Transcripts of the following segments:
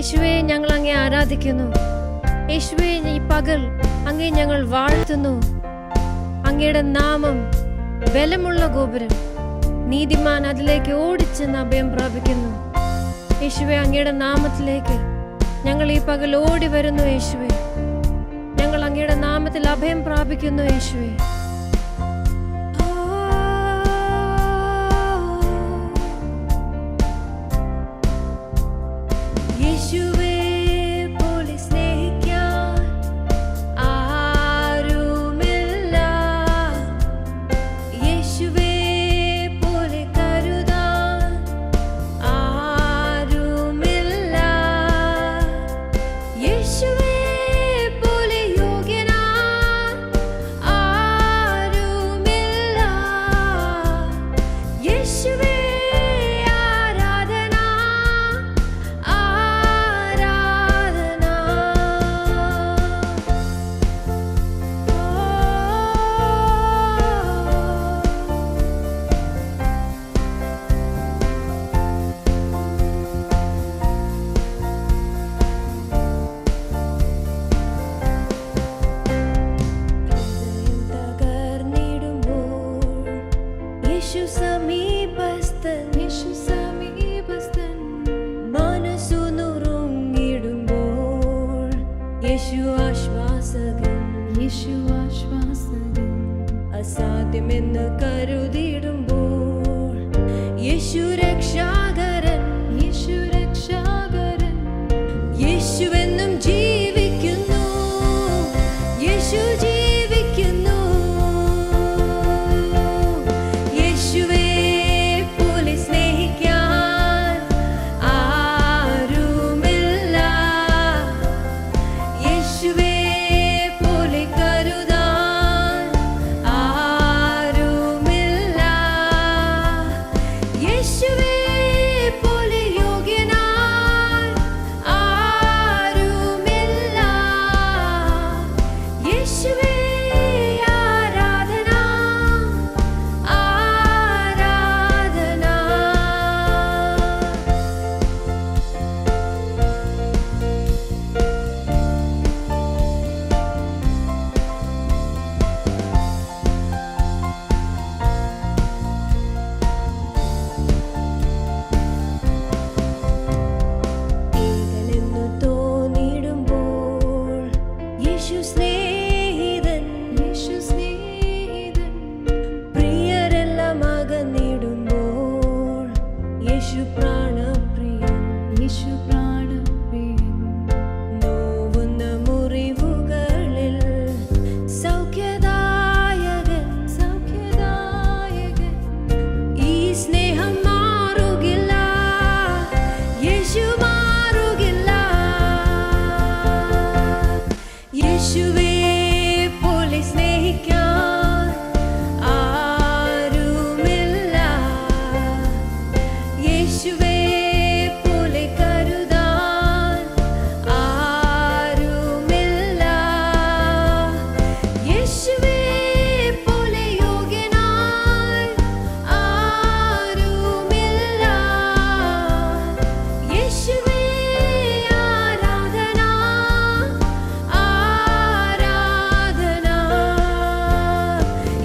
യേശുവേ, ഞങ്ങൾ അങ്ങേ ആരാധിക്കുന്നു. യേശുവേ, ഈ പകൽ അങ്ങേ ഞങ്ങൾ വാഴ്ത്തുന്നു. അങ്ങയുടെ നാമം ബലമുള്ള ഗോപുരം, നീതിമാൻ അതിലേക്ക് ഓടിച്ചെന്ന് അഭയം പ്രാപിക്കുന്നു. യേശുവേ, അങ്ങയുടെ നാമത്തിലേക്ക് ഞങ്ങൾ ഈ പകൽ ഓടി വരുന്നു. യേശുവേ, ഞങ്ങൾ അങ്ങയുടെ നാമത്തിൽ അഭയം പ്രാപിക്കുന്നു. യേശുവേ, അസാധ്യമെന്ന് കരുതിയിടുമ്പോൾ യേശു രക്ഷാകരൻ, യേശുവെന്നും ജീവിക്കുന്നു. യേശു ജീവിക്കുന്നു. യേശുവേ പോലെ സ്നേഹിക്കാൻ ആരുമില്ല. യേശുവേ പോലെ കരുതാൻ ആരുമില്ല. യേശുവേ പോലെ യോഗ്യനാൻ ആരുമില്ല. യേശുവേ ആരാധന, ആരാധന. ഏകനെന്നു തോന്നിടുമ്പോൾ യേശു സ്നേഹിതൻ, പ്രിയരെല്ലാം അകന്നിടുമ്പോൾ യേശു പ്രാണപ്രിയൻ, നോവുന്ന മുറിവുകളിൽ സൗഖ്യദായകൻ. ഈ സ്നേഹം മാറുകില്ല, യേശു മാറുകില്ല. യേശുവേ പോലെ സ്നേഹിക്കാൻ ആരുമില്ല. യേശുവേ പോലെ കരുതാൻ ആരുമില്ല. യേശുവേ പോലെ യോഗ്യനാൻ ആരുമില്ല. യേശുവേ ആരാധന, ആരാധന.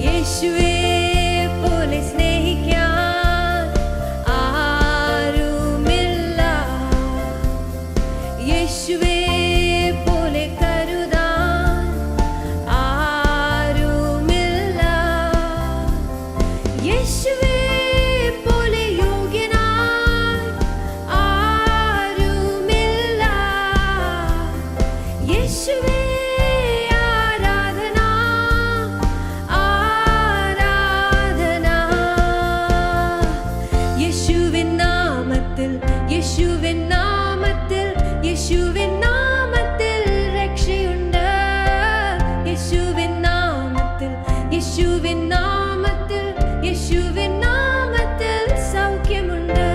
യേശുവേ പോലെ സ്നേഹിക്കാൻ ആരുമില്ല. യേശുവേ പോലെ കരുതാൻ ആരുമില്ല. യേശുവേ പോലെ യോഗ്യനാൻ ആരുമില്ല. യേശുവേ ആരാധന, ആരാധന. യേശുവിൻ നാമത്തിൽ, യേശുവിൻ നാമത്തിൽ, യേശുവിൻ നാമത്തിൽ രക്ഷയുണ്ട്. യേശുവിൻ നാമത്തിൽ, യേശുവിൻ നാമത്തിൽ, യേശുവിൻ നാമത്തിൽ സൗഖ്യമുണ്ട്.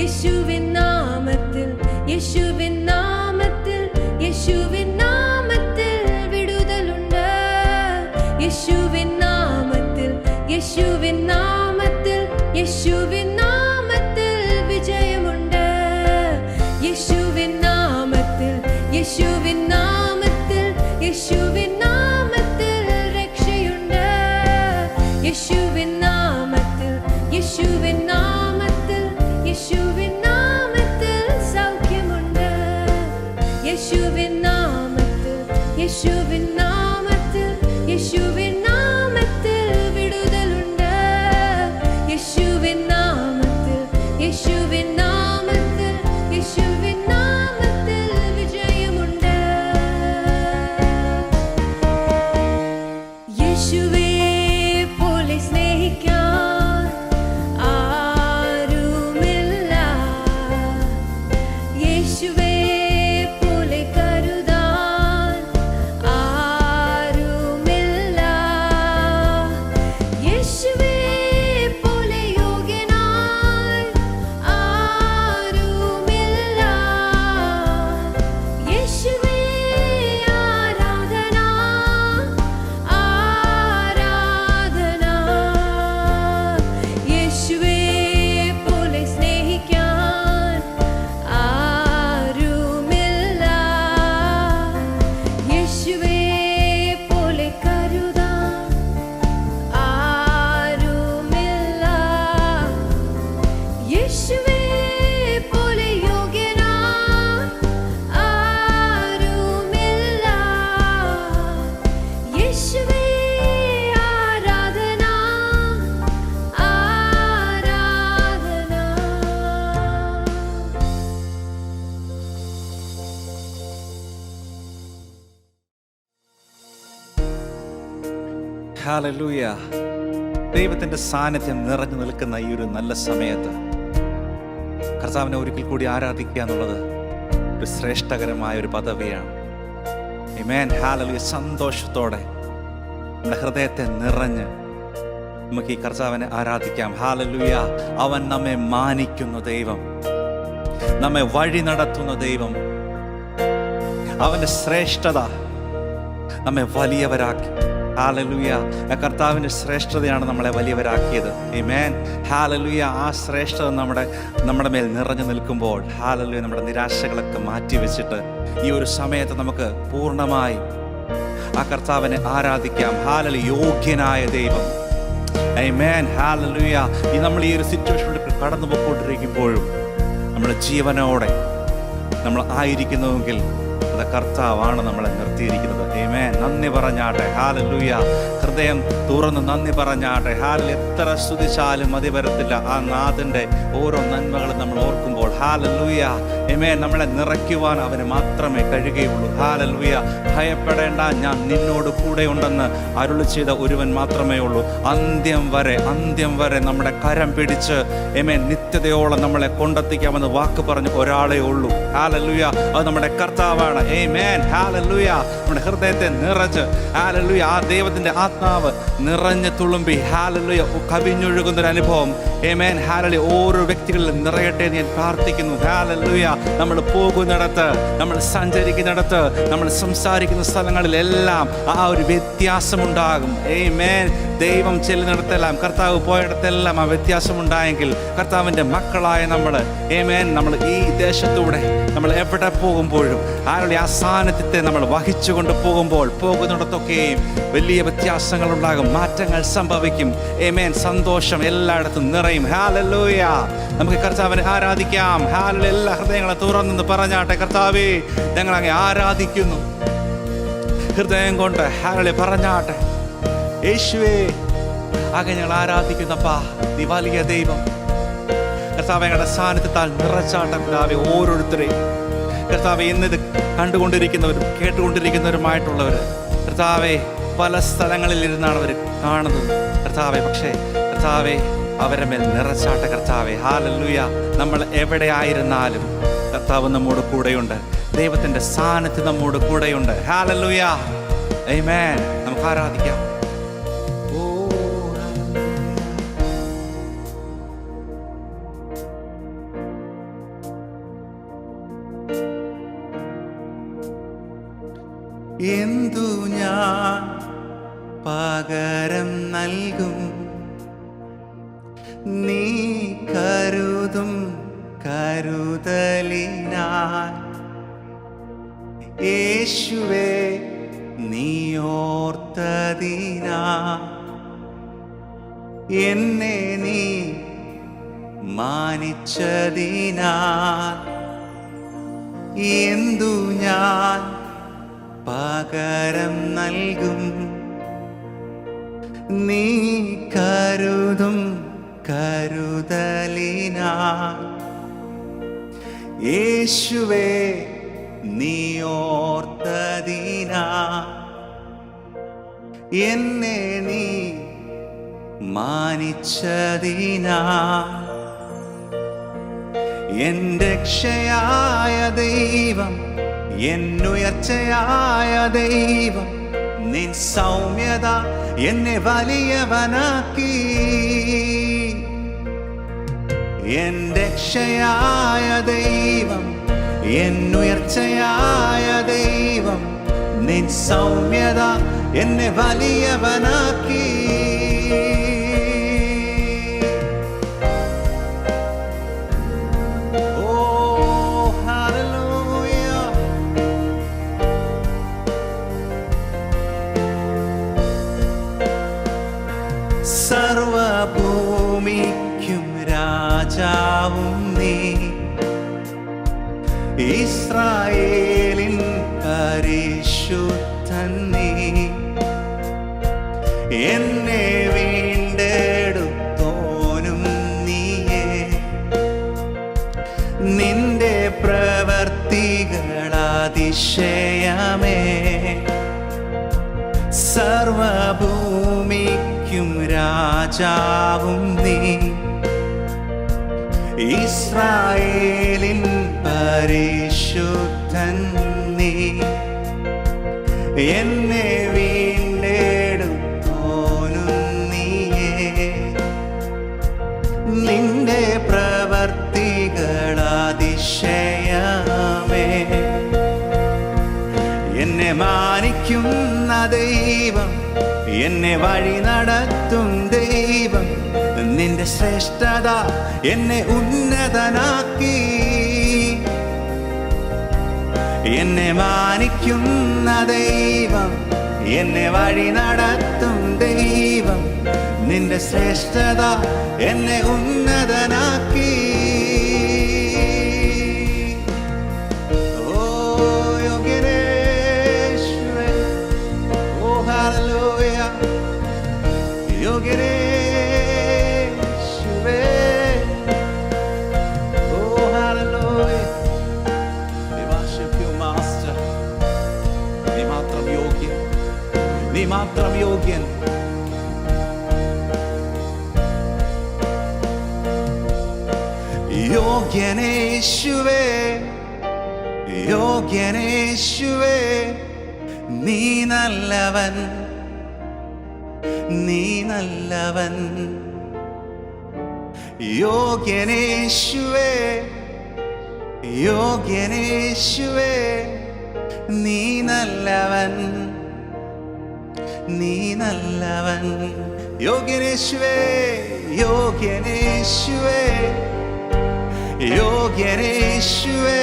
യേശുവിൻ നാമത്തിൽ, യേശുവിൻ നാമത്തിൽ, യേശുവിൻ നാമത്തിൽ വിടുതലുണ്ട്. യേശുവിൻ നാമത്തിൽ, യേശുവിൻ നാമത്തിൽ, യേശുവിൻ നാമത്തിൽ വിജയമുണ്ട്. യേശുവിൻ യേശുവേ പോലെ യോഗ്യനായി ആരുമില്ല. യേശുവേ ആരാധന ആരാധന. യേശുവേ പോലെ സ്നേഹിക്കാൻ ആരുമില്ല. യേശുവേ പോലെ കരുതാൻ ആരുമില്ല. യേശുവേ പോലെ യോഗ്യനായി ആരുമില്ല. യേശുവേ ആരാധന ആരാധന. ഹല്ലേലൂയ. ദൈവത്തിന്റെ സാന്നിധ്യം നിറഞ്ഞു നിൽക്കുന്ന ഈ ഒരു നല്ല സമയത്ത് കർത്താവിനെ ഒരിക്കൽ കൂടി ആരാധിക്കുക എന്നുള്ളത് ഒരു ശ്രേഷ്ഠകരമായ ഒരു പദവിയാണ്. ആമേൻ. ഹല്ലേലൂയ. സന്തോഷത്തോടെ നമ്മുടെ ഹൃദയത്തെ നിറഞ്ഞ് നമുക്ക് ഈ കർത്താവിനെ ആരാധിക്കാം. ഹല്ലേലൂയ. അവൻ നമ്മെ മാനിക്കുന്ന ദൈവം, നമ്മെ വഴി നടത്തുന്ന ദൈവം, അവന്റെ ശ്രേഷ്ഠത നമ്മെ വലിയവരാക്കി. ഹല്ലേലൂയ. കർത്താവിൻ്റെ ശ്രേഷ്ഠതയാണ് നമ്മളെ വലിയവരാക്കിയത്. ആമേൻ. ഹല്ലേലൂയ. ആ ശ്രേഷ്ഠത നമ്മുടെ മേൽ നിറഞ്ഞു നിൽക്കുമ്പോൾ ഹല്ലേലൂയ നമ്മുടെ നിരാശകളൊക്കെ മാറ്റി വെച്ചിട്ട് ഈ ഒരു സമയത്ത് നമുക്ക് പൂർണ്ണമായി ആ കർത്താവിനെ ആരാധിക്കാം. ഹല്ലേലൂയ. യോഗ്യനായ ദൈവം. ആമേൻ. ഹല്ലേലൂയ. നമ്മൾ ഈ ഒരു സിറ്റുവേഷനിൽ കടന്നു പോയിക്കൊണ്ടിരിക്കുമ്പോഴും നമ്മുടെ ജീവനോടെ നമ്മൾ ആയിരിക്കുന്നുവെങ്കിൽ അത് കർത്താവാണ് നമ്മളെ നിർത്തിയിരിക്കുന്നത്. ആമേൻ. നന്ദി പറഞ്ഞാട്ടെ. ഹല്ലേലൂയ. ഹൃദയം തുറന്ന് നന്ദി പറഞ്ഞാട്ടെ. ഹല്ലേലൂയ. എത്ര സ്തുതിച്ചാലും മതി വരത്തില്ല ആ നാഥന്റെ ഓരോ നന്മകളും നമ്മൾ ഓർക്കുമ്പോൾ. ഹല്ലേലൂയ. ആമേൻ. നമ്മളെ നിറയ്ക്കുവാൻ അവന് മാത്രമേ കഴിയുകയുള്ളൂ. ഹല്ലേലൂയ. ഭയപ്പെടേണ്ട, ഞാൻ നിന്നോട് കൂടെ ഉണ്ടെന്ന് അരുളി ചെയ്ത ഒരുവൻ മാത്രമേ ഉള്ളൂ. അന്ത്യം വരെ നമ്മുടെ കരം പിടിച്ച് ആമേൻ നിത്യതയോളം നമ്മളെ കൊണ്ടെത്തിക്കാമെന്ന് വാക്ക് പറഞ്ഞ് ഒരാളേ ഉള്ളൂ. ഹല്ലേലൂയ. അത് നമ്മുടെ കർത്താവാണ്. ആമേൻ. ഹല്ലേലൂയ. നമ്മുടെ ഹൃദയത്തെ നിറച്ച് ഹല്ലേലൂയ ആ ദൈവത്തിന്റെ ആത്മാവ് നിറഞ്ഞ് തുളുമ്പി ഹല്ലേലൂയ കവിഞ്ഞൊഴുകുന്നൊരു അനുഭവം ആമേൻ ഹല്ലേലൂയ ഓരോ വ്യക്തികളിലും നിറയട്ടെ എന്ന് ഞാൻ പ്രാർത്ഥിക്കുന്നു. ഹല്ലേലൂയ. നമ്മൾ പോകുന്നിടത്ത്, നമ്മൾ സഞ്ചരിക്കുന്നിടത്ത്, നമ്മൾ സംസാരിക്കുന്ന സ്ഥലങ്ങളിലെല്ലാം ആ ഒരു വ്യത്യാസമുണ്ടാകും. ആമേൻ. ദൈവം ചെല്ലുന്നിടത്തെല്ലാം, കർത്താവ് പോയിടത്തെല്ലാം ആ വ്യത്യാസമുണ്ടായെങ്കിൽ കർത്താവിൻ്റെ മക്കളായ നമ്മൾ ആമേൻ നമ്മൾ ഈ ദേശത്തൂടെ നമ്മൾ എവിടെ പോകുമ്പോഴും ആരുടെ ആ സാന്നിധ്യത്തെ നമ്മൾ വഹിച്ചുകൊണ്ട് പോകുന്നിടത്തൊക്കെയും വലിയ വ്യത്യാസങ്ങൾ ഉണ്ടാകും, മാറ്റങ്ങൾ സംഭവിക്കും. ആമേൻ. സന്തോഷം എല്ലായിടത്തും നിറയും. ഹല്ലേലൂയ. നമുക്ക് കർത്താവിനെ ആരാധിക്കാം. ഹല്ലേലൂയ. എല്ലാ ഹൃദയങ്ങളെ തുറന്നെന്ന് പറഞ്ഞാട്ടെ, കർത്താവേ ഞങ്ങൾ അങ്ങ് ആരാധിക്കുന്നു ഹൃദയം കൊണ്ട്. ഹല്ലേലൂയ പറഞ്ഞാട്ടെ, യേശുവേ അങ്ങ് ഞങ്ങൾ ആരാധിക്കുന്നപ്പാ, നീ വലിയ ദൈവം. കർത്താവേ ഞങ്ങളുടെ സാന്നിധ്യത്താൽ നിറച്ചാട്ടം കർത്താവേ ഓരോരുത്തരെയും. കർത്താവേ ഇന്നിത് കണ്ടുകൊണ്ടിരിക്കുന്നവരും കേട്ടുകൊണ്ടിരിക്കുന്നവരുമായിട്ടുള്ളവർ കർത്താവേ പല സ്ഥലങ്ങളിൽ ഇരുന്നാണ് അവർ കാണുന്നത് കർത്താവേ. പക്ഷേ കർത്താവേ അവരെ മേൽ നിറച്ചാട്ട കർത്താവേ. ഹല്ലേലൂയ. നമ്മൾ എവിടെ ആയിരുന്നാലും കർത്താവ് നമ്മോട് കൂടെയുണ്ട്. ദൈവത്തിൻ്റെ സാന്നിധ്യം നമ്മോട് കൂടെയുണ്ട്. ഹല്ലേലൂയ. ആമേൻ. നമുക്ക് ആരാധിക്കാം. എന്തു ഞാൻ പകരം നൽകും നീ കരുതും കരുതലിനായി. യേശുവേ നീ ഓർത്തതിനാ എന്നെ നീ മാനിച്ചതിനാ എന്തു ഞാൻ പകരം നൽകും നീ കരുതും കരുതലിനാ. യേശുവേ നീ ഓർത്തതിനാ എന്നെ നീ മാനിച്ചതിനാ. എൻ രക്ഷയായ ദൈവം, എന്നുയർച്ചയായ ദൈവം, നിൻ സൗമ്യത എന്നെ വലിയവനാക്കി. എൻ രക്ഷയായ ദൈവം, എന്നുയർച്ചയായ ദൈവം, നിൻ സൗമ്യത എന്നെ വലിയവനാക്കി. സർവഭൂമിക്കും രാജാവും നീ, ഇസ്രായേലിൻ പരിശുദ്ധൻ നീ. എന്നെ വീണ്ടെടുത്തോനും നീയേ, നിന്റെ പ്രവർത്തികളാതിശയമേ. സർവഭൂമിക്കും രാജാവും നീ, ഇസ്രായേലിൻ പരിശുദ്ധൻ നീ. എന്നെ വീണ്ടെടുത്തോനും നീയേ, നിന്റെ പ്രവർത്തികളാതിശയമേ. എന്നെ മാനിക്കുന്ന ദൈവം, എന്നെ വഴി നടത്തും ദൈവം, നിന്റെ ശ്രേഷ്ഠത എന്നെ ഉന്നതനാക്കി. എന്നെ മാനിക്കുന്ന ദൈവം, എന്നെ വഴി നടത്തും ദൈവം, നിന്റെ ശ്രേഷ്ഠത എന്നെ ഉന്നതനാക്കി. നീ മാത്രം യോഗ്യൻ. യോഗ്യനേശുവേ, യോഗ്യനേശുവേ, നീ നല്ലവൻ, നീ നല്ലവൻ. യോഗ്യനേശുവേ, യോഗ്യനേശുവേ, നീ നല്ലവൻ, നീ നല്ലവൻ. യോഗ്യനേശുവേ, യോഗ്യനേശുവേ, യോഗ്യനേശുവേ,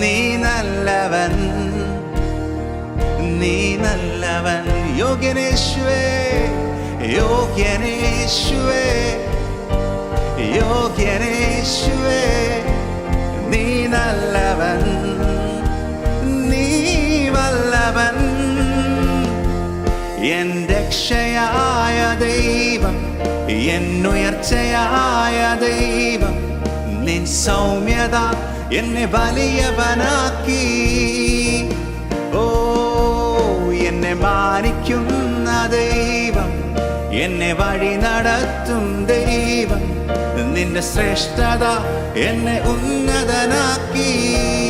നീ നല്ലവൻ, നീ നല്ലവൻ. യോഗ്യനേശുവേ, യോഗ്യനേശുവേ, യോഗ്യനേശുവേ, നീ നല്ലവൻ, നീ വല്ലവൻ. എൻ രക്ഷയായ ദൈവം, എന്നുയർച്ചയായ ദൈവം, നിൻ സൗമ്യത എന്നെ വലിയവനാക്കി. ഓ, എന്നെ മാനിക്കുന്ന ദൈവം, എന്നെ വഴി നടത്തും ദൈവം, നിന്റെ ശ്രേഷ്ഠത എന്നെ ഉന്നതനാക്കി.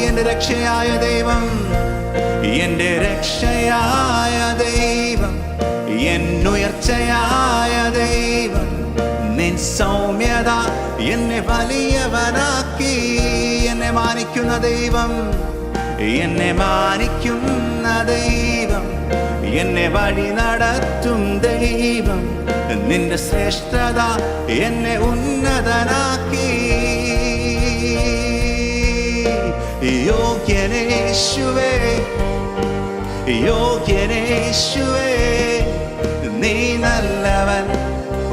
എന്റെ രക്ഷയായ ദൈവം, എന്റെ രക്ഷയായ ദൈവം, എന്നുയർച്ചയായ ദൈവം, നിൻ സൗമ്യത എന്നെ വലിയവനാക്കി. എന്നെ മാനിക്കുന്ന ദൈവം, എന്നെ മാനിക്കുന്ന ദൈവം, എന്നെ വഴി നടത്തും ദൈവം, നിന്റെ ശ്രേഷ്ഠത എന്നെ ഉന്നതനാക്കി. യോഗ്യനേശുവേ, യോഗ്യനേശുവേ, നീ നല്ലവൻ.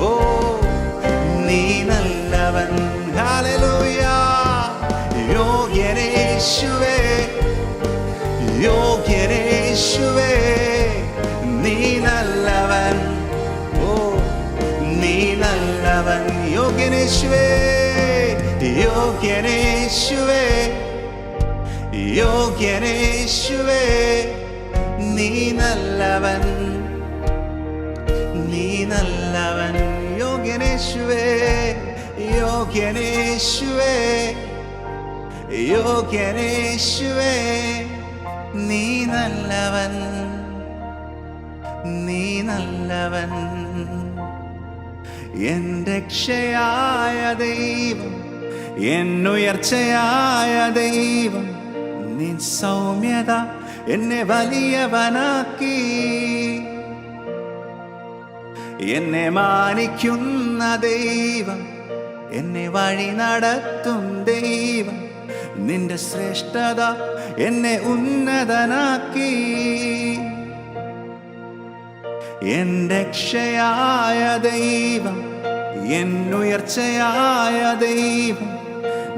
ഓ, നീ നല്ലവൻ. ഹല്ലേലൂയ. യോഗ്യനേശുവേ, യോഗ്യനേശുവേ, നീ നല്ലവൻ. ഓ, നീ നല്ലവൻ. യോഗ്യനേശുവേ, യോഗ്യനേശുവേ, യോഗ്യനേശുവേ, നീ നല്ലവൻ, നീ നല്ലവൻ. യോഗ്യനേശുവേ, യോഗ്യനേശുവേ, യോഗ്യനേശുവേ, നീ നല്ലവൻ, നീ നല്ലവൻ. എൻ രക്ഷയായ ദൈവം, എന്നുയർച്ചയായ ദൈവം, നിൻ സൗമ്യത എന്നെ വലിയവനാക്കി. എന്നെ മാനിക്കുന്ന ദൈവം, എന്നെ വഴി നടത്തും ദൈവം, നിന്റെ ശ്രേഷ്ഠത എന്നെ ഉന്നതനാക്കി. എൻ രക്ഷയായ ദൈവം, എന്നുയർച്ചയായ ദൈവം,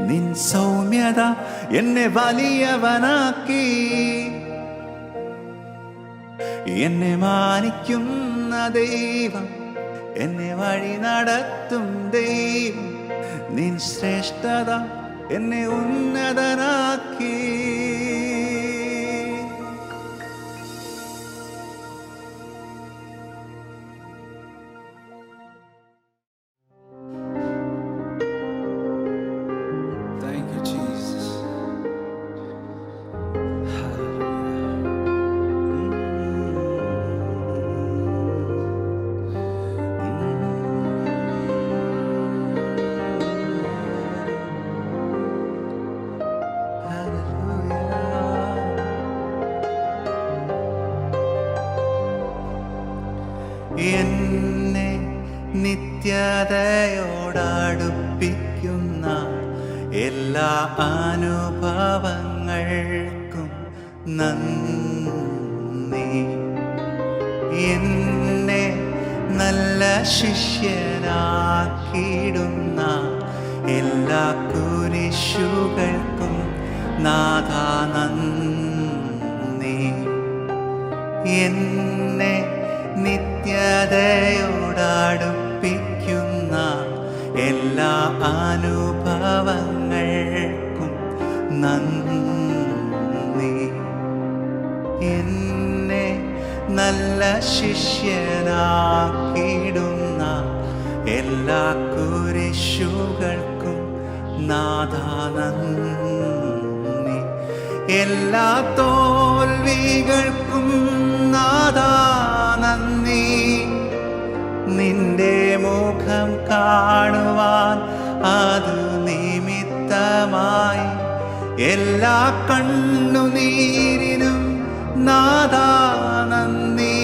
നിൻ സൗമ്യത എന്നെ വലിയവനാക്കി. എന്നെ മാനിക്കുന്ന ദൈവം, എന്നെ വഴി നടത്തും ദൈവം, നിൻ ശ്രേഷ്ഠത എന്നെ ഉന്നതനാക്കി. Thank you, Jesus. എന്നെ നിത്യതയോടടുപ്പിക്കുന്ന എല്ലാ അനുഭവങ്ങൾക്കും നന്ദി. എന്നെ നല്ല ശിഷ്യനാക്കിയിടുന്ന എല്ലാ കുരിശുകൾക്കും നാഥാ നന്ദി. എന്നെ നിത്യതയോടടുപ്പിക്കുന്ന എല്ലാ അനുഭവങ്ങൾക്കും നന്ദി. എന്നെ നല്ല ശിഷ്യനാക്കിയിടുന്ന എല്ലാ കുരിശുകൾക്കും നാഥാ നന്ദി. എല്ലാ തോൽവികൾക്കും നാഥാ നന്ദി. നിന്റെ മുഖം കാണുവാൻ അത് നിമിത്തമായി എല്ലാ കണ്ണുനീരിനും നാഥാ നന്ദി.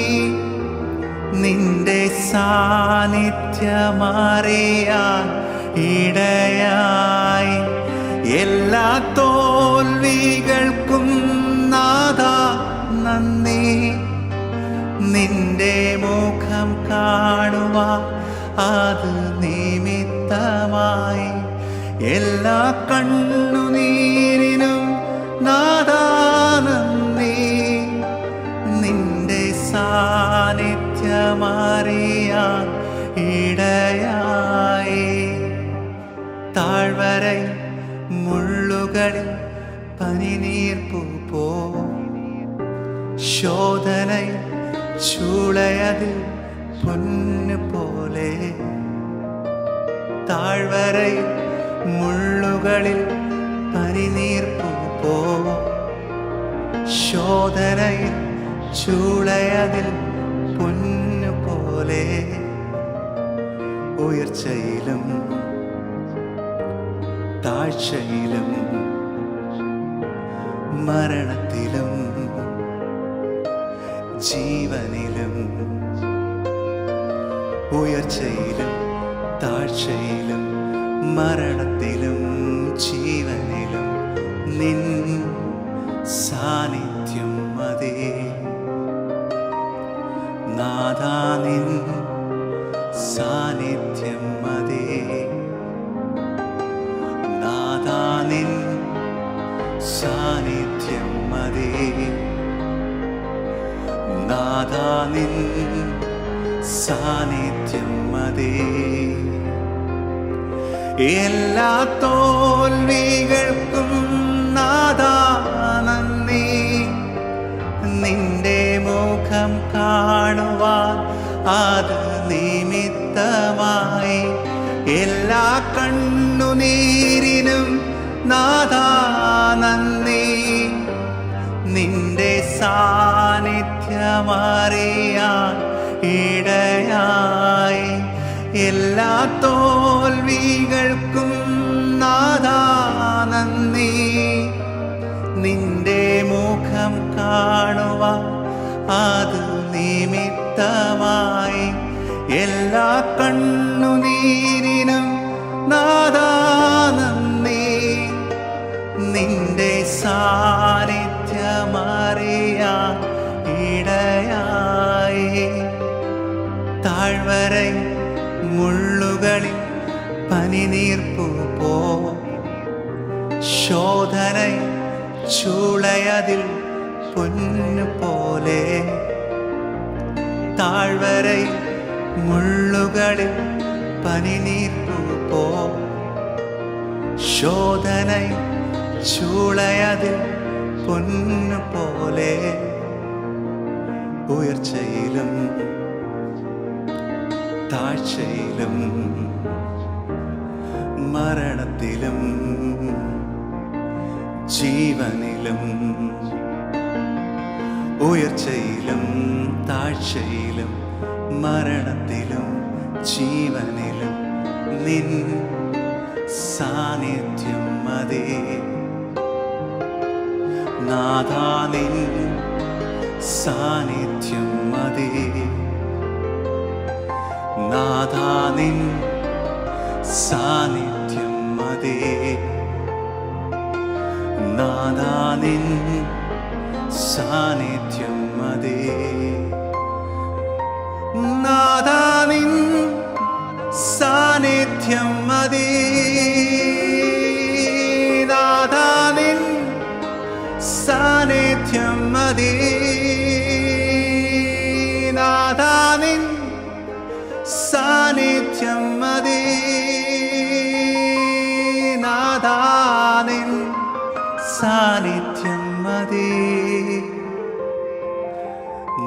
നിന്റെ സാന്നിധ്യമറിയാൻ ഇടയായി എല്ലാ തോൽവികൾക്കും നാഥാ നന്ദി. നിന്റെ മുഖം കാണുവാൻ അത് നിമിത്തമായി എല്ലാ കണ്ണുനീരിനും നാഥാ നന്ദി. നിന്റെ സാന്നിധ്യമറിയാൻ ഇടയായി താഴ്വരയിൽ മുള്ളുകളിൽ പനിനീർപ്പൂ പോ ശോധനയിൽ ചൂളയതിൽ പൊന്നു പോലെ. താഴ്വരയിൽ മുള്ളുകളിൽ പനിനീർപ്പൂ പോ ശോധനയിൽ ചൂളയതിൽ പൊന്നു പോലെ. ഉയർച്ചയിലും താഴ്ചയിലും മരണത്തിലും ജീവനിലും ഉയർച്ചയിലും താഴ്ചയിലും മരണത്തിലും ജീവനിലും നിൻ സാന്നിധ്യം മതി നാഥാ. നിൻ സാന്നിധ്യം മതി നാഥാ. നിൻ സാന്നിധ്യം മതി നാഥാ. നിൻ സാന്നിധ്യം മതി. എല്ലാ തോൽവികൾക്കും നാഥാ നന്ദി. നിന്റെ മുഖം കാണുവാൻ അത് നിമിത്തമായി എല്ലാ കണ്ണുനീരിനും നാഥാ നന്ദി. നിന്റെ സാന്നിധ്യമറിയാൻ ഇടയായി. എല്ലാ തോൽവികൾക്കും നാഥാ നന്ദി. നിന്റെ മുഖം കാണുവാൻ അത് നിമിത്തമായി. എല്ലാ കണ്ണുനീരിനും നാഥാ നന്ദി. നിന്റെ സാന്നിധ്യമറിയാൻ ഇടയായി. താഴ്വര മുള്ളുകളിൽ പനിനീർപ്പു പോ, ശോധന ചൂളയതിൽ പൊന്നു പോലെ. താഴ്വര മുള്ളുകളിൽ പനിനീർപ്പു പോ, ശോധന ചൂളയതിൽ പൊന്നു പോലെ. ഉയർച്ചയിലും താഴ്ചയിലും മരണത്തിലും ജീവനിലും, ഉയർച്ചയിലും താഴ്ചയിലും മരണത്തിലും ജീവനിലും നിൻ സാന്നിധ്യം മതി നാഥാ. നിൻ സാന്നിധ്യം മതി നാഥാ. നിൻ സാന്നിധ്യം മതി നാഥാ. നിൻ സാന്നിധ്യം മതി നാഥാ. നിൻ സാന്നിധ്യം മതി നാഥാ. നിൻ സാന്നിധ്യം മതി നാഥാ. നിൻ സാന്നിധ്യം മതി നാഥാ. നിൻ സാന്നിധ്യം മതി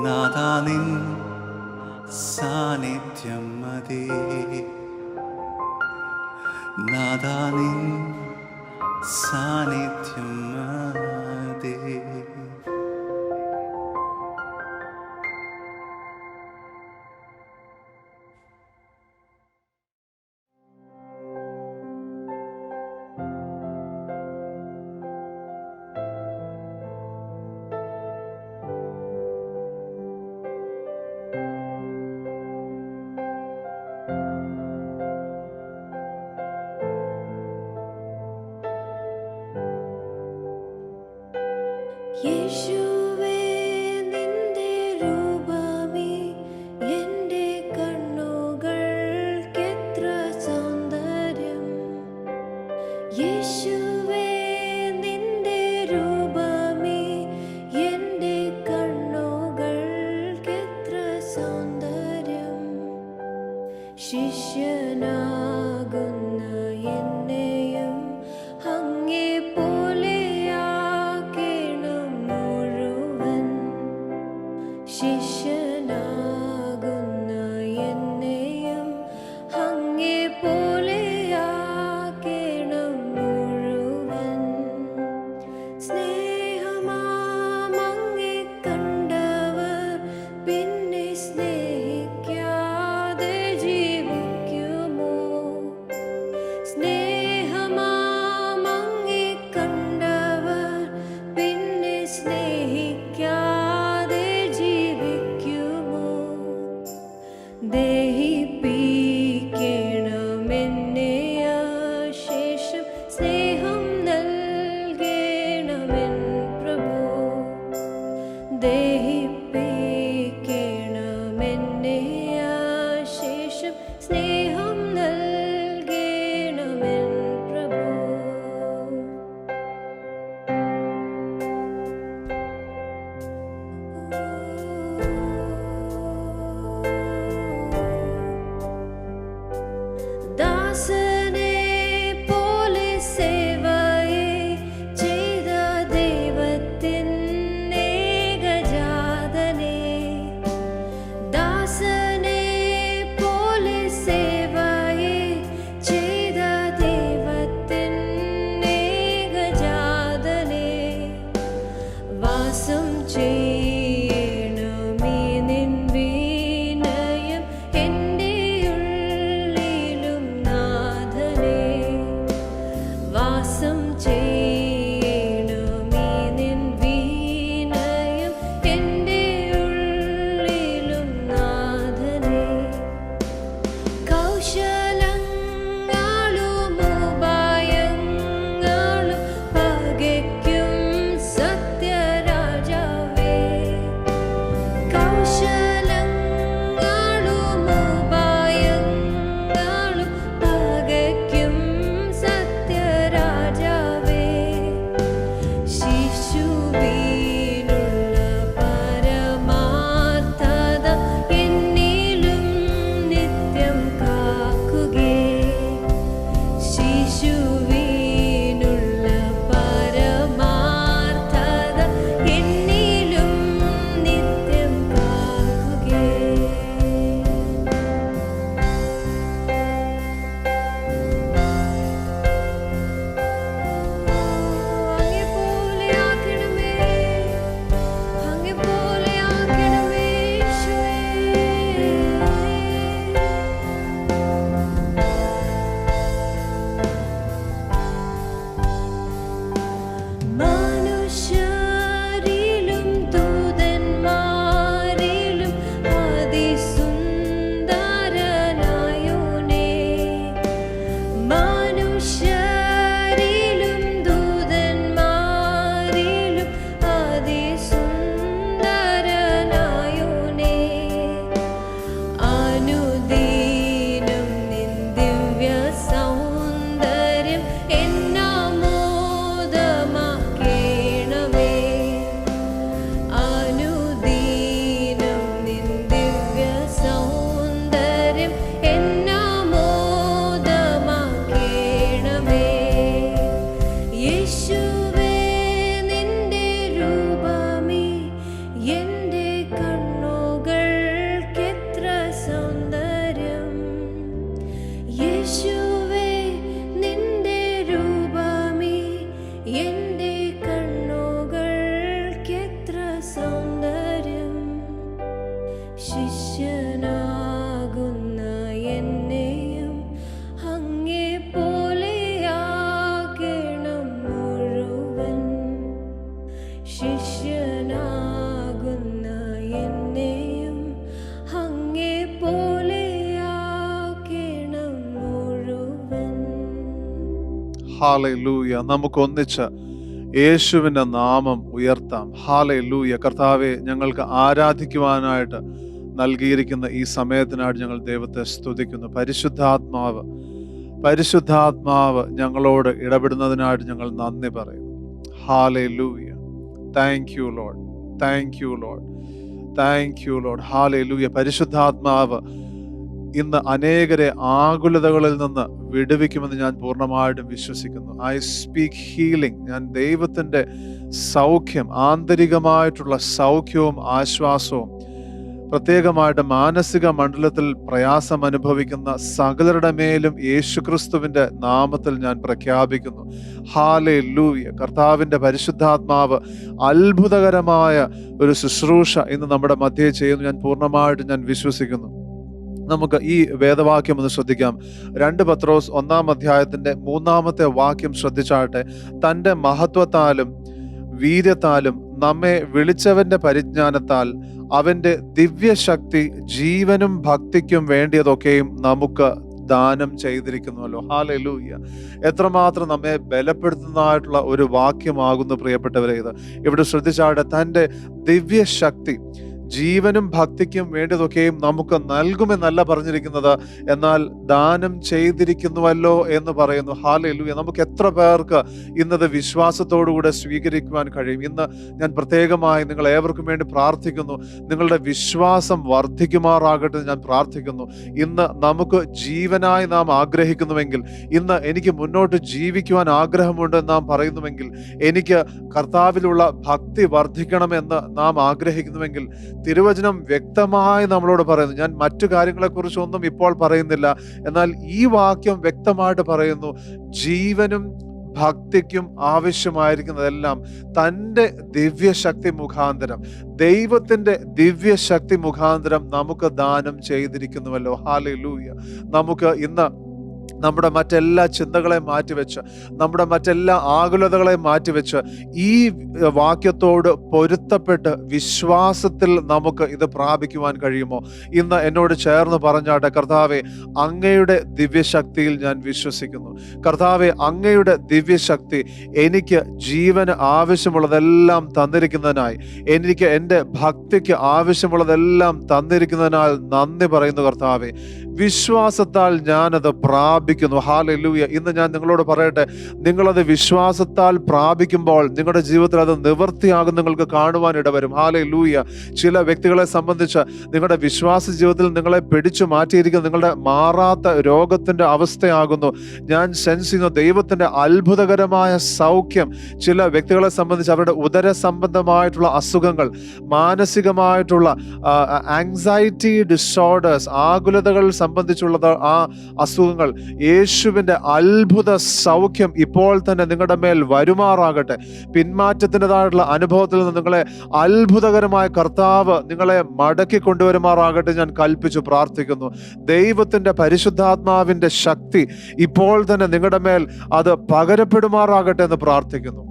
നാഥാ. നിൻ സാന്നിധ്യം മതി നാഥാ. നിൻ സാന്നിധ്യം മതി. യേശുവേ നിന്റെ രൂപമേ എൻ്റെ കണ്ണുകൾക്കെത്ര സൗന്ദര്യം. യേശുവേ നിന്റെ രൂപമേ എൻ്റെ കണ്ണുകൾക്കെത്ര സൗന്ദര്യം. ശിഷ്യനാകുന്ന എന്നെയും അങ്ങേ പോലെയാക്കണം മുഴുവൻ. ശിഷ്യനാകുന്ന എന്നെയും അങ്ങേ പോലെയാക്കണം മുഴുവൻ. സ്നേഹമാമങ്ങേ കണ്ടവർ പിന്നെ സ്നേഹിക്കാതെ ജീവിക്കുമോ? ഹാലലൂയ. നമുക്ക് ഒന്നിച്ച് യേശുവിൻ്റെ നാമം ഉയർത്താം. ഹാലലൂയ. കർത്താവെ, ഞങ്ങൾക്ക് ആരാധിക്കുവാനായിട്ട് നൽകിയിരിക്കുന്ന ഈ സമയത്തിനായിട്ട് ഞങ്ങൾ ദൈവത്തെ സ്തുതിക്കുന്നു. പരിശുദ്ധാത്മാവ് ഞങ്ങളോട് ഇടപെടുന്നതിനായിട്ട് ഞങ്ങൾ നന്ദി പറയുന്നു. Hallelujah. Thank you Lord, thank you Lord, thank you Lord. Hallelujah. പരിശുദ്ധാത്മാവ് ഇന്ന് അനേകരെ ആകുലതകളിൽ നിന്ന് വിടുവിക്കുമെന്ന് ഞാൻ പൂർണ്ണമായിട്ടും വിശ്വസിക്കുന്നു. I speak healing. ഞാൻ ദൈവത്തിൻ്റെ സൗഖ്യം, ആന്തരികമായിട്ടുള്ള സൗഖ്യവും ആശ്വാസവും പ്രത്യേകമായിട്ട് മാനസിക മണ്ഡലത്തിൽ പ്രയാസം അനുഭവിക്കുന്ന സകലരുടെ മേലും യേശുക്രിസ്തുവിൻ്റെ നാമത്തിൽ ഞാൻ പ്രഖ്യാപിക്കുന്നു. ഹല്ലേലൂയ. കർത്താവിൻ്റെ പരിശുദ്ധാത്മാവ് അത്ഭുതകരമായ ഒരു ശുശ്രൂഷ ഇന്ന് നമ്മുടെ മധ്യേ ചെയ്യുന്നു ഞാൻ പൂർണ്ണമായിട്ട് ഞാൻ വിശ്വസിക്കുന്നു. നമുക്ക് ഈ വേദവാക്യം ഒന്ന് ശ്രദ്ധിക്കാം. 2 പത്രോസ് 1-ാം അധ്യായത്തിന്റെ 3-ാമത്തെ വാക്യം ശ്രദ്ധിച്ചാട്ടെ. തൻ്റെ മഹത്വത്താലും വീര്യത്താലും നമ്മെ വിളിച്ചവന്റെ പരിജ്ഞാനത്താൽ അവന്റെ ദിവ്യശക്തി ജീവനും ഭക്തിക്കും വേണ്ടിയതൊക്കെയും നമുക്ക് ദാനം ചെയ്തിരിക്കുന്നുവല്ലോ. ഹല്ലേലൂയ. എത്രമാത്രം നമ്മെ ബലപ്പെടുത്തുന്നതായിട്ടുള്ള ഒരു വാക്യമാകുന്നു പ്രിയപ്പെട്ടവരെ ഇത്. ഇവിടെ ശ്രദ്ധിച്ചാട്ടെ, തൻ്റെ ദിവ്യശക്തി ജീവനും ഭക്തിക്കും വേണ്ടിയതൊക്കെയും നമുക്ക് നൽകുമെന്നല്ല പറഞ്ഞിരിക്കുന്നത്, എന്നാൽ ദാനം ചെയ്തിരിക്കുന്നുവല്ലോ എന്ന് പറയുന്നു. ഹല്ലേലൂയ. നമുക്ക് എത്ര പേർക്ക് ഇന്നത് വിശ്വാസത്തോടുകൂടെ സ്വീകരിക്കുവാൻ കഴിയും? ഇന്ന് ഞാൻ പ്രത്യേകമായി നിങ്ങൾ ഏവർക്കും വേണ്ടി പ്രാർത്ഥിക്കുന്നു. നിങ്ങളുടെ വിശ്വാസം വർദ്ധിക്കുമാറാകട്ടെ ഞാൻ പ്രാർത്ഥിക്കുന്നു. ഇന്ന് നമുക്ക് ജീവനായി നാം ആഗ്രഹിക്കുന്നുവെങ്കിൽ, ഇന്ന് എനിക്ക് മുന്നോട്ട് ജീവിക്കുവാൻ ആഗ്രഹമുണ്ട് നാം പറയുന്നുവെങ്കിൽ, എനിക്ക് കർത്താവിലുള്ള ഭക്തി വർദ്ധിക്കണമെന്ന് നാം ആഗ്രഹിക്കുന്നുവെങ്കിൽ, തിരുവചനം വ്യക്തമായി നമ്മളോട് പറയുന്നു. ഞാൻ മറ്റു കാര്യങ്ങളെക്കുറിച്ചൊന്നും ഇപ്പോൾ പറയുന്നില്ല, എന്നാൽ ഈ വാക്യം വ്യക്തമായിട്ട് പറയുന്നു, ജീവനും ഭക്തിക്കും ആവശ്യമായിരിക്കുന്നതെല്ലാം തൻ്റെ ദിവ്യശക്തി മുഖാന്തരം, ദൈവത്തിൻ്റെ ദിവ്യശക്തി മുഖാന്തരം നമുക്ക് ദാനം ചെയ്തിരിക്കുന്നുവല്ലോ. ഹല്ലേലൂയ. നമുക്ക് ഇന്ന് നമ്മുടെ മറ്റെല്ലാ ചിന്തകളെയും മാറ്റിവെച്ച്, നമ്മുടെ മറ്റെല്ലാ ആകുലതകളെയും മാറ്റിവെച്ച് ഈ വാക്യത്തോട് പൊരുത്തപ്പെട്ട് വിശ്വാസത്തിൽ നമുക്ക് ഇത് പ്രാപിക്കുവാൻ കഴിയുമോ? ഇന്ന് എന്നോട് ചേർന്ന് പറഞ്ഞാട്ടെ, കർത്താവെ, അങ്ങയുടെ ദിവ്യശക്തിയിൽ ഞാൻ വിശ്വസിക്കുന്നു. കർത്താവെ, അങ്ങയുടെ ദിവ്യശക്തി എനിക്ക് ജീവന് ആവശ്യമുള്ളതെല്ലാം തന്നിരിക്കുന്നതിനായി, എനിക്ക് എൻ്റെ ഭക്തിക്ക് ആവശ്യമുള്ളതെല്ലാം തന്നിരിക്കുന്നതിനാൽ നന്ദി പറയുന്നു കർത്താവെ. വിശ്വാസത്താൽ ഞാനത് പ്രാപിക്കുന്നു. ഹല്ലേലൂയ. ഇന്ന് ഞാൻ നിങ്ങളോട് പറയട്ടെ, നിങ്ങളത് വിശ്വാസത്താൽ പ്രാപിക്കുമ്പോൾ നിങ്ങളുടെ ജീവിതത്തിൽ അത് നിവൃത്തിയാകും നിങ്ങൾക്ക് കാണുവാൻ ഇടവരും. ഹല്ലേലൂയ. ചില വ്യക്തികളെ സംബന്ധിച്ച് നിങ്ങളുടെ വിശ്വാസ ജീവിതത്തിൽ നിങ്ങളെ പിടിച്ചു മാറ്റിയിരിക്കുന്ന നിങ്ങളുടെ മാറാത്ത രോഗത്തിൻ്റെ അവസ്ഥയാകുന്നു. ഞാൻ സെൻസ് ചെയ്യുന്ന ദൈവത്തിൻ്റെ അത്ഭുതകരമായ സൗഖ്യം ചില വ്യക്തികളെ സംബന്ധിച്ച് അവരുടെ ഉദര സംബന്ധമായിട്ടുള്ള അസുഖങ്ങൾ, മാനസികമായിട്ടുള്ള ആങ്സൈറ്റി ഡിസോർഡേഴ്സ്, ആകുലതകൾ സംബന്ധിച്ചുള്ളത്, ആ അസുഖങ്ങൾ, യേശുവിൻ്റെ അത്ഭുത സൗഖ്യം ഇപ്പോൾ തന്നെ നിങ്ങളുടെ മേൽ വരുമാറാകട്ടെ. പിന്മാറ്റത്തിൻ്റെതായിട്ടുള്ള അനുഭവത്തിൽ നിന്ന് നിങ്ങളെ അത്ഭുതകരമായ കർത്താവ് നിങ്ങളെ മടക്കി കൊണ്ടുവരുമാറാകട്ടെ ഞാൻ കൽപ്പിച്ചു പ്രാർത്ഥിക്കുന്നു. ദൈവത്തിൻ്റെ പരിശുദ്ധാത്മാവിൻ്റെ ശക്തി ഇപ്പോൾ തന്നെ നിങ്ങളുടെ മേൽ അത് പകരപ്പെടുമാറാകട്ടെ എന്ന് പ്രാർത്ഥിക്കുന്നു.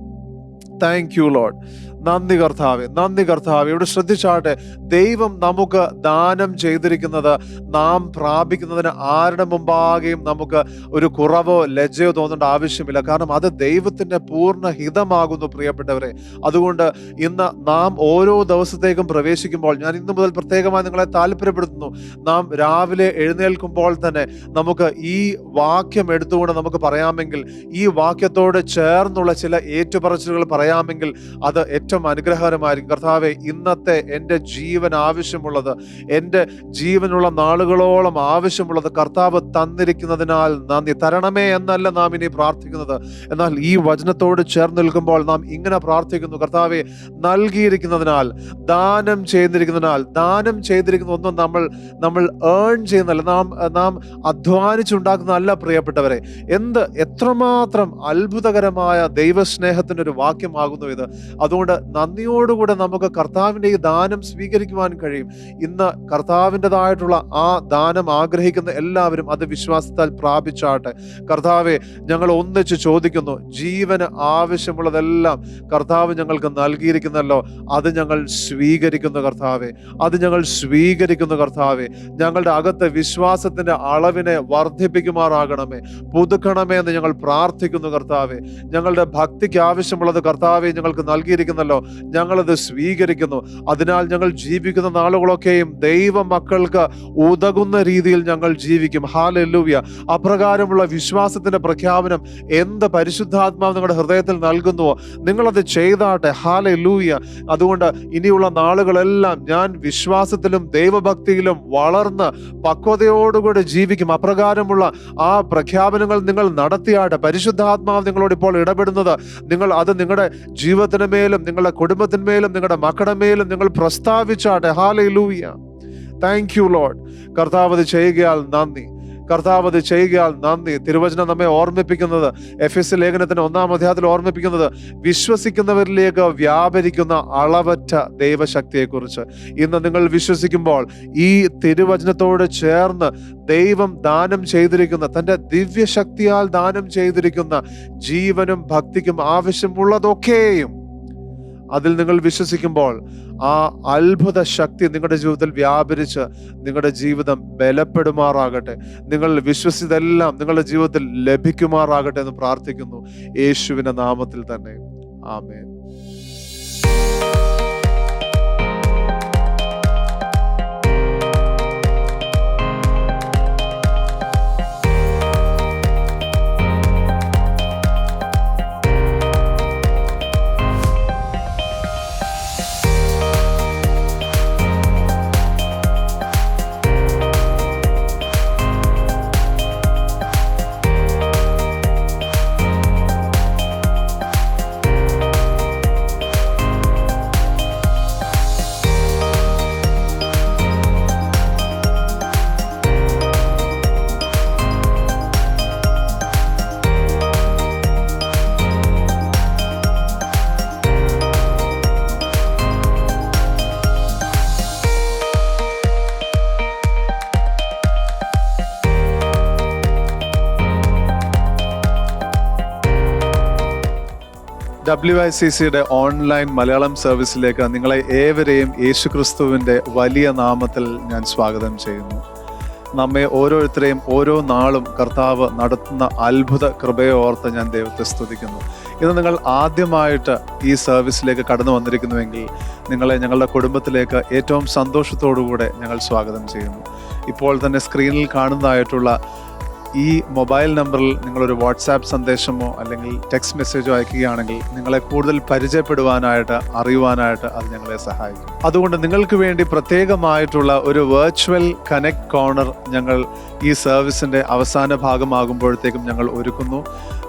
Thank you Lord. നന്ദി കർത്താവേ, നന്ദി കർത്താവേ. ഇവിടെ ശ്രദ്ധിച്ചാട്ടെ, ദൈവം നമുക്ക് ദാനം ചെയ്തിരിക്കുന്നത് നാം പ്രാപിക്കുന്നതിന് ആരുടെ മുമ്പാകെയും നമുക്ക് ഒരു കുറവോ ലജ്ജയോ തോന്നേണ്ട ആവശ്യമില്ല. കാരണം അത് ദൈവത്തിൻ്റെ പൂർണ്ണ ഹിതമാകുന്നു പ്രിയപ്പെട്ടവരെ. അതുകൊണ്ട് ഇന്ന് നാം ഓരോ ദിവസത്തേക്കും പ്രവേശിക്കുമ്പോൾ ഞാൻ ഇന്ന് മുതൽ പ്രത്യേകമായി നിങ്ങളെ താല്പര്യപ്പെടുത്തുന്നു. നാം രാവിലെ എഴുന്നേൽക്കുമ്പോൾ തന്നെ നമുക്ക് ഈ വാക്യം എടുത്തുകൊണ്ട് നമുക്ക് പറയാമെങ്കിൽ, ഈ വാക്യത്തോട് ചേർന്നുള്ള ചില ഏറ്റുപറച്ചിലുകൾ പറയാമെങ്കിൽ അത് ഏറ്റവും അനുഗ്രഹകരമായിരിക്കും. കർത്താവെ, ഇന്നത്തെ എൻ്റെ ജീവൻ ആവശ്യമുള്ളത്, എൻ്റെ ജീവനുള്ള നാളുകളോളം ആവശ്യമുള്ളത് കർത്താവ് തന്നിരിക്കുന്നതിനാൽ നന്ദി. തരണമേ എന്നല്ല നാം ഇനി പ്രാർത്ഥിക്കുന്നത്, എന്നാൽ ഈ വചനത്തോട് ചേർന്ന് നിൽക്കുമ്പോൾ നാം ഇങ്ങനെ പ്രാർത്ഥിക്കുന്നു, കർത്താവെ, നൽകിയിരിക്കുന്നതിനാൽ, ദാനം ചെയ്തിരിക്കുന്നതിനാൽ. ദാനം ചെയ്തിരിക്കുന്ന ഒന്നും നമ്മൾ ഏൺ ചെയ്യുന്നതല്ല, നാം അധ്വാനിച്ചുണ്ടാക്കുന്നതല്ല പ്രിയപ്പെട്ടവരെ. എത്രമാത്രം അത്ഭുതകരമായ ദൈവസ്നേഹത്തിൻ്റെ ഒരു വാക്യമാകുന്നു ഇത്. അതുകൊണ്ട് നന്ദിയോടുകൂടെ നമുക്ക് കർത്താവിൻ്റെ ഈ ദാനം സ്വീകരിക്കുവാൻ കഴിയും. ഇന്ന് കർത്താവിൻ്റെതായിട്ടുള്ള ആ ദാനം ആഗ്രഹിക്കുന്ന എല്ലാവരും അത് വിശ്വാസത്താൽ പ്രാപിച്ചാട്ടെ. കർത്താവെ, ഞങ്ങൾ ഒന്നിച്ച് ചോദിക്കുന്നു, ജീവന് ആവശ്യമുള്ളതെല്ലാം കർത്താവ് ഞങ്ങൾക്ക് നൽകിയിരിക്കുന്നല്ലോ, അത് ഞങ്ങൾ സ്വീകരിക്കുന്നു കർത്താവെ, അത് ഞങ്ങൾ സ്വീകരിക്കുന്നു കർത്താവെ. ഞങ്ങളുടെ അകത്ത് വിശ്വാസത്തിന്റെ അളവിനെ വർദ്ധിപ്പിക്കുമാറാകണമേ, പുതുക്കണമേ എന്ന് ഞങ്ങൾ പ്രാർത്ഥിക്കുന്നു കർത്താവെ. ഞങ്ങളുടെ ഭക്തിക്ക് ആവശ്യമുള്ളത് കർത്താവെ ഞങ്ങൾക്ക് നൽകിയിരിക്കുന്നല്ലോ, ഞങ്ങളത് സ്വീകരിക്കുന്നു. അതിനാൽ ഞങ്ങൾ ജീവിക്കുന്ന നാളുകളൊക്കെയും ദൈവ മക്കൾക്ക് ഉതകുന്ന രീതിയിൽ ഞങ്ങൾ ജീവിക്കും. ഹല്ലേലൂയ. അപ്രകാരമുള്ള വിശ്വാസത്തിന്റെ പ്രഖ്യാപനം എന്ത് പരിശുദ്ധാത്മാവ് നിങ്ങളുടെ ഹൃദയത്തിൽ നൽകുന്നുവോ നിങ്ങളത് ചെയ്താട്ടെ. ഹല്ലേലൂയ. അതുകൊണ്ട് ഇനിയുള്ള നാളുകളെല്ലാം ഞാൻ വിശ്വാസത്തിലും ദൈവഭക്തിയിലും വളർന്ന് പക്വതയോടുകൂടി ജീവിക്കും. അപ്രകാരമുള്ള ആ പ്രഖ്യാപനങ്ങൾ നിങ്ങൾ നടത്തിയാട്ടെ. പരിശുദ്ധാത്മാവ് നിങ്ങളോട് ഇപ്പോൾ ഇടപെടുന്നത് അത് നിങ്ങളുടെ ജീവിതത്തിന് മേലും നിങ്ങളുടെ കുടുംബത്തിന്മേലും നിങ്ങളുടെ മക്കളുടെ മേലും നിങ്ങൾ പ്രസ്താവിച്ചാട്ടെ. ഹല്ലേലൂയ. Thank you Lord. കർത്താവ് അത് ചെയ്യുകയാൽ നന്ദി, കർത്താവ് അത് ചെയ്യുകയാൽ നന്ദി. തിരുവചനം നമ്മെ ഓർമ്മിപ്പിക്കുന്നത്, എഫെസ്യ ലേഖനത്തിന്റെ 1-ാം അധ്യായത്തിൽ ഓർമ്മിപ്പിക്കുന്നത്, വിശ്വസിക്കുന്നവരിലേക്ക് വ്യാപരിക്കുന്ന അളവറ്റ ദൈവശക്തിയെക്കുറിച്ച്. ഇന്ന് നിങ്ങൾ വിശ്വസിക്കുമ്പോൾ ഈ തിരുവചനത്തോട് ചേർന്ന് ദൈവം ദാനം ചെയ്തിരിക്കുന്ന, തൻ്റെ ദിവ്യശക്തിയാൽ ദാനം ചെയ്തിരിക്കുന്ന ജീവനും ഭക്തിക്കും ആവശ്യമുള്ളതൊക്കെയും അതിൽ നിങ്ങൾ വിശ്വസിക്കുമ്പോൾ ആ അത്ഭുത ശക്തി നിങ്ങളുടെ ജീവിതത്തിൽ വ്യാപരിച്ച് നിങ്ങളുടെ ജീവിതം ബലപ്പെടുമാറാകട്ടെ. നിങ്ങൾ വിശ്വസിച്ചതെല്ലാം നിങ്ങളുടെ ജീവിതത്തിൽ ലഭിക്കുമാറാകട്ടെ എന്ന് പ്രാർത്ഥിക്കുന്നു, യേശുവിന്റെ നാമത്തിൽ തന്നെ. ആമേൻ. WICCയുടെ ഓൺലൈൻ മലയാളം സർവീസിലേക്ക് നിങ്ങളെ ഏവരെയും യേശുക്രിസ്തുവിൻ്റെ വലിയ നാമത്തിൽ ഞാൻ സ്വാഗതം ചെയ്യുന്നു. നമ്മെ ഓരോരുത്തരെയും ഓരോ നാളും കർത്താവ് നടത്തുന്ന അത്ഭുത കൃപയെ ഓർത്ത് ഞാൻ ദൈവത്തെ സ്തുതിക്കുന്നു. ഇന്ന് നിങ്ങൾ ആദ്യമായിട്ട് ഈ സർവീസിലേക്ക് കടന്നു വന്നിരിക്കുന്നുവെങ്കിൽ നിങ്ങളെ ഞങ്ങളുടെ കുടുംബത്തിലേക്ക് ഏറ്റവും സന്തോഷത്തോടുകൂടെ ഞങ്ങൾ സ്വാഗതം ചെയ്യുന്നു. ഇപ്പോൾ തന്നെ സ്ക്രീനിൽ കാണുന്നതായിട്ടുള്ള ഈ മൊബൈൽ നമ്പറിൽ നിങ്ങളൊരു വാട്സാപ്പ് സന്ദേശമോ അല്ലെങ്കിൽ ടെക്സ്റ്റ് മെസ്സേജോ അയക്കുകയാണെങ്കിൽ നിങ്ങളെ കൂടുതൽ പരിചയപ്പെടുവാനായിട്ട്, അറിയുവാനായിട്ട് അത് ഞങ്ങളെ സഹായിക്കും. അതുകൊണ്ട് നിങ്ങൾക്ക് വേണ്ടി പ്രത്യേകമായിട്ടുള്ള ഒരു വെർച്വൽ കണക്ട് കോർണർ ഞങ്ങൾ ഈ സർവീസിൻ്റെ അവസാന ഭാഗമാകുമ്പോഴത്തേക്കും ഞങ്ങൾ ഒരുക്കുന്നു.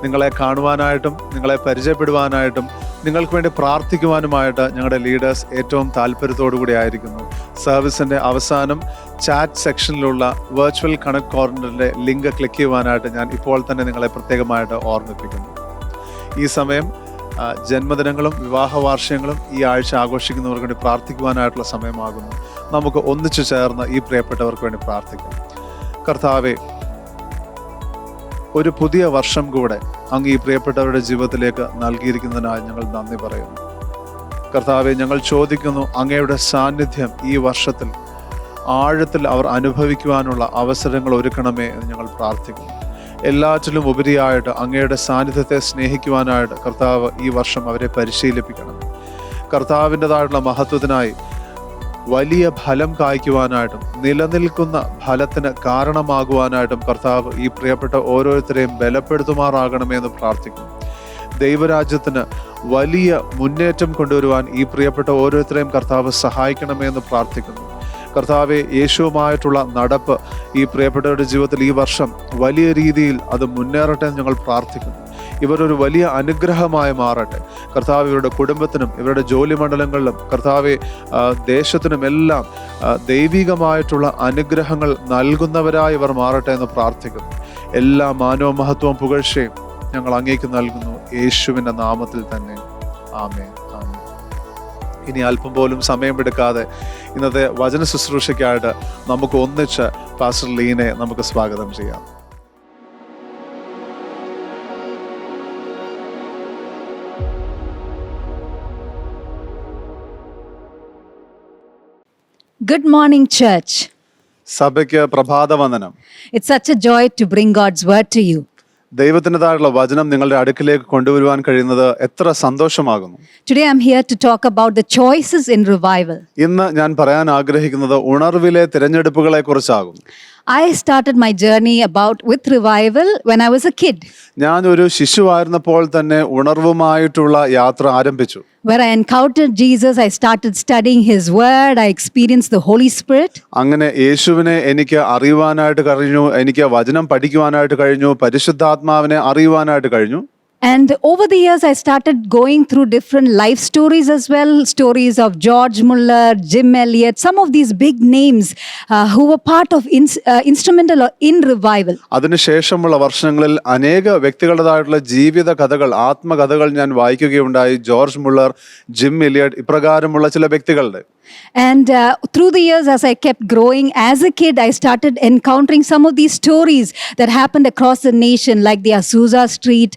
നിങ്ങളെ കാണുവാനായിട്ടും നിങ്ങളെ പരിചയപ്പെടുവാനായിട്ടും നിങ്ങൾക്ക് വേണ്ടി പ്രാർത്ഥിക്കുവാനുമായിട്ട് ഞങ്ങളുടെ ലീഡേഴ്സ് ഏറ്റവും താല്പര്യത്തോടു കൂടി ആയിരിക്കുന്നു. സർവീസിൻ്റെ അവസാനം ചാറ്റ് സെക്ഷനിലുള്ള വെർച്വൽ കണക്ട് കോർണറിൻ്റെ ലിങ്ക് ക്ലിക്ക് ചെയ്യുവാനായിട്ട് ഞാൻ ഇപ്പോൾ തന്നെ നിങ്ങളെ പ്രത്യേകമായിട്ട് ഓർമ്മിപ്പിക്കുന്നു. ഈ സമയം ജന്മദിനങ്ങളും വിവാഹ വാർഷികങ്ങളും ഈ ആഴ്ച ആഘോഷിക്കുന്നവർക്ക് വേണ്ടി പ്രാർത്ഥിക്കുവാനായിട്ടുള്ള സമയമാകുന്നു. നമുക്ക് ഒന്നിച്ചു ചേർന്ന് ഈ പ്രിയപ്പെട്ടവർക്ക് വേണ്ടി പ്രാർത്ഥിക്കാം. കർത്താവെ, ഒരു പുതിയ വർഷം കൂടെ അങ്ങ് ഈ പ്രിയപ്പെട്ടവരുടെ ജീവിതത്തിലേക്ക് നൽകിയിരിക്കുന്നതിനായി ഞങ്ങൾ നന്ദി പറയുന്നു. കർത്താവെ, ഞങ്ങൾ ചോദിക്കുന്നു, അങ്ങയുടെ സാന്നിധ്യം ഈ വർഷത്തിൽ ആഴത്തിൽ അവർ അനുഭവിക്കുവാനുള്ള അവസരങ്ങൾ ഒരുക്കണമേ എന്ന് ഞങ്ങൾ പ്രാർത്ഥിക്കുന്നു. എല്ലാറ്റിലും ഉപരിയായിട്ട് അങ്ങയുടെ സാന്നിധ്യത്തെ സ്നേഹിക്കുവാനായിട്ട് കർത്താവ് ഈ വർഷം അവരെ പരിശീലിപ്പിക്കണം. കർത്താവിൻ്റെതായിട്ടുള്ള മഹത്വത്തിനായി വലിയ ഫലം കായ്ക്കുവാനായിട്ടും നിലനിൽക്കുന്ന ഫലത്തിന് കാരണമാകുവാനായിട്ടും കർത്താവ് ഈ പ്രിയപ്പെട്ട ഓരോരുത്തരെയും ബലപ്പെടുത്തുമാറാകണമെന്ന് പ്രാർത്ഥിക്കുന്നു. ദൈവരാജ്യത്തിന് വലിയ മുന്നേറ്റം കൊണ്ടുവരുവാൻ ഈ പ്രിയപ്പെട്ട ഓരോരുത്തരെയും കർത്താവ് സഹായിക്കണമെന്ന് പ്രാർത്ഥിക്കുന്നു. കർത്താവെ, യേശുവുമായിട്ടുള്ള നടപ്പ് ഈ പ്രിയപ്പെട്ടവരുടെ ജീവിതത്തിൽ ഈ വർഷം വലിയ രീതിയിൽ അത് മുന്നേറട്ടെ എന്ന് ഞങ്ങൾ പ്രാർത്ഥിക്കുന്നു. ഇവരൊരു വലിയ അനുഗ്രഹമായി മാറട്ടെ. കർത്താവ് ഇവരുടെ കുടുംബത്തിനും ഇവരുടെ ജോലി മണ്ഡലങ്ങളിലും കർത്താവെ ദേശത്തിനുമെല്ലാം ദൈവികമായിട്ടുള്ള അനുഗ്രഹങ്ങൾ നൽകുന്നവരായി ഇവർ മാറട്ടെ എന്ന് പ്രാർത്ഥിക്കുന്നു. എല്ലാ മാനവ മഹത്വവും പുകഴ്ചയും ഞങ്ങൾ അങ്ങേക്ക് നൽകുന്നു, യേശുവിൻ്റെ നാമത്തിൽ തന്നെ. ആമേൻ. ആമേൻ. ഇനി അല്പം പോലും സമയമെടുക്കാതെ ഇന്നത്തെ വചന ശുശ്രൂഷയ്ക്കായിട്ട് നമുക്ക് ഒന്നിച്ച് പാസ്റ്റർ ലീനെ നമുക്ക് സ്വാഗതം ചെയ്യാം. Good morning, church. സഭയ്ക്ക് പ്രഭാതവന്ദനം. It's such a joy to bring God's word to you. ദൈവത്തിൻ്റെതായുള്ള വചനം നിങ്ങളുടെ അടുക്കിലേക്ക് കൊണ്ടുവരുവാൻ കഴിയുന്നത് എത്ര സന്തോഷമാകുന്നു. Today I'm here to talk about the choices in revival. ഇന്ന് ഞാൻ പറയാൻ ആഗ്രഹിക്കുന്നത് ഉണർവിലെ തിരഞ്ഞെടുപ്പുകളെ കുറിച്ചാകും. I started my journey with revival when I was a kid, ഞാൻ ഒരു ശിശുവായിരുന്നപ്പോൾ തന്നെ ഉണർവുമായിട്ടുള്ള യാത്ര ആരംഭിച്ചു. where I encountered Jesus. I started studying his word. I experienced the Holy Spirit. അങ്ങനെ യേശുവിനെ എനിക്ക് അറിയുവാനായിട്ട് കഴിഞ്ഞു, എനിക്ക് വചനം പഠിക്കുവാനായിട്ട് കഴിഞ്ഞു, പരിശുദ്ധാത്മാവിനെ അറിയുവാനായിട്ട് കഴിഞ്ഞു. And over the years, I started going through different life stories as well. Stories of George Muller, Jim Elliot, some of these big names who were part of instrumental in revival. അതിനുശേഷമുള്ള വർഷങ്ങളിൽ അനേക വ്യക്തികളുടേതായിട്ടുള്ള ജീവിത കഥകൾ, ആത്മകഥകൾ ഞാൻ വായിക്കുകയുണ്ടായി. George Muller, gym Elliot, ഇപ്രകാരമുള്ള ചില വ്യക്തികളുടെ. And through the years, as I kept growing as a kid, I started encountering some of these stories that happened across the nation, like the Azusa Street,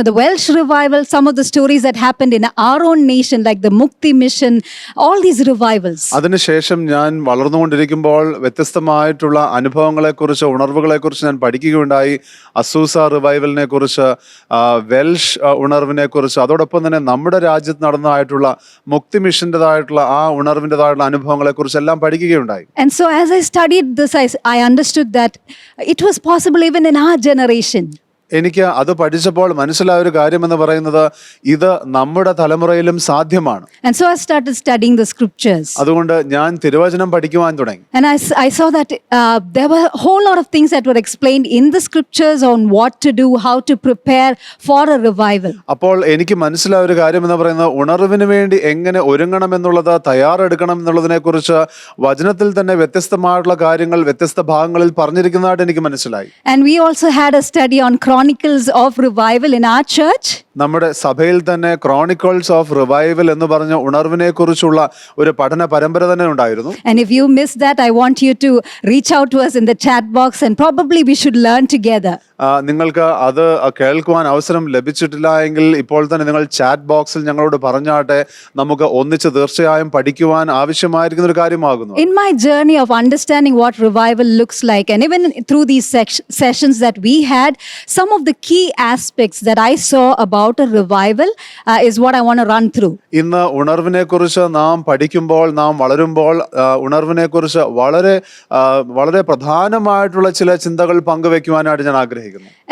the Welsh revival, some of the stories that happened in our own nation, like the Mukti Mission, all these revivals. അതിനുശേഷം ഞാൻ വളർന്നുകൊണ്ടിരിക്കുമ്പോൾ വ്യത്യസ്തമായിട്ടുള്ള അനുഭവങ്ങളെക്കുറിച്ച്, ഉണർവുകളെക്കുറിച്ച് ഞാൻ പഠിക്കുകയുണ്ടായി. അസൂസ റിവൈവലിനെ കുറിച്ച്, Welsh ഉണർവിനെ കുറിച്ച്, അതോടൊപ്പം തന്നെ നമ്മുടെ രാജ്യത്ത് നടന്നതായിട്ടുള്ള മുക്തി മിഷൻ്റെതായിട്ടുള്ള ആ ഉണർവിൻ്റെതായിട്ടുള്ള അനുഭവങ്ങളെ കുറിച്ചെല്ലാം പഠിക്കുകയുണ്ടായി. And so as I studied this, I understood that it was possible even in our generation. എനിക്ക് അത് പഠിച്ചപ്പോൾ മനസ്സിലായ ഒരു കാര്യം എന്ന് പറയുന്നത് ഇത് നമ്മുടെ തലമുറയിലും സാധ്യമാണ്. And so I started studying the scriptures. അതുകൊണ്ട് ഞാൻ തിരുവചനം പഠിക്കുവാൻ തുടങ്ങി. And I saw that there were a whole lot of things that were explained in the scriptures on what to do, how to prepare for a revival. അപ്പോൾ എനിക്ക് മനസ്സിലായ ഒരു കാര്യം എന്ന് പറയുന്നത് ഉണർവിന് വേണ്ടി എങ്ങനെ ഒരുങ്ങണം എന്നുള്ളത്, തയ്യാറെടുക്കണം എന്നുള്ളതിനെ കുറിച്ച് വചനത്തിൽ തന്നെ വ്യത്യസ്തമായിട്ടുള്ള കാര്യങ്ങൾ വ്യത്യസ്ത ഭാഗങ്ങളിൽ പറഞ്ഞിരിക്കുന്നതായിട്ട് എനിക്ക് മനസ്സിലായി. And we also had a study on Chronicles of Revival in our church. നമ്മുടെ സഭയിൽ തന്നെ ക്രോണിക്കിൾസ് ഓഫ് റിവൈവൽ എന്ന് പറഞ്ഞ ഉണർവിനെ കുറിച്ചുള്ള ഒരു പഠന പരമ്പര തന്നെ ഉണ്ടായിരുന്നു. And if you missed that, I want you to reach out to us in the chat box and probably we should learn together. നിങ്ങൾക്ക് അത് കേൾക്കുവാൻ അവസരം ലഭിച്ചിട്ടില്ല എങ്കിൽ ഇപ്പോൾ തന്നെ നിങ്ങൾ ചാറ്റ് ബോക്സിൽ ഞങ്ങളോട് പറഞ്ഞാട്ടെ. നമുക്ക് ഒന്നിച്ച് തീർച്ചയായും പഠിക്കുവാൻ ആവശ്യമായിരിക്കുന്ന ഒരു കാര്യമാകുന്നു. In my journey of understanding what revival looks like, and even through these sessions that we had, some of the key aspects that I saw about a revival is what I want to run through. ഇന്ന് ഉണർവിനെ കുറിച്ച് നാം പഠിക്കുമ്പോൾ, നാം വളരുമ്പോൾ ഉണർവിനെ കുറിച്ച് വളരെ വളരെ പ്രധാനമായിട്ടുള്ള ചില ചിന്തകൾ പങ്കുവെക്കുവാനായിട്ട് ഞാൻ ആഗ്രഹിക്കുന്നു.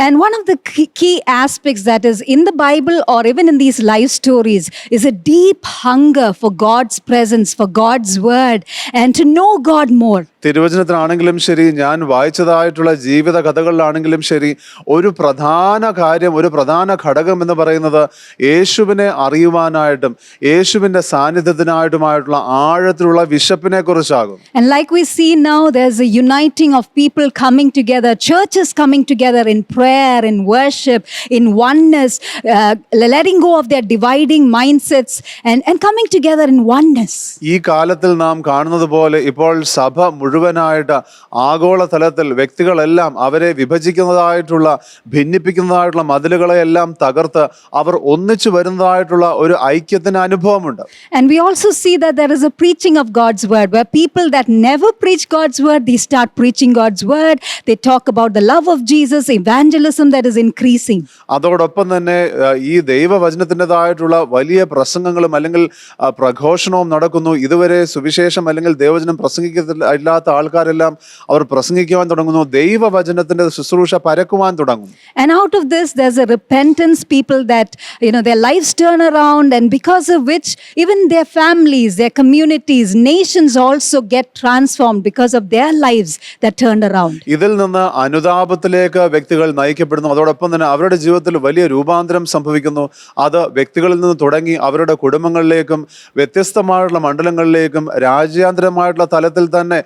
And one of the key aspects that is in the Bible or even in these life stories is a deep hunger for God's presence, for God's word, and to know God more. തിരുവചനത്തിലാണെങ്കിലും ശരി, ഞാൻ വായിച്ചതായിട്ടുള്ള ജീവിത കഥകളിലാണെങ്കിലും ശരി, ഒരു പ്രധാന കാര്യം, ഒരു പ്രധാന ഘടകം എന്ന് പറയുന്നത് യേശുവിനെ അറിയുവാനായിട്ടും യേശുവിൻ്റെ സാന്നിധ്യത്തിനായിട്ടുമായിട്ടുള്ള ആഴത്തിലുള്ള വിശപ്പിനെ കുറിച്ചാകും. And like we see now, there's a uniting of people coming together, churches coming together in prayer, in worship, in oneness, letting go of their dividing mindsets and coming together in oneness. ഈ കാലത്തിൽ നാം കാണുന്നത് പോലെ ഇപ്പോൾ സഭ മുഴുവനായിട്ട് ആഗോള തലത്തിൽ വ്യക്തികളെല്ലാം അവരെ വിഭജിക്കുന്നതായിട്ടുള്ള, ഭിന്നിപ്പിക്കുന്നതായിട്ടുള്ള മതിലുകളെയെല്ലാം തകർത്ത് അവർ ഒന്നിച്ചു വരുന്നതായിട്ടുള്ള ഒരു ഐക്യത്തിന് അനുഭവമുണ്ട്. And we also see that there is a preaching of God's word, where people that never preach God's word, they start preaching God's word. They talk about the love of Jesus, evangelism that is increasing. അതോടൊപ്പം തന്നെ ഈ ദൈവവചനത്തിൻ്റെതായിട്ടുള്ള വലിയ പ്രസംഗങ്ങളും അല്ലെങ്കിൽ പ്രഘോഷണവും നടക്കുന്നു. ഇതുവരെ സുവിശേഷം അല്ലെങ്കിൽ ദൈവവചനം പ്രസംഗിക്കില്ലാത്ത ആൾക്കാരെല്ലാം അവർ പ്രസംഗിക്കുവാൻ തുടങ്ങുന്നു. ദൈവവചനത്തിന്റെ ശുശ്രൂഷ പരക്കുവാൻ തുടങ്ങും. And out of this, there's a repentance, people that, their lives turn around, and because of which even their families, their communities, nations also get transformed because of their lives that turned around. ഇതിൽ നിന്ന് അനുതാപത്തിലേക്ക് വ്യക്തികൾ നയിക്കപ്പെടുന്നു. അതോടൊപ്പം തന്നെ അവരുടെ ജീവിതത്തിൽ വലിയ രൂപാന്തരം സംഭവിക്കുന്നു. അത് വ്യക്തികളിൽ നിന്ന് തുടങ്ങി അവരുടെ കുടുംബങ്ങളിലേക്കും വ്യത്യസ്തമായിട്ടുള്ള മണ്ഡലങ്ങളിലേക്കും രാജ്യാന്തരമായിട്ടുള്ള തലത്തിൽ തന്നെ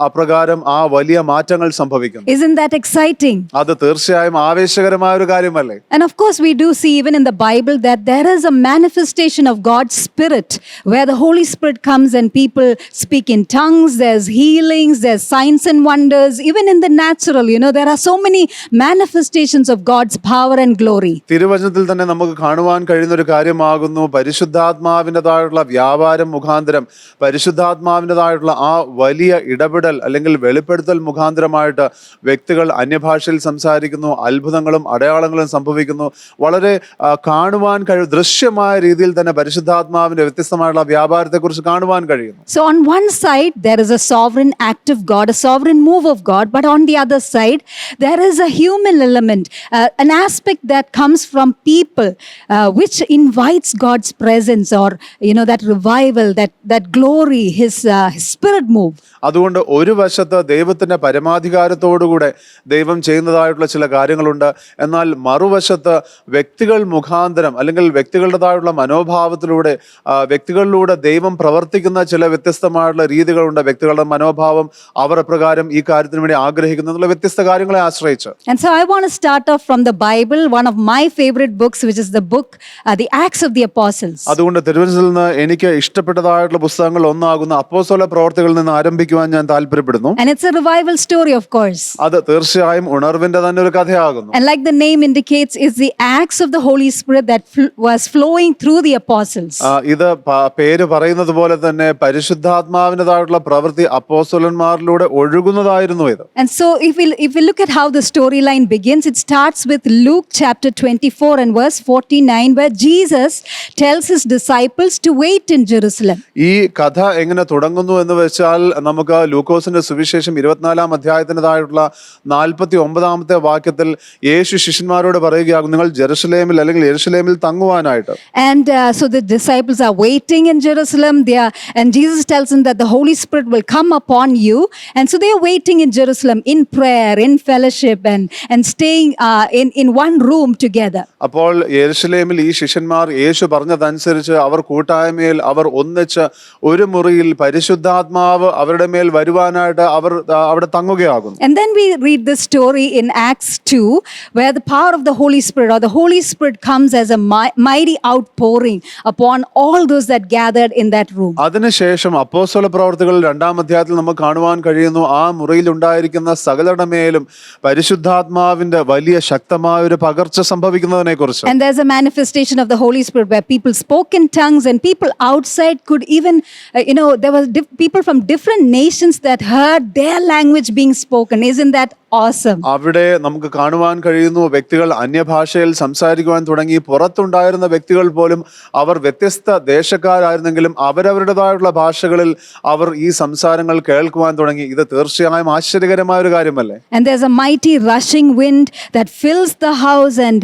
അപ്രകാരം ആ വലിയ മാറ്റങ്ങൾ സംഭവിക്കുന്നു. Isn't that exciting? അത് തീർച്ചയായും ആവേശകരമായ ഒരു കാര്യമല്ലേ? And of course, we do see even in the Bible that there is a manifestation of God's Spirit where the Holy Spirit comes and people speak in tongues, there's healings, there's signs and wonders. Even in the natural, there are so many manifestations of God's power and glory. തിരുവചനത്തിൽ തന്നെ നമുക്ക് കാണുവാൻ കഴിയുന്ന ഒരു കാര്യമാകുന്നു പരിശുദ്ധാത്മാവിൻ്റെതായിട്ടുള്ള വ്യാപാരം മുഖാന്തരം, പരിശുദ്ധാത്മാവിൻ്റെതായിട്ടുള്ള ആ വലിയ ഇടപെടൽ അല്ലെങ്കിൽ വെളിപ്പെടുത്തൽ മുഖാന്തരമായിട്ട് വ്യക്തികൾ അന്യഭാഷയിൽ സംസാരിക്കുന്നു, അത്ഭുതങ്ങളും അടയാളങ്ങളും സംഭവിക്കുന്നു. വളരെ കാണുവാൻ ദൃശ്യമായ രീതിയിൽ തന്നെ പരിശുദ്ധാത്മാവിന്റെ വ്യത്യസ്തമായിട്ടുള്ള വ്യാപാരത്തെക്കുറിച്ച് കാണുവാൻ കഴിയുന്നു. So on one side there is a sovereign act of God, a sovereign move of God, but on the other side there is a human element, an aspect that comes from people, which invites God's presence, or that revival, that glory, his spirit move. അതുകൊണ്ട് ഒരു വശത്ത് ദൈവത്തിന്റെ പരമാധികാരത്തോടുകൂടെ ദൈവം ചെയ്യുന്നതായിട്ടുള്ള ചില കാര്യങ്ങളുണ്ട്. എന്നാൽ മറുവശത്ത് വ്യക്തികൾ മുഖാന്തരം അല്ലെങ്കിൽ വ്യക്തികളുടേതായിട്ടുള്ള മനോഭാവത്തിലൂടെ വ്യക്തികളിലൂടെ ദൈവം പ്രവർത്തിക്കുന്ന ചില വ്യത്യസ്തമായിട്ടുള്ള രീതികളുണ്ട്. വ്യക്തികളുടെ മനോഭാവം അവർ പ്രകാരം ഈ കാര്യത്തിന് വേണ്ടി ആഗ്രഹിക്കുന്ന വ്യത്യസ്ത കാര്യങ്ങളെ ആശ്രയിച്ച്. And so I want to start off from the Bible, one of my favorite books, which is the book the Acts of the Apostles. അതുകൊണ്ട് തിരുവചനത്തിൽ നിന്ന് എനിക്ക് ഇഷ്ടപ്പെട്ടതായിട്ടുള്ള പുസ്തകങ്ങൾ ഒന്നാകുന്ന അപ്പോസ്തല പ്രവർത്തികളിൽ നിന്ന് ആരംഭിക്കുവാൻ ഞാൻ താല്പര്യപ്പെടുന്നു. And it's a revival story, of course. അത് തീർച്ചയായും ഉണർവിന്റെ തന്നെ ഒരു കഥയാകുന്നു. And like the name indicates, is the acts of the Holy Spirit that was flowing through the apostles. ഇത് പേര് പറയുന്നത് പോലെ തന്നെ പരിശുദ്ധാത്മാവിൻ്റെതായിട്ടുള്ള പ്രവൃത്തി അപ്പോസ്തലന്മാരിലൂടെ ഒഴുകുന്നതായിരുന്നു ഇത്. And so if we look at how the storyline begins, it starts with Luke chapter 24 and verse 49, where Jesus tells his disciples to wait in Jerusalem. ഈ കഥ എങ്ങനെ തുടങ്ങുന്നു എന്ന് വെച്ചാൽ നമുക്ക് ലൂക്കോസിന്റെ സുവിശേഷം 24-ാം അധ്യായത്തിൻ്റെതായിട്ടുള്ള 49-ാമത്തെ വാക്യത്തിൽ യേശു ശിഷ്യന്മാരോട് പറയുകയാകും, നിങ്ങൾ ജെറുസലേമിൽ അല്ലെങ്കിൽ യെരുശലേമിൽ തങ്ങുവാനായിട്ട്. And so the disciples are waiting in Jerusalem. And Jesus tells them that the Holy Spirit will come upon you. And so they are waiting in Jerusalem in prayer, in fellowship, and staying in one room together. അപ്പോൾ യെരുശലേമിൽ ഈ ശിഷ്യന്മാർ യേശു പറഞ്ഞതനുസരിച്ച് അവർ കൂട്ടായ്മയിൽ അവർ ഒന്നിച്ച് ഒരു മുറിയിൽ പരിശുദ്ധാത്മാവ് അവരുടെ മേൽ വരുവാനായിട്ട് അവർ അവിടെ തങ്ങുകയാകുന്നു. And then we read this story in Acts 2, where the power of the Holy Spirit, or the Holy Spirit, comes as a mighty outpouring upon all those that gathered in that room. അതിനുശേഷം അപ്പോസ്തല പ്രവർത്തികൾ 2-ാം അധ്യായത്തിൽ നമുക്ക് കാണുവാൻ കഴിയുന്നു, ആ മുറിയിൽ ഉണ്ടായിരിക്കുന്ന സകലരുടെ മേലും പരിശുദ്ധാത്മാവിന്റെ വലിയ ശക്തമായ ഒരു പകർച്ച സംഭവിക്കുന്നതിനെ കുറിച്ച്. And there's a manifestation of the Holy Spirit where people spoke in tongues, and people outside could even, there were people from different nations that heard their language being spoken. Isn't that awesome? അവിടെ നമുക്ക് കാണുവാൻ കഴിയുന്നു വ്യക്തികൾ അന്യഭാഷയിൽ സംസാരിക്കുവാൻ തുടങ്ങി. പുറത്തുണ്ടായിരുന്ന വ്യക്തികൾ പോലും അവർ വ്യത്യസ്ത ദേശക്കാരായിരുന്നെങ്കിലും അവരവരുടേതായുള്ള ഭാഷകളിൽ അവർ ഈ സംസാരങ്ങൾ കേൾക്കുവാൻ തുടങ്ങി. ഇത് തീർച്ചയായും ആശ്ചര്യകരമായ ഒരു കാര്യമല്ലേ? And there's a mighty rushing wind that fills the house, and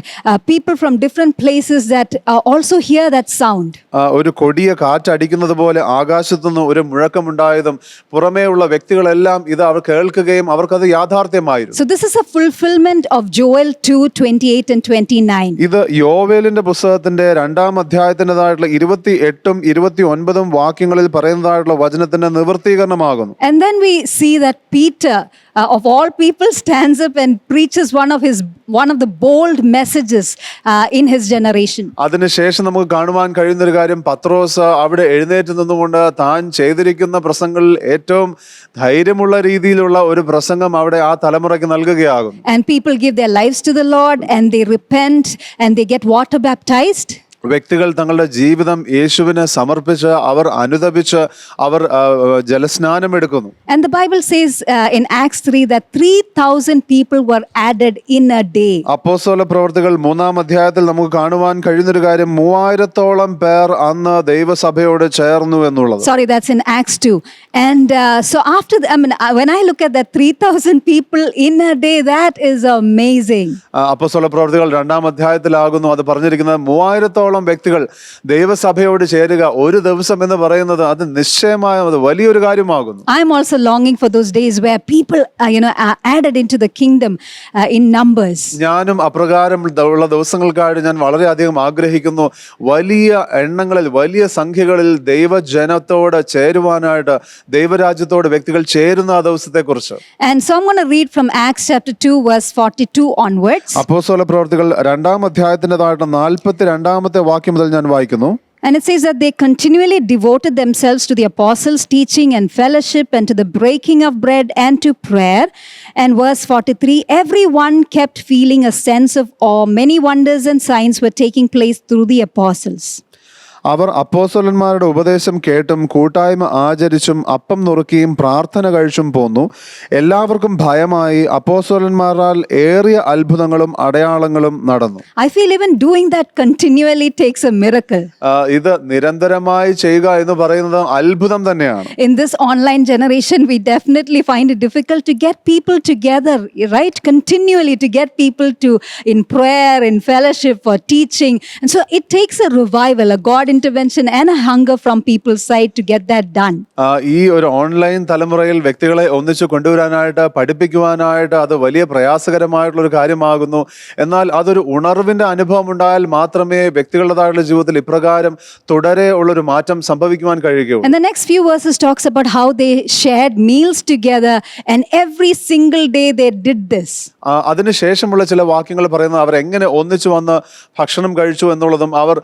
people from different places that also hear that sound. ഒരു കൊടിയ കാറ്റടിക്കുന്നത് പോലെ ആകാശത്തുനിന്ന് ഒരു മുഴക്കമുണ്ടായതും പുറമേ ഉള്ള വ്യക്തികളെല്ലാം ഇത് അവർ കേൾക്കുകയും അവർക്കത് യാഥാർത്ഥ്യമായി. So this is a fulfillment of Joel 2:28 and 29. ഇത് യോവേലിന്റെ പുസ്തകത്തിന്റെ 2-ാം അധ്യായത്തിൻ്റെതായിട്ടുള്ള 28-ഉം 29-ഉം വാക്യങ്ങളിൽ പറയുന്നതായിട്ടുള്ള വചനത്തിന്റെ നിവൃത്തീകരണമാകുന്നു. And then we see that Peter, of all people, stands up and preaches one of the bold messages in his generation. അതിനുശേഷം നമുക്ക് കാണുവാൻ കഴിയുന്ന ഒരു കാര്യം, പത്രോസ് അവിടെ എഴുന്നേറ്റ് നിന്നുകൊണ്ട് താൻ ചെയ്തിരിക്കുന്ന പ്രസംഗങ്ങളിൽ ഏറ്റവും ധൈര്യമുള്ള രീതിയിലുള്ള ഒരു പ്രസംഗം അവിടെ ആ തലമുറയ്ക്ക് നൽകുകയാകും. And people give their lives to the Lord, and they repent, and they get water baptized. വ്യക്തികൾ തങ്ങളുടെ ജീവിതം യേശുവിനെ സമർപ്പിച്ച് അവർ അനുതപിച്ച് അവർ ജലസ്നാനം എടുക്കുന്നു. And the Bible says in Acts 3 that 3,000 people were added in a day. അപ്പോസ്തല പ്രവർത്തികൾ 3-ാം അധ്യായത്തിൽ നമുക്ക് കാണുവാൻ കഴിയുന്നൊരു കാര്യം, 3000-ഓളം പേർ അന്ന് ദൈവസഭയോട് ചേർന്നു എന്നുള്ളത്. Sorry, that's in Acts 2. And so after when I look at that 3,000 people in a day, that is amazing. അപ്പോസ്തല പ്രവർത്തികൾ 2-ാം അധ്യായത്തിലാകുന്നു അത് പറഞ്ഞിരിക്കുന്നത്. 3000-ഓളം ലക്ഷത്തോളം വ്യക്തികൾ ദൈവസഭയോട് ചേരുക ഒരു ദിവസം എന്ന് പറയുന്നത് അത് നിശ്ചയമായും അത് വലിയൊരു കാര്യമാകുന്നു. I'm also longing for those days where people, are added into the kingdom in numbers. ഞാനും അപ്രകാരം ഉള്ള ദിവസങ്ങൾക്കായിട്ട് ഞാൻ വളരെയധികം ആഗ്രഹിക്കുന്നു. വലിയ എണ്ണങ്ങളിൽ വലിയ സംഖ്യകളിൽ ദൈവജനത്തോട് ചേരുവാനായിട്ട്, ദൈവരാജ്യത്തോട് വ്യക്തികൾ ചേരുന്ന ആ ദിവസത്തെ കുറിച്ച്. And so I'm going to read from Acts chapter 2 verse 42 onwards. അപ്പോസ്തല പ്രവൃത്തികൾ 2-ാം അധ്യായത്തിൻ്റെതായിട്ട് 42-ാമത്തെ വാക്യം മുതൽ ഞാൻ വായിക്കുന്നു. And it says that they continually devoted themselves to the apostles' teaching and fellowship and to the breaking of bread and to prayer. And verse 43, everyone kept feeling a sense of awe. Many wonders and signs were taking place through the apostles. അവർ അപ്പോസ്തലന്മാരുടെ ഉപദേശം കേട്ടും കൂട്ടായ്മ ആചരിച്ചും അപ്പം നുറുക്കിയും പ്രാർത്ഥന കഴിച്ചും പോന്നു. എല്ലാവർക്കും ഭയമായി. അപ്പോസ്തലന്മാരാൽ ഏറിയ അത്ഭുതങ്ങളും അടയാളങ്ങളും നടന്നു. I feel even doing that continually takes a miracle. ഇത് നിരന്തരമായി ചെയ്യുക എന്ന് പറയുന്നത് അത്ഭുതം തന്നെയാണ്. In this online generation, we definitely find it difficult to get people together, right? Continually to get people to in prayer, in fellowship, for teaching. And so it takes a revival, a God intervention and a hunger from people's side to get that done. ഈ ഒരു online തലമുറയിൽ വ്യക്തികളെ ഒന്നിച്ചു കൊണ്ടുവരാനായിട്ട്, പഠിപ്പിക്കുവാനായിട്ട് അത് വലിയ പ്രയാസകരമായിട്ടുള്ള ഒരു കാര്യമാകുന്നു. എന്നാൽ അതൊരു ഉണർവിന്റെ അനുഭവം ഉണ്ടായാൽ മാത്രമേ വ്യക്തികളുടേതായിട്ടുള്ള ജീവിതത്തിൽ ഇപ്രകാരം തുടരെ ഉള്ളൊരു മാറ്റം സംഭവിക്കുവാൻ കഴിയുകയുള്ളൂ. And the next few verses talks about how they shared meals together and every single day they did this. അതിനുശേഷമുള്ള ചില വാക്യങ്ങൾ പറയുന്നത് അവർ എങ്ങനെ ഒന്നിച്ചു വന്ന് ഭക്ഷണം കഴിച്ചു എന്നുള്ളതും അവർ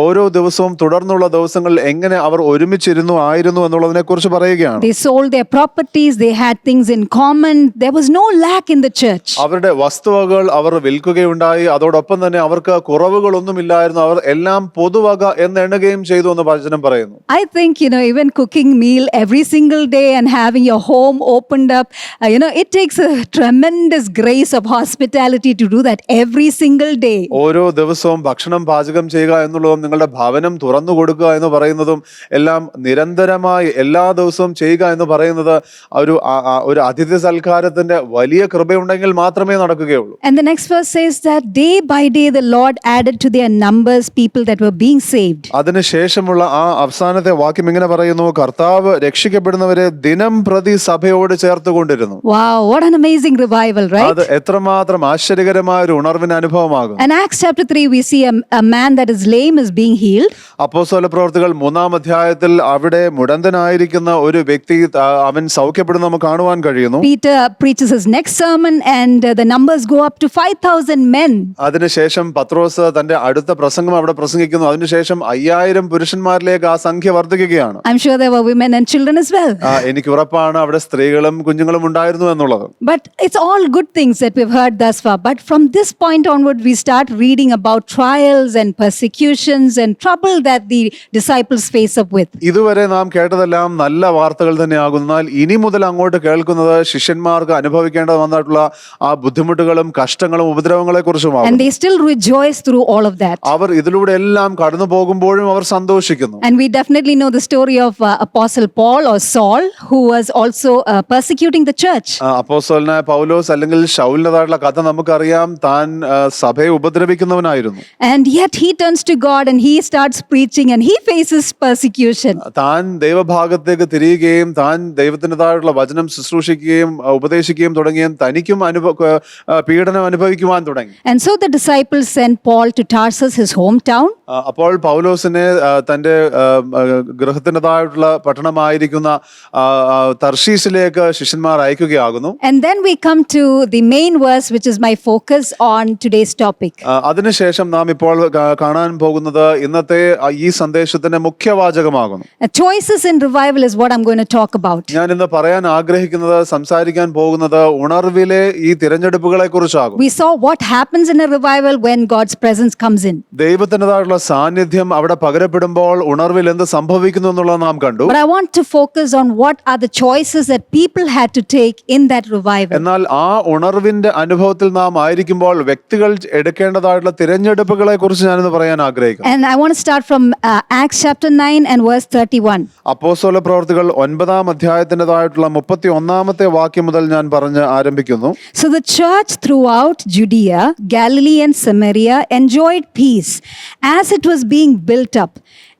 ഓരോ ദിവസവും തുടർന്നുള്ള ദിവസങ്ങളിൽ എങ്ങനെ അവർ ഒരുമിച്ചിരുന്നു ആയിരുന്നു എന്നുള്ളതിനെ കുറിച്ച് പറയുകയാണ്. They sold their properties, they had things in common. There was no lack in the church. അവരുടെ വസ്തുവകൾ അവർ വിൽക്കുകയുണ്ടായി. അതോടൊപ്പം തന്നെ അവർക്ക് കുറവുകളൊന്നുമില്ലായിരുന്നു. അവർ എല്ലാം പൊതുവക എന്ന് എണ്ണുകയും ചെയ്തു എന്ന് വചനം പറയുന്നു. I think, even cooking meal every single day and having your home opened up, it takes a tremendous grace of hospitality to do that every single day. ഓരോ ദിവസവും ഭക്ഷണം പാചകം ചെയ്യുക എന്നുള്ളതും നിങ്ങളുടെ ഭവനം തുറന്നു കൊടുക്കുക എന്ന് പറയുന്നതും എല്ലാം നിരന്തരമായി എല്ലാ ദിവസവും ചെയ്യുക എന്ന് പറയുന്നത് ഒരു അതിഥി സൽക്കാരത്തിന്റെ വലിയ കൃപയുണ്ടെങ്കിൽ മാത്രമേ നടക്കുകയുള്ളൂ. And the next verse says that day by day the Lord added to their numbers people that were being saved. അതിനുശേഷമുള്ള ആ അവസാനത്തെ വാക്യം ഇങ്ങനെ പറയുന്നു, കർത്താവ് രക്ഷിക്കപ്പെടുന്നവരെ ദിനം പ്രതി സഭയോട് ചേർത്തുകൊണ്ടിരുന്നു. Wow, what an amazing revival, right? അത് എത്രമാത്രം ആശ്ചര്യകരമായ ഒരു ഉണർവിന്റെ അനുഭവമാകും. And Acts chapter 3 we see a man that is lame is being healed. അപ്പോസ്തല പ്രവൃത്തികൾ 3-ാം അധ്യായത്തിൽ അവിടെ മുടന്തനായിരിക്കുന്ന ഒരു വ്യക്തി അവൻ സൗഖ്യപ്പെടുന്ന നമുക്ക് കാണുവാൻ കഴിയുന്നു. Peter preaches his next sermon and the numbers go up to 5,000 men. അതിനുശേഷം പത്രോസ് തന്റെ അടുത്ത പ്രസംഗം അവിടെ പ്രസംഗിക്കുന്നു. അതിനുശേഷം 5000 പുരുഷന്മാരിലേക്ക് ആ സംഖ്യ വർദ്ധിക്കുകയാണ്. I'm sure there were women and children as well. എനിക്ക് ഉറപ്പാണ് അവിടെ സ്ത്രീകളും കുഞ്ഞുങ്ങളും ഉണ്ടായിരുന്നു എന്നുള്ളത്. But it's all good things that we've heard thus far. But from this point onward, we start reading about trials and persecutions and trouble that the disciples face up with. ഇതുവരെ നാം കേട്ടതെല്ലാം നല്ല വാർത്തകൾ തന്നെയാകുന്നാൽ ഇനി മുതൽ അങ്ങോട്ട് കേൾക്കുന്നത് ശിഷ്യന്മാർക്ക് അനുഭവിക്കേണ്ടത് വന്നിട്ടുള്ള ആ ബുദ്ധിമുട്ടുകളും കഷ്ടങ്ങളും ഉപദ്രവങ്ങളെ കുറിച്ചുമാണ്. And they still rejoice through all of that. അവർ ഇതിലൂടെ എല്ലാം കടന്നു പോകുമ്പോഴും അവർ സന്തോഷിക്കുന്നു. And we definitely know the story of Apostle Paul or Saul, who was also persecuting the church. അപ്പോസ്തലനായ പൗലോസ് അല്ലെങ്കിൽ ശൗലിൻ്റെതായിട്ടുള്ള കഥ നമുക്കറിയാം. താൻ സഭയെ ഉപദ്രവിക്കുന്നവനായിരുന്നു. And yet he turns to God and he starts preaching and he faces persecution. താൻ ദൈവഭാഗത്തേക്ക് തിരിയുകയും താൻ ദൈവത്തിൻ്റെതായിട്ടുള്ള വചനം ശുശ്രൂഷിക്കുകയും ഉപദേശിക്കുകയും തുടങ്ങിയും തനിക്കും പീഡനം അനുഭവിക്കുവാൻ തുടങ്ങി. And so the disciples sent Paul to Tarsus, his hometown. അപ്പോൾ പൗലോസിനെ തൻ്റെ ഗൃഹത്തിൻ്റെതായിട്ടുള്ള പട്ടണമായിരിക്കുന്ന തർശീസിലേക്ക് ശിഷ്യന്മാർ അയക്കുകയാകുന്നു. And then we come to the main verse, which is my focus on today's topic. അതിനുശേഷം നാം ഇപ്പോൾ കാണാൻ പോകുന്നത് ഇന്നത്തെ ഈ സന്ദേശത്തിന്റെ മുഖ്യവാചകമാകുന്നു. Choices in revival is what I'm going to talk about. ഞാൻ ഇന്ന് പറയാൻ ആഗ്രഹിക്കുന്നത്, സംസാരിക്കാൻ പോകുന്നത് ഉണർവിലെ ഈ തിരഞ്ഞെടുപ്പുകളെ കുറിച്ചാകും. We saw what happens in a revival when God's presence comes in. ദൈവത്തിൻ്റെതായിട്ടുള്ള സാന്നിധ്യം അവിടെ പകരപ്പെടുമ്പോൾ ഉണർവിൽ എന്ത് സംഭവിക്കുന്നു എന്നുള്ളത് നാം കണ്ടു. But I want to focus on what are the choices that people had to take in that revival. എന്നാൽ ആ ഉണർവിന്റെ അനുഭവത്തിൽ നാം ആയിരിക്കുമ്പോൾ വ്യക്തികൾ എടുക്കേണ്ടതായിട്ടുള്ള തിരഞ്ഞെടുപ്പുകളെ കുറിച്ച് ഞാനിന്ന് പറയാൻ ആഗ്രഹിക്കുന്നു. And I want to start start from Acts chapter 9 and verse 31. അപ്പോസ്തല പ്രവർത്തികൾ 9-ാം അധ്യായത്തിൻ്റെതായിട്ടുള്ള 31-ാമത്തെ വാക്യം മുതൽ ഞാൻ പറഞ്ഞ് ആരംഭിക്കുന്നു. So the church throughout Judea, Galilee, and Samaria enjoyed peace as it was being built up.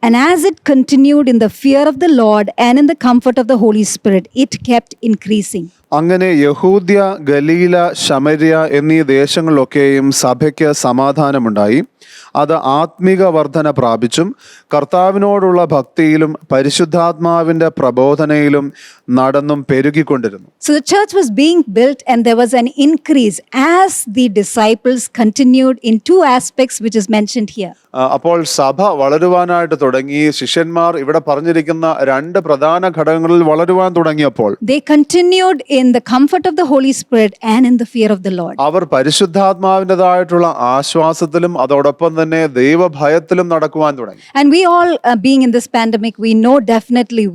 And as it continued in the fear of the Lord and in the comfort of the Holy Spirit, it kept increasing. അങ്ങനെ യഹൂദ്യ, ഗലീല, ശമര്യ എന്നീ ദേശങ്ങളിലൊക്കെയും സഭയ്ക്ക് സമാധാനമുണ്ടായി. അത് ആത്മിക വർധന പ്രാപിച്ചും കർത്താവിനോടുള്ള ഭക്തിയിലും പരിശുദ്ധാത്മാവിന്റെ പ്രബോധനയിലും നടന്നും പെരുകിക്കൊണ്ടിരുന്നു. So the church was being built and there was an increase as the disciples continued in two aspects which is mentioned here. അപ്പോൾ സഭ വളരുവാനായിട്ട് തുടങ്ങി. ശിഷ്യന്മാർ ഇവിടെ പറഞ്ഞിരിക്കുന്ന 2 പ്രധാന ഘടകങ്ങളിൽ വളരുവാൻ തുടങ്ങിയപ്പോൾ They continued in the comfort of the Holy Spirit and in the fear of the Lord. അവർ പരിശുദ്ധാത്മാവിൻ്റെതായിട്ടുള്ള ആശ്വാസത്തിലും അതോടൊപ്പം തന്നെ ദൈവഭയത്തിലും നടക്കുവാൻ തുടങ്ങി. And we all being in this pandemic, we know definitely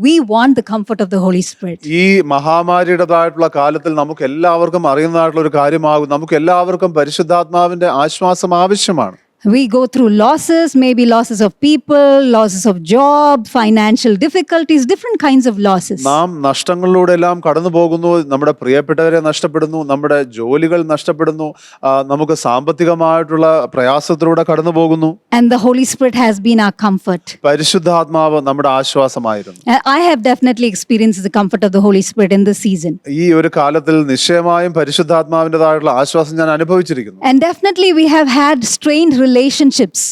we want the comfort of the Holy Spirit. ഈ മഹാമാരിയുടേതായിട്ടുള്ള കാലത്തിൽ നമുക്ക് എല്ലാവർക്കും അറിയുന്നതായിട്ടുള്ള ഒരു കാര്യമാകും. നമുക്ക് എല്ലാവർക്കും പരിശുദ്ധാത്മാവിന്റെ ആശ്വാസം ആവശ്യമാണ്. We go through losses, maybe losses of people, losses of job, financial difficulties, different kinds of losses. നാം നഷ്ടങ്ങളിലൂടെ എല്ലാം കടന്നു പോകുന്നു. നമ്മുടെ പ്രിയപ്പെട്ടവരെ നഷ്ടപ്പെടുന്നു, നമ്മുടെ ജോലികൾ നഷ്ടപ്പെടുന്നു, നമുക്ക് സാമ്പത്തികമായിട്ടുള്ള പ്രയാസത്തിലൂടെ കടന്നു പോകുന്നു. And the Holy Spirit has been our comfort. പരിശുദ്ധാത്മാവ് നമ്മുടെ ആശ്വാസമായിരുന്നു. I have definitely experienced the comfort of the Holy Spirit in this season. ഈ ഒരു കാലത്തിൽ നിശ്ചയമായും പരിശുദ്ധാത്മാവിൻ്റെതായിട്ടുള്ള ആശ്വാസം ഞാൻ അനുഭവിച്ചിരിക്കുന്നു. And definitely we have had strained relationships.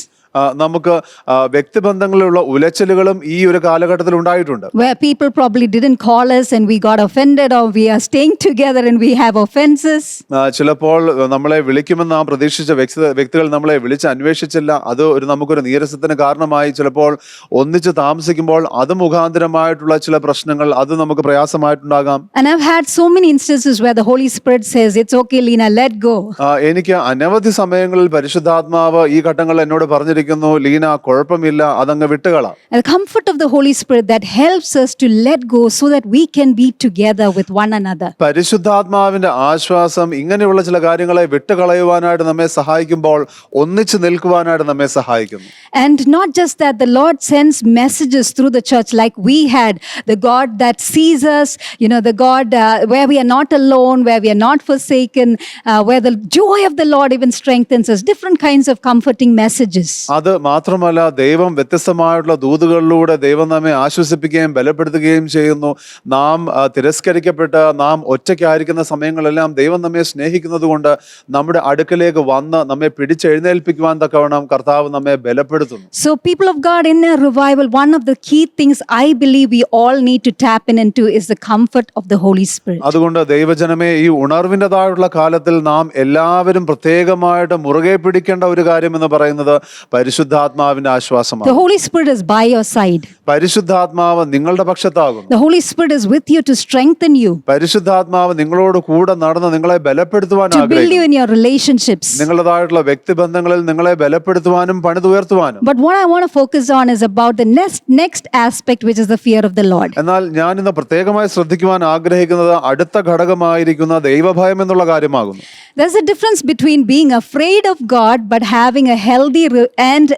നമുക്ക് വ്യക്തിബന്ധങ്ങളിലുള്ള ഉലച്ചിലുകളും ഈ ഒരു കാലഘട്ടത്തിൽ ഉണ്ടായിട്ടുണ്ട്. Where people probably didn't call us and we got offended, or we are staying together and we have offenses. ചിലപ്പോൾ നമ്മളെ വിളിക്കുമെന്ന് നാം പ്രതീക്ഷിച്ച വ്യക്തികൾ നമ്മളെ വിളിച്ച് അന്വേഷിച്ചില്ല. അത് നമുക്കൊരു നീരസത്തിന് കാരണമായി. ചിലപ്പോൾ ഒന്നിച്ച് താമസിക്കുമ്പോൾ അത് മുഖാന്തരമായിട്ടുള്ള ചില പ്രശ്നങ്ങൾ, അത് നമുക്ക് പ്രയാസമായിട്ടുണ്ടാകാം. And I've had so many instances where the Holy Spirit says, "It's okay, Lena, let go." എനിക്ക് അനവധി സമയങ്ങളിൽ പരിശുദ്ധാത്മാവ് ഈ ഘട്ടങ്ങളിൽ എന്നോട് പറഞ്ഞിരിക്കുന്നു, ലീന കുഴപ്പമില്ല, അതങ്ങ് വിട്ടുകളാം. The comfort of the Holy Spirit that helps us to let go so that we can be together with one another. പരിശുദ്ധാത്മാവിന്റെ ആശ്വാസം ഇങ്ങനെയുള്ള ചില കാര്യങ്ങളെ വിട്ടുകളയുവാനായിട്ട് നമ്മെ സഹായിക്കുമ്പോൾ ഒന്നിച്ചു നിൽക്കുവാനായിട്ട് നമ്മെ സഹായിക്കുന്നു. And not just that, the Lord sends messages through the church like we had, the God that sees us, the God where we are not alone, where we are not forsaken, where the joy of the Lord even strengthens us, different kinds of comforting messages. അത് മാത്രമല്ല, ദൈവം വ്യത്യസ്തമായിട്ടുള്ള ദൂതുകളിലൂടെ ദൈവം നമ്മെ ആശ്വസിപ്പിക്കുകയും ബലപ്പെടുത്തുകയും ചെയ്യുന്നു. നാം തിരസ്കരിക്കപ്പെട്ട് നാം ഒറ്റയ്ക്കായിരിക്കുന്ന സമയങ്ങളെല്ലാം ദൈവം നമ്മെ സ്നേഹിക്കുന്നത് കൊണ്ട് നമ്മുടെ അടുക്കലേക്ക് വന്ന് നമ്മെ പിടിച്ചെഴുന്നേൽപ്പിക്കുവാൻ തക്കവണ്ണം കർത്താവ് നമ്മെ ബലപ്പെടുത്തുന്നു. So people of God, in a revival, one of the key things I believe we all need to tap into is the comfort of the Holy Spirit. അതുകൊണ്ട് ദൈവജനമേ, ഈ ഉണർവിൻ്റെതായുള്ള കാലത്തിൽ നാം എല്ലാവരും പ്രത്യേകമായിട്ട് മുറുകെ പിടിക്കേണ്ട ഒരു കാര്യം എന്ന് പറയുന്നത് പരിശുദ്ധാത്മാവിന്റെ ആശ്വാസമാണ്. The Holy Spirit is by your side. പരിശുദ്ധാത്മാവ് നിങ്ങളുടെ പക്ഷത്താകുന്നു. The Holy Spirit is with you to strengthen you, പരിശുദ്ധാത്മാവ് നിങ്ങളോട് കൂടെ നടന്ന് നിങ്ങളെ ബലപ്പെടുത്തുവാൻ to build you ആഗ്രഹിക്കുന്നു. in your relationships. നിങ്ങളുടേതായിട്ടുള്ള വ്യക്തിബന്ധങ്ങളിൽ നിങ്ങളെ ബലപ്പെടുത്തുവാനും പണിതുയർത്തുവാനും. But what I want to focus on is about the next aspect, which is the fear of the Lord. എന്നാൽ ഞാൻ ഇന്ന് പ്രത്യേകമായി ശ്രദ്ധിക്കുവാൻ ആഗ്രഹിക്കുന്നത് അടുത്ത ഘടകമായിരിക്കുന്ന ദൈവഭയം എന്നുള്ള കാര്യമാകുന്നു. There's a difference between being afraid of God but having a healthy and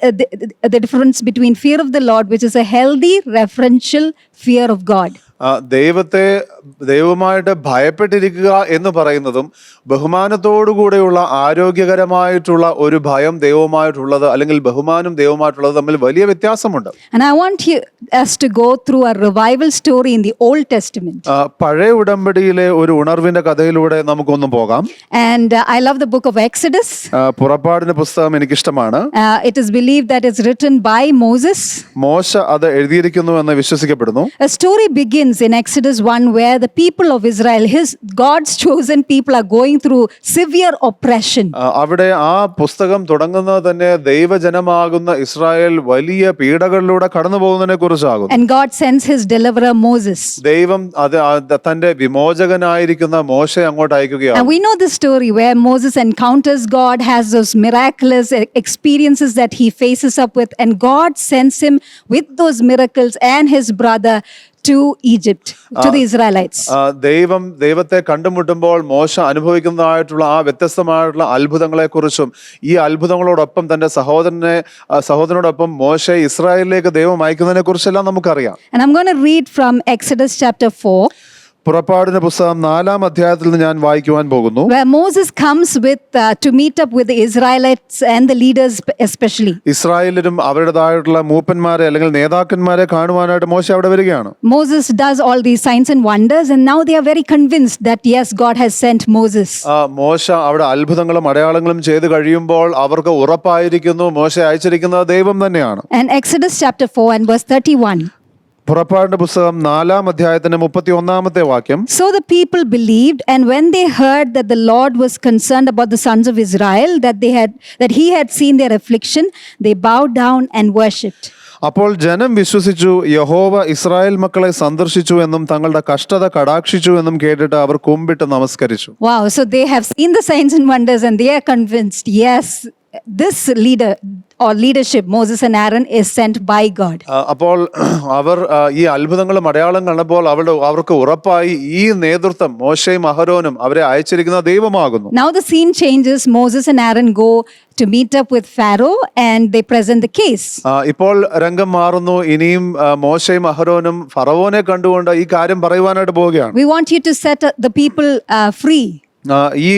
the difference between fear of the Lord, which is a healthy reverential fear of God. ദൈവമായിട്ട് ഭയപ്പെട്ടിരിക്കുക എന്ന് പറയുന്നതും ബഹുമാനത്തോടുകൂടെയുള്ള ആരോഗ്യകരമായിട്ടുള്ള ഒരു ഭയം ദൈവമായിട്ടുള്ളത് അല്ലെങ്കിൽ ബഹുമാനം ദൈവമായിട്ടുള്ളത് തമ്മിൽ വലിയ വ്യത്യാസമുണ്ട്. And I want us to go through a revival story in the Old Testament. പഴയ ഉടമ്പടിയിലെ ഒരു ഉണർവിന്റെ കഥയിലൂടെ നമുക്കൊന്നും പോകാം. And I love the book of Exodus. പുറപ്പാടിന്റെ പുസ്തകം എനിക്കിഷ്ടമാണ്. It is believed that it's written by Moses. മോശ അത് എഴുതിയിരിക്കുന്നു എന്ന് വിശ്വസിക്കപ്പെടുന്നു. A story begins in Exodus 1 where the people of Israel, God's chosen people, are going through severe oppression. അവിടെ ആ പുസ്തകം തുടങ്ങുന്നത് തന്നെ ദൈവജനമാകുന്ന ഇസ്രായേൽ വലിയ പീഡകളിലൂടെ കടന്നു പോകുന്നതിനെ കുറിച്ചാകുന്നു. And God sends his deliverer Moses. ദൈവം തന്റെ വിമോചകനായിരിക്കുന്ന മോശയെ അങ്ങോട്ട് അയക്കുകയാണ്. And we know the story where Moses encounters God, has those miraculous experiences that he faces up with, and God sends him with those miracles and his brother to Egypt, to the Israelites. ദൈവത്തെ കണ്ടുമുട്ടുമ്പോൾ മോശ അനുഭവിക്കുന്നതായിട്ടുള്ള ആ വ്യത്യസ്തമായിട്ടുള്ള അത്ഭുതങ്ങളെക്കുറിച്ചും ഈ അത്ഭുതങ്ങളോടൊപ്പം തന്റെ സഹോദരനോടൊപ്പം മോശ ഇസ്രായേലിലേക്ക് ദൈവം അയക്കുന്നതിനെ കുറിച്ചെല്ലാം നമുക്കറിയാം. And I'm going to read from Exodus chapter 4. പുറപ്പാടിന്റെ പുസ്തകം 4-ാം അധ്യായത്തിൽ നിന്ന് ഞാൻ വായിക്കുവാൻ പോകുന്നു. Where Moses comes to meet up with the Israelites and the leaders especially. ഇസ്രായേലിലും അവരുടേതായിട്ടുള്ള മൂപ്പന്മാരെ അല്ലെങ്കിൽ നേതാക്കന്മാരെ കാണുവാനായിട്ട് മോശ അവിടെ വരികയാണ്. Moses does all these signs and wonders, and now they are very convinced that yes, God has sent Moses. മോശ അവിടെ അത്ഭുതങ്ങളും അടയാളങ്ങളും ചെയ്തു കഴിയുമ്പോൾ അവർക്ക് ഉറപ്പായിരിക്കുന്നു മോശ അയച്ചിരിക്കുന്നത് ദൈവം തന്നെയാണ്. And Exodus chapter 4 and verse 31. പുറപ്പാടിന്റെ പുസ്തകം 4-ാം അധ്യായത്തിന്റെ 31-ാമത്തെ വാക്യം. So the people believed, and when they heard that the Lord was concerned about the sons of Israel, that he had seen their affliction, they bowed down and worshipped. അപ്പോൾ ജനം വിശ്വസിച്ചു, യഹോവ Israel മക്കളെ സന്ദർശിച്ചു എന്നും തങ്ങളുടെ കഷ്ടത കടാക്ഷിച്ചു എന്നും കേട്ടിട്ട് അവർ കുമ്പിട്ട് നമസ്കരിച്ചു. Wow, so they have seen the signs and wonders and they are convinced, yes, this leader or leadership, Moses and Aaron, is sent by God. അപ്പോൾ അവർ ഈ അത്ഭുതങ്ങളും അടയാളം കണ്ടപ്പോൾ അവർക്ക് ഉറപ്പായി ഈ നേതൃത്വം മോശയും അഹരോനും അവരെ അയച്ചിരിക്കുന്ന ദൈവമാകുന്നു. Now the scene changes. Moses and Aaron go to meet up with Pharaoh and they present the case. ഇപ്പോൾ രംഗം മാറുന്നു. ഇനിയും മോശയും അഹരോനും ഫറവോനെ കണ്ടുകൊണ്ട് ഈ കാര്യം പറയുവാനായിട്ട് പോവുകയാണ്. We want you to set the people free. ഈ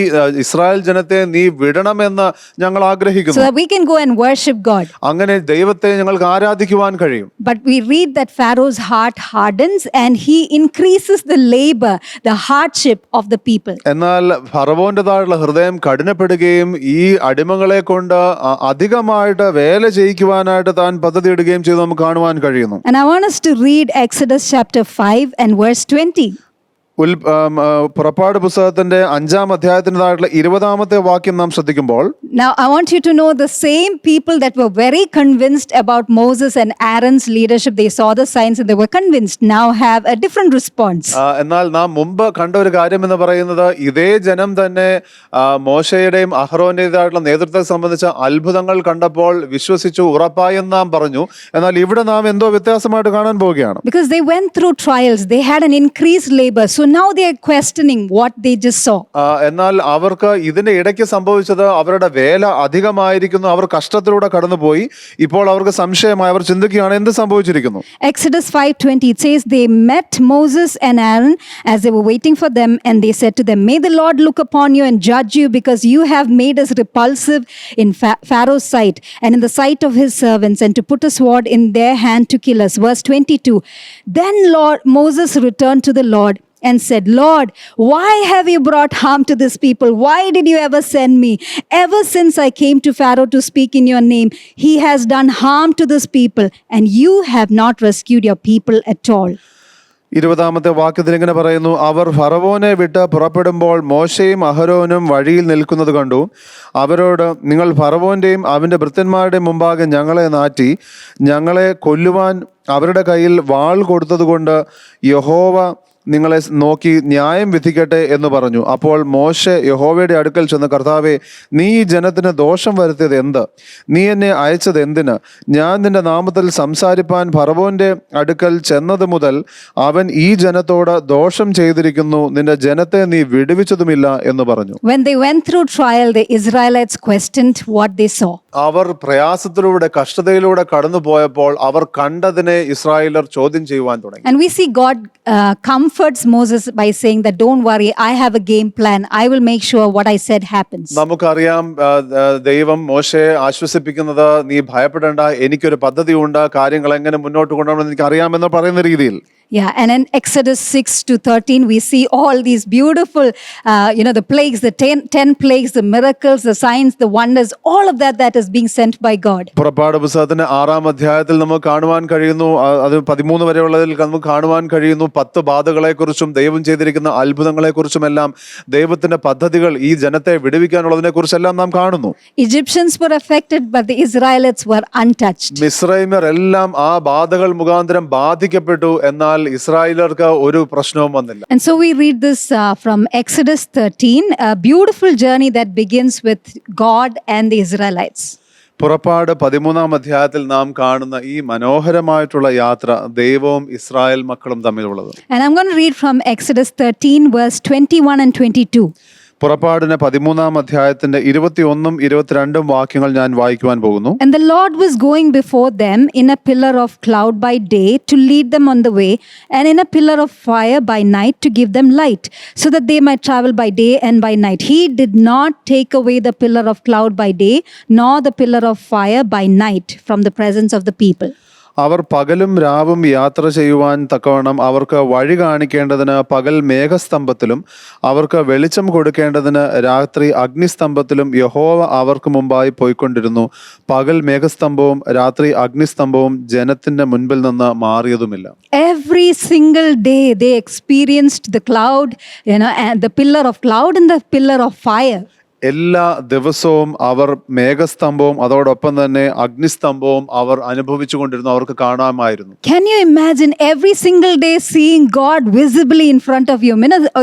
ഇസ്രായേൽ ജനത്തെ നീ വിടണമെന്ന് ഞങ്ങൾ ആഗ്രഹിക്കുന്നു. So that we can go and worship God. അങ്ങനെ ദൈവത്തെ ഞങ്ങൾക്ക് ആരാധിക്കുവാൻ കഴിയും. But we read that Pharaoh's heart hardens and he increases the labor, the hardship of the people. എന്നാൽ ഫറവോന്റേതായുള്ള ഹൃദയം കഠിനപ്പെടുകയും ഈ അടിമകളെ കൊണ്ട് അധികമായിട്ട് വേല ചെയ്യിക്കുവാനായിട്ട് താൻ പദ്ധതിയിടുകയും ചെയ്ത് നമുക്ക് കാണുവാൻ കഴിയുന്നു. And I want us to read Exodus chapter 5 and verse 20. പുറപ്പാട് പുസ്തകത്തിന്റെ 5-ാം അധ്യായത്തിൻ്റെതായിട്ടുള്ള 20-ാമത്തെ വാക്യം നാം ശ്രദ്ധിക്കുമ്പോൾ, Now I want you to know the same people that were very convinced about Moses and Aaron's leadership, they saw the signs and they were convinced, now have a different response. എന്നാൽ നാം മുമ്പ് കണ്ട ഒരു കാര്യം എന്ന് പറയുന്നത് ഇതേ ജനം തന്നെ മോശയുടെയും അഹ്റോന്റേതായിട്ടുള്ള നേതൃത്വത്തെ സംബന്ധിച്ച അത്ഭുതങ്ങൾ കണ്ടപ്പോൾ വിശ്വസിച്ചു, ഉറപ്പായെന്ന് നാം പറഞ്ഞു. എന്നാൽ ഇവിടെ നാം എന്തോ വ്യത്യാസമായിട്ട് കാണാൻ പോവുകയാണ്. Because they went through trials, they had an increased labor, so now they are questioning what they just saw. എന്നാൽ അവർക്ക് ഇതിന്റെ ഇടയ്ക്ക് സംഭവിച്ചത് അവരുടെ വേല അധികമായിരിക്കുന്നു, അവർ കഷ്ടത്തിലൂടെ കടന്നുപോയി. ഇപ്പോൾ അവർക്ക് സംശയമായി, അവർ ചിന്തിക്കുകയാണ് എന്ത് സംഭവിച്ചിരിക്കുന്നു. Exodus 5:20, it says they met Moses and Aaron as they were waiting for them, and they said to them, may the Lord look upon you and judge you, because you have made us repulsive in Pharaoh's sight and in the sight of his servants, and to put a sword in their hand to kill us. Verse 22, then Moses returned to the Lord and said, Lord, why have you brought harm to this people? Why did you ever send me? Ever since I came to Pharaoh to speak in your name, he has done harm to this people, and you have not rescued your people at all. 20-ാമത്തെ വാക്യത്തിൽ ഇങ്ങനെ പറയുന്നു, അവർ ഫറവോനെ വിട്ട് പുറപ്പെടുമ്പോൾ മോശയും അഹരോനും വഴിയിൽ നിൽക്കുന്നത് കണ്ടു. അവരോട്, നിങ്ങൾ ഫറവോന്റെയും അവന്റെ ഭൃത്യന്മാരുടെയും മുമ്പാകെ ഞങ്ങളെ നാറ്റി ഞങ്ങളെ കൊല്ലുവാൻ അവരുടെ കയ്യിൽ വാൾ കൊടുത്തതുകൊണ്ട് യഹോവ നിങ്ങളെ നോക്കി ന്യായം വിധിക്കട്ടെ എന്ന് പറഞ്ഞു. അപ്പോൾ മോശെ യഹോവയുടെ അടുക്കൽ ചെന്ന്, കർത്താവേ, നീ ഈ ജനത്തിന് ദോഷം വരുത്തിയത് എന്ത്? നീ എന്നെ അയച്ചത് എന്തിന്? ഞാൻ നിന്റെ നാമത്തിൽ സംസാരിപ്പാൻ ഫറവോന്റെ അടുക്കൽ ചെന്നത് മുതൽ അവൻ ഈ ജനത്തോട് ദോഷം ചെയ്തിരിക്കുന്നു, നിന്റെ ജനത്തെ നീ വിടുവിച്ചതുമില്ല എന്ന് പറഞ്ഞു. When they went through trial, the Israelites questioned what they saw. അവർ പ്രയാസത്തിലൂടെ കഷ്ടതയിലൂടെ കടന്നു പോയപ്പോൾ അവർ കണ്ടതിനെ ഇസ്രായേലർ ചോദ്യം ചെയ്യുവാൻ തുടങ്ങി. And we see God comforts Moses by saying that don't worry, I have a game plan, I will make sure what I said happens. നമുക്കറിയാം ദൈവം മോശയെ ആശ്വസിപ്പിക്കുന്നത്, നീ ഭയപ്പെടേണ്ട, എനിക്കൊരു പദ്ധതിയുണ്ട്, കാര്യങ്ങൾ എങ്ങനെ മുന്നോട്ട് കൊണ്ടുപോകണമെന്ന് എനിക്ക് അറിയാമെന്ന് പറയുന്ന രീതിയിൽ. Yeah, and in Exodus 6-13, we see all these beautiful, the plagues, the 10 plagues, the miracles, the signs, the wonders, all of that is being sent by God. പുറപ്പാട് പുസ്തകത്തിന്റെ 6-ാം അധ്യായത്തിൽ നമുക്ക് കാണുവാൻ കഴിയുന്നു, അത് 13 വരെയുള്ളതിൽ നമുക്ക് കാണുവാൻ കഴിയുന്നു 10 ബാധകളെക്കുറിച്ചും ദൈവം ചെയ്തിരിക്കുന്ന അത്ഭുതങ്ങളെക്കുറിച്ചും എല്ലാം ദൈവത്തിന്റെ പദ്ധതികൾ ഈ ജനത്തെ വിടുവിക്കാനുള്ളതിനെ കുറിച്ചെല്ലാം നാം കാണുന്നു. Egyptians were affected, but the Israelites were untouched. മിസ്രൈമ്യർ എല്ലാം ആ ബാധകൾ മുഖാന്തരം ബാധിക്കപ്പെട്ടു, എന്നാൽ ഇസ്രായേലർക്ക് ഒരു പ്രശ്നവും വന്നില്ല. And so we read this from Exodus 13, a beautiful journey that begins with God and the Israelites. പുറപ്പാട് 13-ാം അധ്യായത്തിൽ നാം കാണുന്ന ഈ മനോഹരമായിട്ടുള്ള യാത്ര ദൈവവും ഇസ്രായേൽ മക്കളും തമ്മിലുള്ളത്. And I'm going to read from Exodus 13, verse 21 and 22. പുറപ്പാടിന് 13-ാം അധ്യായത്തിന്റെ 21 22 വാക്യങ്ങൾ ഞാൻ വായിക്കുവാൻ പോകുന്നു. And the Lord was going before them in a pillar of cloud by day to lead them on the way, and in a pillar of fire by night to give them light, so that they might travel by day and by night. He did not take away the pillar of cloud by day, nor the pillar of fire by night from the presence of the people. അവർ പകലും രാവും യാത്ര ചെയ്യുവാൻ തക്കവണ്ണം അവർക്ക് വഴി കാണിക്കേണ്ടതിന് പകൽ മേഘസ്തംഭത്തിലും അവർക്ക് വെളിച്ചം കൊടുക്കേണ്ടതിന് രാത്രി അഗ്നിസ്തംഭത്തിലും യഹോവ അവർക്ക് മുമ്പായി പോയിക്കൊണ്ടിരുന്നു. പകൽ മേഘസ്തംഭവും രാത്രി അഗ്നിസ്തംഭവും ജനത്തിന്റെ മുൻപിൽ നിന്ന് മാറിയതുമില്ല. Every single day they experienced the cloud, and the pillar of cloud and the pillar of fire. എല്ലാ ദിവസവും അവർ മേഘസ്തംഭവും അതോടൊപ്പം തന്നെ അഗ്നിസ്തംഭവും അവർ അനുഭവിച്ചു കൊണ്ടിരുന്നു, അവർക്ക് കാണാമായിരുന്നു. Can you imagine every single day seeing God visibly in front of you?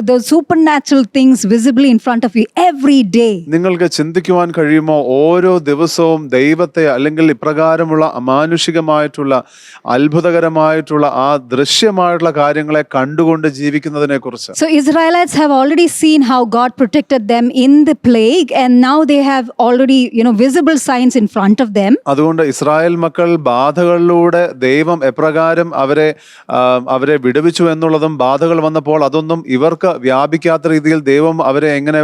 Those supernatural things visibly in front of you every day. നിങ്ങൾക്ക് ചിന്തിക്കുവാൻ കഴിയുമോ ഓരോ ദിവസവും ദൈവത്തെ അല്ലെങ്കിൽ ഇപ്രകാരമുള്ള അമാനുഷികമായിട്ടുള്ള അത്ഭുതകരമായിട്ടുള്ള ആ ദൃശ്യമായിട്ടുള്ള കാര്യങ്ങളെ കണ്ടുകൊണ്ട് ജീവിക്കുന്നതിനെ കുറിച്ച്? So Israelites have already seen how God protected them in the plague, and now they have already visible signs in front of them. അതുകൊണ്ട് ഇസ്രായേൽ മക്കൾ ബാധകളിലൂടെ ദൈവം എപ്രകാരം അവരെ വിടുവിച്ചു എന്നുള്ളതും ബാധകൾ വന്നപ്പോൾ അതൊന്നും ഇവർക്ക് വ്യാപിക്കാത്ത രീതിയിൽ ദൈവം അവരെ എങ്ങനെ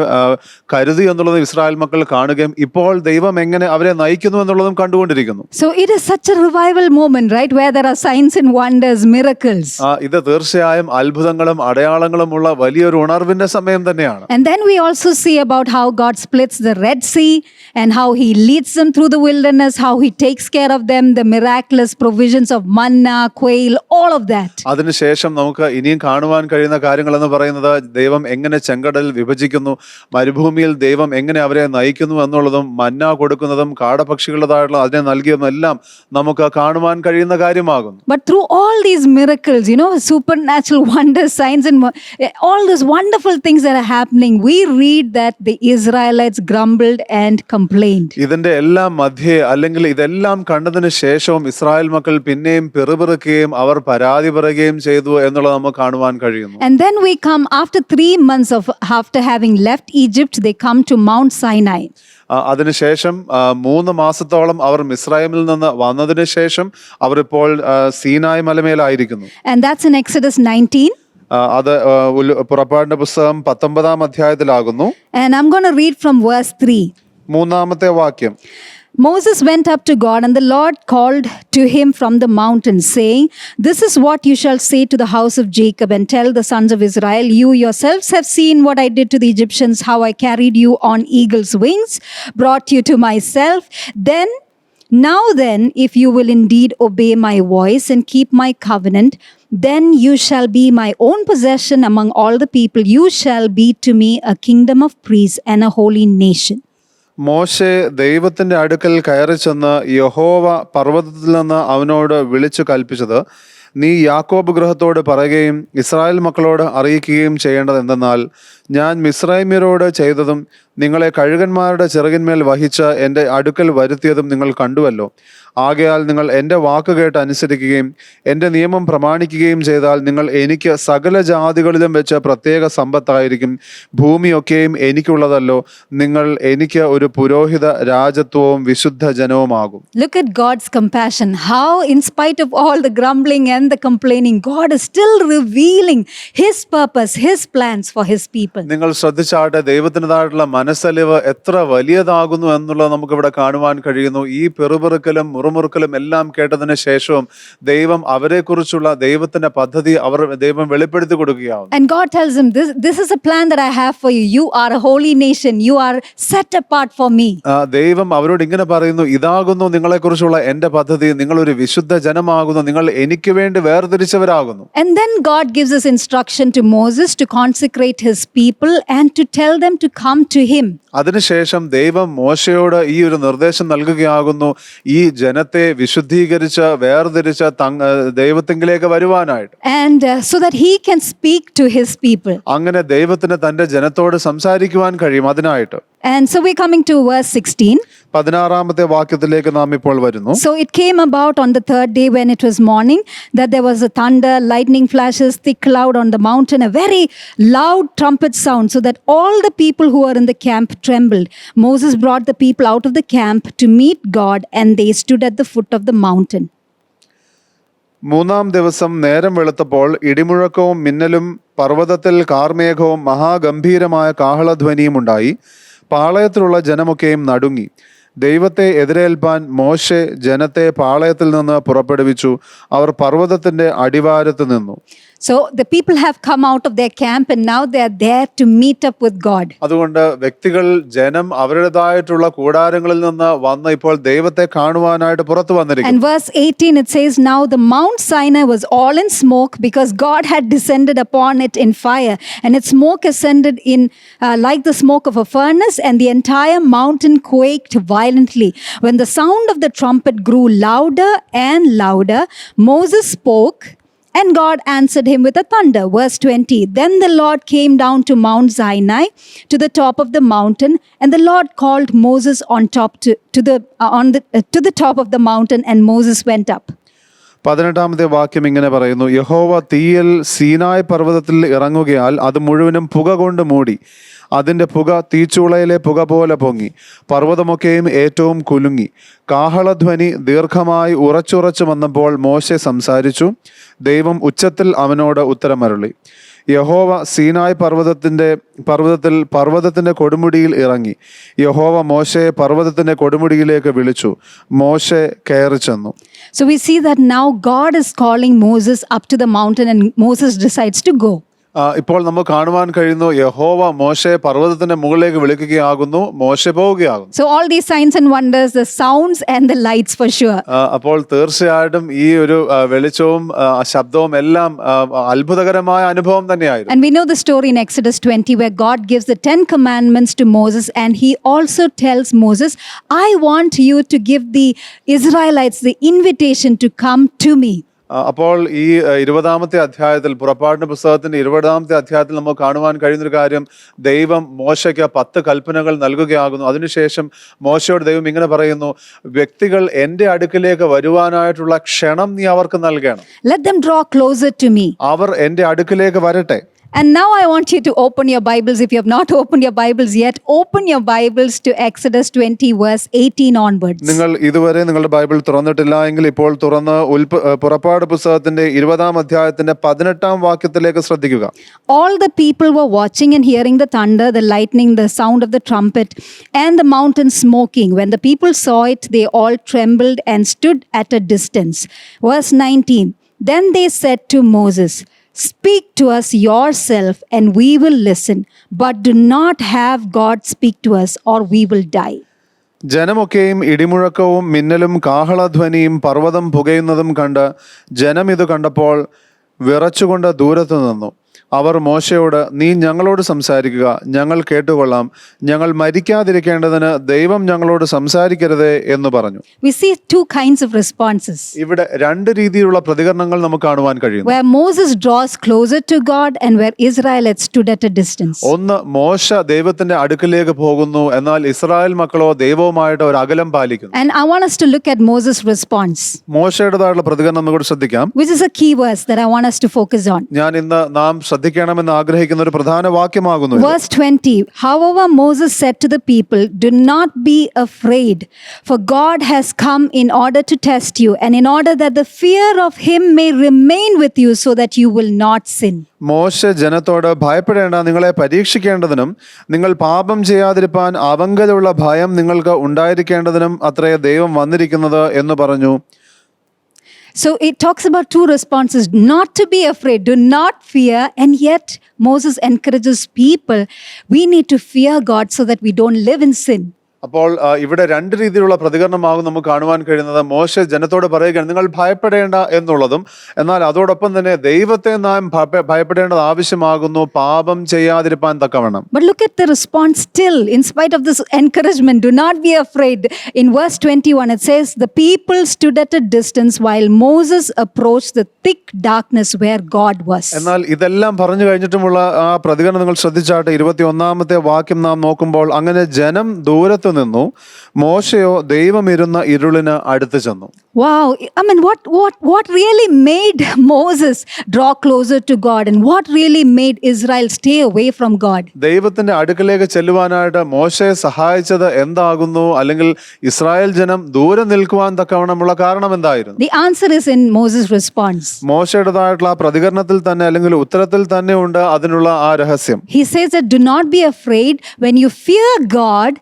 കരുതി എന്നുള്ളതും ഇസ്രായേൽ മക്കൾ കാണുകയും ഇപ്പോൾ ദൈവം എങ്ങനെ അവരെ നയിക്കുന്നു എന്നുള്ളതും കണ്ടുകൊണ്ടിരിക്കുന്നു. So it is such a revival moment, right, where there are signs and wonders, miracles. ഇത് തീർച്ചയായും അത്ഭുതങ്ങളും അടയാളങ്ങളും ഉള്ള വലിയൊരു ഉണർവിന്റെ സമയം തന്നെയാണ്. And then we also see about how God splits the Red Sea and how he leads them through the wilderness, how he takes care of them, the miraculous provisions of manna, quail, all of that. അതിനുശേഷം നമുക്ക് ഇനിയും കാണുവാൻ കഴിയുന്ന കാര്യങ്ങൾ എന്ന് പറയുന്നത് ദൈവം എങ്ങനെ ചെങ്കടൽ വിഭജിക്കുന്നു, മരുഭൂമിയിൽ ദൈവം എങ്ങനെ അവരെ നയിക്കുന്നു എന്നുള്ളതും മന്ന കൊടുക്കുന്നതും കാടപക്ഷികളുടേതായിട്ടുള്ള അതിനെ നൽകിയതും എല്ലാം നമുക്ക് കാണുവാൻ കഴിയുന്ന കാര്യമാകുന്നു. But through all these miracles, supernatural wonders, signs and all those wonderful things that are happening, we read that the Israelites grumbled and complained. ഇതിന്റെ എല്ലാം മധ്യേ അല്ലെങ്കിൽ ഇതെല്ലാം കണ്ടതിന് ശേഷവും ഇസ്രായേൽ മക്കൾ പിന്നെയും പിറുപിറുക്കുകയും അവർ പരാതി പറയുകയും ചെയ്തു എന്നുള്ളത് നമുക്ക് കാണുവാൻ കഴിയുന്നു. And then we come after 3 months after having left Egypt, they come to Mount Sinai. അതിനുശേഷം 3 മാസത്തോളം അവർ മിസ്രൈമിൽ നിന്ന് വന്നതിന് ശേഷം അവർ ഇപ്പോൾ Sinai മലമേലായിരിക്കുന്നു. And that's in Exodus 19. അത് പുറപ്പാടിന്റെ പുസ്തകം 19-ാം അധ്യായത്തിലാകുന്നു. And I'm going to read from verse 3. 3-ാമത്തെ വാക്യം. Moses went up to God, and the Lord called to him from the mountain, saying, "This is what you shall say to the house of Jacob, and tell the sons of Israel, you yourselves have seen what I did to the Egyptians, how I carried you on eagle's wings, brought you to myself. Now then, if you will indeed obey my voice and keep my covenant, then you shall be my own possession among all the people. You shall be to me a kingdom of priests and a holy nation." മോശെ ദൈവത്തിന്റെ അടുക്കൽ കയറി ചെന്ന് യഹോവ പർവ്വതത്തിൽ നിന്ന് അവനോട് വിളിച്ചു കൽപ്പിച്ചത്, നീ യാക്കോബ് ഗൃഹത്തോട് പറയുകയും ഇസ്രായേൽ മക്കളോട് അറിയിക്കുകയും ചെയ്യേണ്ടത് എന്തെന്നാൽ, ഞാൻ മിസ്രൈമ്യരോട് ചെയ്തതും നിങ്ങളെ കഴുകന്മാരുടെ ചിറകിന്മേൽ വഹിച്ച് എൻ്റെ അടുക്കൽ വരുത്തിയതും നിങ്ങൾ കണ്ടുവല്ലോ. ആകയാൽ നിങ്ങൾ എൻ്റെ വാക്ക് കേട്ട് അനുസരിക്കുകയും എൻ്റെ നിയമം പ്രമാണിക്കുകയും ചെയ്താൽ നിങ്ങൾ എനിക്ക് സകല ജാതികളിലും വെച്ച് പ്രത്യേക സമ്പത്തായിരിക്കും. ഭൂമിയൊക്കെയും എനിക്കുള്ളതല്ലോ. നിങ്ങൾ എനിക്ക് ഒരു പുരോഹിത രാജത്വവും വിശുദ്ധ ജനവുമാകും. Look at God's compassion. How in spite of all the grumbling and the complaining, God is still revealing his purpose, his plans for his people. നിങ്ങൾ ശ്രദ്ധിച്ചാട്ടെ, ദൈവത്തിൻ്റെതായിട്ടുള്ള മനസ്സലിവ് എത്ര വലിയതാകുന്നു എന്നുള്ളത് നമുക്കിവിടെ കാണുവാൻ കഴിയുന്നു. ഈ പെറുപെറുക്കലും മുറുമുറുക്കലും എല്ലാം കേട്ടതിന് ശേഷവും ദൈവം അവരെക്കുറിച്ചുള്ള ദൈവത്തിന്റെ പദ്ധതി ദൈവം വെളിപ്പെടുത്തി കൊടുക്കുകയാണ്. And God tells him, this is a plan that I have for you. You are a holy nation. You are set apart for me. ദൈവം അവരോട് ഇങ്ങനെ പറയുന്നു, ഇതാകുന്നു നിങ്ങളെക്കുറിച്ചുള്ള എൻ്റെ പദ്ധതി. നിങ്ങൾ ഒരു വിശുദ്ധ ജനമാകുന്നു. നിങ്ങൾ എനിക്ക് വേണ്ടി വേർതിരിച്ചവരാകുന്നു. And then God gives us instruction to Moses to consecrate his people and to tell them to come to him. അതിനുശേഷം ദൈവം മോശയോട് ഈ ഒരു നിർദ്ദേശം നൽകുകയാകുന്നു, ഈ ജനത്തെ വിശുദ്ധീകരിച്ച് വേർതിരിച്ച് ദൈവത്തിങ്കിലേക്ക് വരുവാനായിട്ട്. And so that he can speak to his people. അങ്ങനെ ദൈവത്തിന് തന്റെ ജനത്തോട് സംസാരിക്കുവാൻ കഴിയും അതിനായിട്ട്. And so we're coming to verse 16. 16-ാമത്തെ വാക്യത്തിലേക്ക് നാം ഇപ്പോൾ വരുന്നു. So it came about on the third day when it was morning that there was a thunder, lightning flashes, thick cloud on the mountain, a very loud trumpet sound, so that all the people who were in the camp trembled. Moses brought the people out of the camp to meet God, and they stood at the foot of the mountain. 3-ാം ദിവസം നേരം വെളുത്തപ്പോൾ ഇടിമുഴക്കവും മിന്നലും പർവ്വതത്തിൽ കാർമേഘവും മഹാഗംഭീരമായ കാഹളധ്വനിയും ഉണ്ടായി. പാളയത്തിലുള്ള ജനമൊക്കെയും നടുങ്ങി. ദൈവത്തെ എതിരേൽപ്പാൻ മോശെ ജനത്തെ പാളയത്തിൽ നിന്ന് പുറപ്പെടുവിച്ചു. അവർ പർവ്വതത്തിന്റെ അടിവാരത്ത് നിന്നു. So the people have come out of their camp and now they are there to meet up with God. അതുകൊണ്ട് വ്യക്തികൾ ജനം അവരുടേതായിട്ടുള്ള കൂടാരങ്ങളിൽ നിന്ന് വന്ന് ഇപ്പോൾ ദൈവത്തെ കാണുവാനായിട്ട് പുറത്തു And വന്നിരിക്കുന്നു. verse 18 it says, now the Mount Sinai was all in smoke because God had descended upon it in fire, and its smoke ascended in like the smoke of a furnace, and the entire mountain quaked violently. When the sound of the trumpet grew louder and louder, Moses spoke, and God answered him with a thunder. Verse 20, then the Lord came down to Mount Sinai, to the top of the mountain, and the Lord called Moses on top to the top of the mountain, and Moses went up. 18-ാമത്തെ വാക്യം ഇങ്ങനെ പറയുന്നു, യഹോവ തീയിൽ സീനായ് പർവ്വതത്തിൽ ഇറങ്ങുകയാൽ അത് മുഴുവനും പുക കൊണ്ട് മൂടി. അതിൻ്റെ പുക തീച്ചൂളയിലെ പുക പോലെ പൊങ്ങി. പർവ്വതമൊക്കെയും ഏറ്റവും കുലുങ്ങി. കാഹളധ്വനി ദീർഘമായി ഉറച്ചുറച്ചു വന്നപ്പോൾ മോശെ സംസാരിച്ചു. ദൈവം ഉച്ചത്തിൽ അവനോട് ഉത്തരമരുളി. യഹോവ സീനായ് പർവ്വതത്തിന്റെ കൊടുമുടിയിൽ ഇറങ്ങി. യഹോവ മോശയെ പർവ്വതത്തിന്റെ കൊടുമുടിയിലേക്ക് വിളിച്ചു. മോശെ കയറി ചെന്നു. So we see that now God is calling Moses up to the mountain, and Moses decides to go. ഇപ്പോൾ നമുക്ക് കാണുവാൻ കഴിയുന്നു, യഹോവ മോശയെ പർവ്വതത്തിന്റെ മുകളിലേക്ക് വിളിക്കുകയാകുന്നു. മോശെ പോവുകയാകുന്നു. So all these signs and wonders, the sounds and the lights for sure. അപ്പോൾ തീർച്ചയായിട്ടും ഈ ഒരു വെളിച്ചവും ശബ്ദവും എല്ലാം അത്ഭുതകരമായ അനുഭവം തന്നെയായിരുന്നു. And we know the story in Exodus 20 where God gives the 10 commandments to Moses, and he also tells Moses, I want you to give the Israelites the invitation to come to me. അപ്പോൾ ഈ 20-ാമത്തെ അധ്യായത്തിൽ, പുറപ്പാടിന്റെ പുസ്തകത്തിന്റെ 20-ാമത്തെ അധ്യായത്തിൽ നമുക്ക് കാണുവാൻ കഴിയുന്നൊരു കാര്യം, ദൈവം മോശയ്ക്ക് 10 കൽപ്പനകൾ നൽകുകയാകുന്നു. അതിനുശേഷം മോശയോട് ദൈവം ഇങ്ങനെ പറയുന്നു, വ്യക്തികൾ എൻ്റെ അടുക്കിലേക്ക് വരുവാനായിട്ടുള്ള ക്ഷണം നീ അവർക്ക് നൽകണം. Let them draw closer to me. അവർ എൻ്റെ അടുക്കിലേക്ക് വരട്ടെ. And now I want you to open your Bibles. If you have not opened your Bibles yet, open your Bibles to Exodus 20 verse 18 onwards. നിങ്ങൾ ഇതുവരെ നിങ്ങളുടെ ബൈബിൾ തുറന്നിട്ടില്ല എങ്കിൽ ഇപ്പോൾ തുറന്ന് പുറപ്പാട് പുസ്തകത്തിന്റെ 20-ാം അധ്യായത്തിന്റെ 18-ാം വാക്യത്തിലേക്ക് ശ്രദ്ധിക്കുക. All the people were watching and hearing the thunder, the lightning, the sound of the trumpet, and the mountain smoking. When the people saw it, they all trembled and stood at a distance. Verse 19, then they said to Moses, speak to us yourself and we will listen, but do not have God speak to us or we will die. ജനമൊക്കെയും ഇടിമുഴക്കവും മിന്നലും കാഹളധ്വനിയും പർവ്വതം പുകയുന്നതും കണ്ട് ജനം ഇത് കണ്ടപ്പോൾ വിറച്ചുകൊണ്ട് ദൂരത്ത് നിന്നു. അവർ മോശയോട്, നീ ഞങ്ങളോട് സംസാരിക്കുക, ഞങ്ങൾ കേട്ടുകൊള്ളാം. ഞങ്ങൾ മരിക്കാതിരിക്കേണ്ടതിന് ദൈവം ഞങ്ങളോട് സംസാരിക്കരുതേ എന്ന് പറഞ്ഞു. We see two kinds of responses. ഇവിടെ 2 രീതിയിലുള്ള പ്രതികരണങ്ങൾ നമുക്ക് കാണുവാൻ കഴിയുന്നു. Where Moses draws closer to God and where Israelites stood at a distance. ഒന്ന്, മോശ ദൈവത്തിന്റെ അടുക്കിലേക്ക് പോകുന്നു, എന്നാൽ ഇസ്രായേൽ മക്കളോ ദൈവവുമായിട്ട് ഒരു അകലം പാലിക്കുന്നു. And I want us to look at Moses' response, മോശയുടേതായുള്ള പ്രതികരണം നമുക്ക് ശ്രദ്ധിക്കാം. which is a key verse that I want us to focus on. ഞാൻ ഇന്ന് നാം ശ്രദ്ധിക്കണമെന്ന് ആഗ്രഹിക്കുന്ന ഒരു പ്രധാന വാക്യമാകുന്നു. Verse 20, however Moses said to the people, do not be afraid, for God has come in order to test you, and in order that the fear of him may remain with you, so that you will not sin. മോശ ജനത്തോട്, ഭയപ്പെടേണ്ട, നിങ്ങളെ പരീക്ഷിക്കേണ്ടതിനും നിങ്ങൾ പാപം ചെയ്യാതിരിപ്പാൻ അവങ്കലുള്ള ഭയം നിങ്ങൾക്ക് ഉണ്ടായിരിക്കേണ്ടതിനും അത്രേ ദൈവം വന്നിരിക്കുന്നത് എന്ന് പറഞ്ഞു. So it talks about 2 responses: not to be afraid, do not fear, and yet Moses encourages people, we need to fear God so that we don't live in sin. അപ്പോൾ ഇവിടെ 2 രീതിയിലുള്ള പ്രതികരണമാകും നമുക്ക് കാണുവാൻ കഴിയുന്നത്. മോശ ജനത്തോട് പറയുകയാണ്, നിങ്ങൾ ഭയപ്പെടേണ്ട എന്നുള്ളതും, എന്നാൽ അതോടൊപ്പം തന്നെ ദൈവത്തെ നാം ഭയപ്പെടേണ്ടത് ആവശ്യമാകുന്നു, പാപം ചെയ്യാതിരിപ്പാൻ തക്കവണ്ണം. But look at the response still, in spite of this encouragement, do not be afraid. In verse 21, it says, the people stood at a distance while Moses approached the thick darkness where God was. എന്നാൽ ഇതെല്ലാം പറഞ്ഞു കഴിഞ്ഞിട്ടുമുള്ള ആ പ്രതികരണം നിങ്ങൾ ശ്രദ്ധിച്ചാട്ടെ. 21-ാമത്തെ വാക്യം നാം നോക്കുമ്പോൾ, അങ്ങനെ ജനം ദൂരത്ത് വിട്ടുനിന്നു. മോശയോ ദൈവമിരുന്ന ഇരുളിന് അടുത്ത് ചെന്നു. Wow, I mean, what really made Moses draw closer to God, and what really made Israel stay away from God? ദൈവത്തിന്റെ അടുക്കലേക്ക് ചെല്ലുവാനായിട്ട് മോശയെ സഹായിച്ചത് എന്താകുന്നു, അല്ലെങ്കിൽ ഇസ്രായേൽ ജനം ദൂരെ നിൽക്കുവാൻ തക്കവണ്ണമുള്ള കാരണം എന്തായിരുന്നു? The answer is in Moses' response. മോശയുടേതായിട്ടുള്ള ആ പ്രതികരണത്തിൽ തന്നെ, അല്ലെങ്കിൽ ഉത്തരത്തിൽ തന്നെ ഉണ്ട് അതിനുള്ള ആ രഹസ്യം. He says that do not be afraid. When you fear God,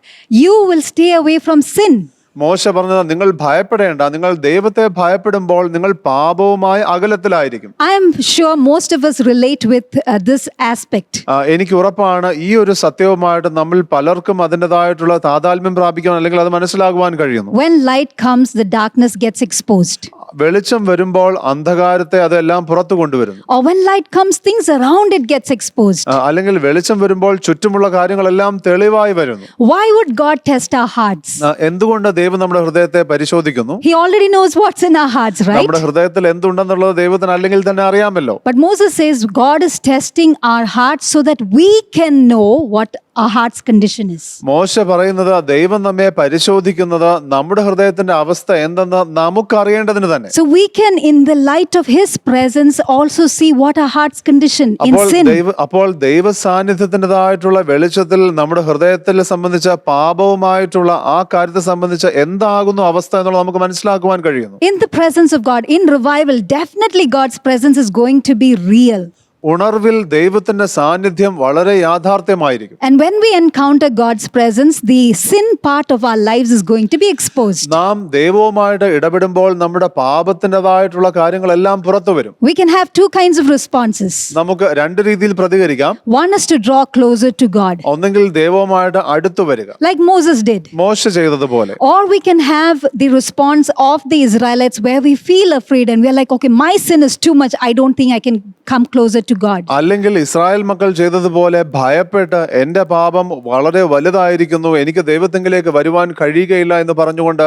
you will stay away from sin. മോശ പറഞ്ഞത്, നിങ്ങൾ ഭയപ്പെടേണ്ട, നിങ്ങൾ ദൈവത്തെ ഭയപ്പെടുമ്പോൾ നിങ്ങൾ പാപവുമായി അകലത്തിലായിരിക്കും. I am sure most of us relate with this aspect. എനിക്ക് ഉറപ്പാണ് ഈ ഒരു സത്യവുമായിട്ട് നമ്മൾ പലർക്കും അതിൻ്റെതായിട്ടുള്ള താതാത്മ്യം പ്രാപിക്കാൻ, അല്ലെങ്കിൽ അത് മനസ്സിലാകുവാൻ കഴിയുന്നു. When light comes, the darkness gets exposed. വെളിച്ചം വരുമ്പോൾ അന്ധകാരത്തെ അതെല്ലാം പുറത്തു കൊണ്ടുവരുന്നു. Or when light comes, things around it gets exposed. അല്ലെങ്കിൽ വെളിച്ചം വരുമ്പോൾ ചുറ്റുമുള്ള കാര്യങ്ങളെല്ലാം തെളിവായി വരുന്നു. Why would God test our hearts? എന്തുകൊണ്ട് ദൈവം നമ്മുടെ ഹൃദയത്തെ പരിശോധിക്കുന്നു? He already knows what's in our hearts, right? നമ്മുടെ ഹൃദയത്തിൽ എന്തുണ്ടെന്നുള്ളത് ദൈവത്തിന് അല്ലെങ്കിൽ തന്നെ അറിയാമല്ലോ. But Moses says God is testing our hearts so that we can know what our heart's condition is. മോശ പറയുന്നത്, ദൈവം നമ്മെ പരിശോധിക്കുന്നത് നമ്മുടെ ഹൃദയത്തിന്റെ അവസ്ഥ എന്തെന്ന് നമുക്ക് അറിയേണ്ടതിന് തന്നെ. So we can, in the light of His presence, also see what our heart's condition in sin. അപ്പോൾ ദൈവ സാന്നിധ്യത്തിൻ്റെതായിട്ടുള്ള വെളിച്ചത്തിൽ നമ്മുടെ ഹൃദയത്തിൽ സംബന്ധിച്ച പാപവുമായിട്ടുള്ള ആ കാര്യത്തെ സംബന്ധിച്ച എന്താകുന്നു അവസ്ഥ എന്നുള്ളത് നമുക്ക് മനസ്സിലാക്കുവാൻ കഴിയുന്നു. In the presence of God, in revival, definitely God's presence is going to be real. ഉണർവിൽ ദൈവത്തിന്റെ സാന്നിധ്യം വളരെ യാഥാർത്ഥ്യമായിരിക്കും. And when we encounter God's presence, the sin part of our lives is going to be exposed. നാം ദൈവവുമായിട്ട് ഇടപെടുമ്പോൾ നമ്മുടെ പാപത്തിൻ്റെതായിട്ടുള്ള കാര്യങ്ങളെല്ലാം പുറത്തു വരും. We can have two kinds of responses. നമുക്ക് രണ്ട് രീതിയിൽ പ്രതികരിക്കാം. One is to draw closer to God, ഒന്നെങ്കിൽ ദൈവവുമായിട്ട് അടുത്തു വരിക, like Moses did. മോശ ചെയ്തതുപോലെ. Or we can have the response of the Israelites where we feel afraid and we're like, okay, my sin is too much. I don't think I can come closer to God. അല്ലെങ്കിൽ Israel മക്കൾ ചെയ്തതുപോലെ ഭയപ്പെട്ട് എന്റെ പാപം വളരെ വലുതായിരിക്കുന്നു, എനിക്ക് ദൈവത്തിങ്കിലേക്ക് വരുവാൻ കഴിയുകയില്ല എന്ന് പറഞ്ഞുകൊണ്ട്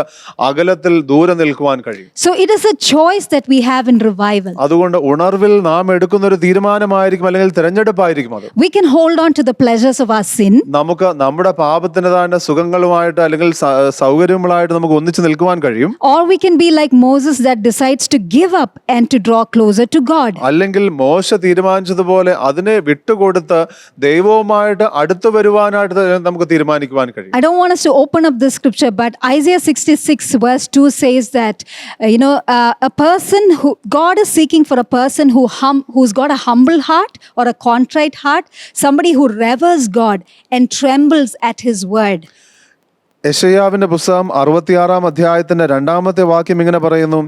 അകലത്തിൽ ദൂരെ നിൽക്കുവാൻ കഴിയും. So it is a choice that we have in revival. അതുകൊണ്ട് ഉണർവിൽ നാം എടുക്കുന്ന ഒരു തീരുമാനമായിരിക്കും, അല്ലെങ്കിൽ തിരഞ്ഞെടുപ്പായിരിക്കും അത്. We can hold on to the pleasures of our sin, നമുക്ക് നമ്മുടെ പാപത്തിൻ്റെതായ സുഖങ്ങളുമായിട്ട് അല്ലെങ്കിൽ സൗകര്യങ്ങളായിട്ട് നമുക്ക് ഒന്നിച്ചു നിൽക്കുവാൻ കഴിയും. or we can be like Moses that decides to give up and to draw closer to God. അല്ലെങ്കിൽ മോശ തീരുമാനിച്ചതുപോലെ അതിനെ വിട്ടുകൊടുത്ത് ദൈവവുമായിട്ട് അടുത്തു വരുവാനായിട്ട് നമുക്ക് തീരുമാനിക്കുവാൻ കഴിയും. I don't want us to open up this scripture, but Isaiah 66 verse 2 says that a person who God is seeking for a person who's got a humble heart or a contrite heart, somebody who reveres God and trembles at His word. യെശയ്യാവിന്റെ പുസ്തകം 66-ാം അധ്യായത്തിന്റെ 2-ാമത്തെ വാക്യം ഇങ്ങനെ പറയുന്നു,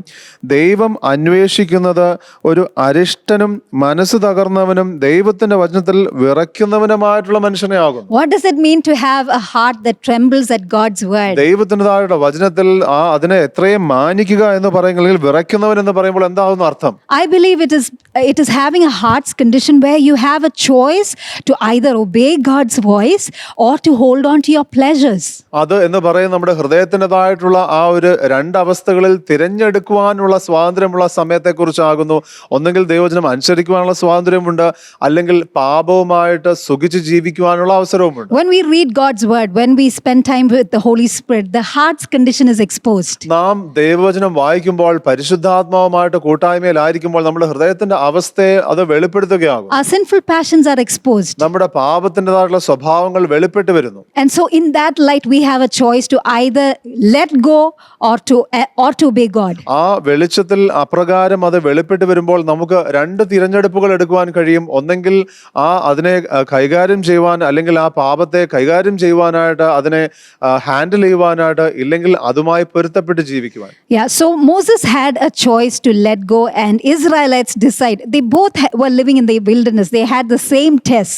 ദൈവം അന്വേഷിക്കുന്നത് ഒരു അരിഷ്ടനും മനസ്സ് തകർന്നവനും ദൈവത്തിന്റെ വചനത്തിൽ വിറയ്ക്കുന്നവനുമായിട്ടുള്ള മനുഷ്യനെ ആകും. What does it mean to have a heart that trembles at God's word? ദൈവത്തിൻ്റെതായുള്ള വചനത്തിൽ അതിനെ എത്രയും മാനിക്കുക എന്ന് പറയുമെങ്കിൽ വിറയ്ക്കുന്നവൻ എന്ന് പറയുമ്പോൾ എന്താകുന്നു അർത്ഥം? I believe it is having a heart's condition where you have a choice to either obey God's voice or to hold on to your pleasures. അത് എന്ന് പറയുന്നത് നമ്മുടെ ഹൃദയത്തിൻ്റെതായിട്ടുള്ള ആ ഒരു രണ്ടവസ്ഥകളിൽ തിരഞ്ഞെടുക്കുവാനുള്ള സ്വാതന്ത്ര്യമുള്ള സമയത്തെക്കുറിച്ചാകുന്നു. ഒന്നെങ്കിൽ ദൈവവചനം അനുസരിക്കുവാനുള്ള സ്വാതന്ത്ര്യമുണ്ട്, അല്ലെങ്കിൽ പാപവുമായിട്ട് സുഖിച്ച് ജീവിക്കുവാനുള്ള അവസരവുമുണ്ട്. When we read God's word, when we spend time with the Holy Spirit, the heart's condition is exposed. നാം ദൈവവചനം വായിക്കുമ്പോൾ പരിശുദ്ധാത്മാവുമായിട്ട് കൂട്ടായ്മയിലായിരിക്കുമ്പോൾ നമ്മുടെ ഹൃദയത്തിന്റെ അവസ്ഥയെ അത് വെളിപ്പെടുത്തുകയാകും. Our sinful passions are exposed. നമ്മുടെ പാപത്തിൻ്റെതായിട്ടുള്ള സ്വഭാവങ്ങൾ വെളിപ്പെട്ട് വരുന്നു. And so in that light we have a choice to either let go or to obey God. ആ വെളിച്ചത്തിൽ അപ്രകാരം അത് വെളിപ്പെട്ട് വരുമ്പോൾ നമുക്ക് രണ്ട് തിരഞ്ഞെടുപ്പുകൾ എടുക്കുവാൻ കഴിയും. ഒന്നെങ്കിൽ അതിനെ കൈകാര്യം ചെയ്യുവാൻ, അല്ലെങ്കിൽ ആ പാപത്തെ കൈകാര്യം ചെയ്യുവാനായിട്ട്, അതിനെ ഹാൻഡിൽ ചെയ്യുവാനായിട്ട്, ഇല്ലെങ്കിൽ അതുമായി പൊരുത്തപ്പെട്ട് ജീവിക്കുവാൻ. Yeah, so Moses had a choice to let go, and Israelites decide. They both were living in the wilderness. They had the same test.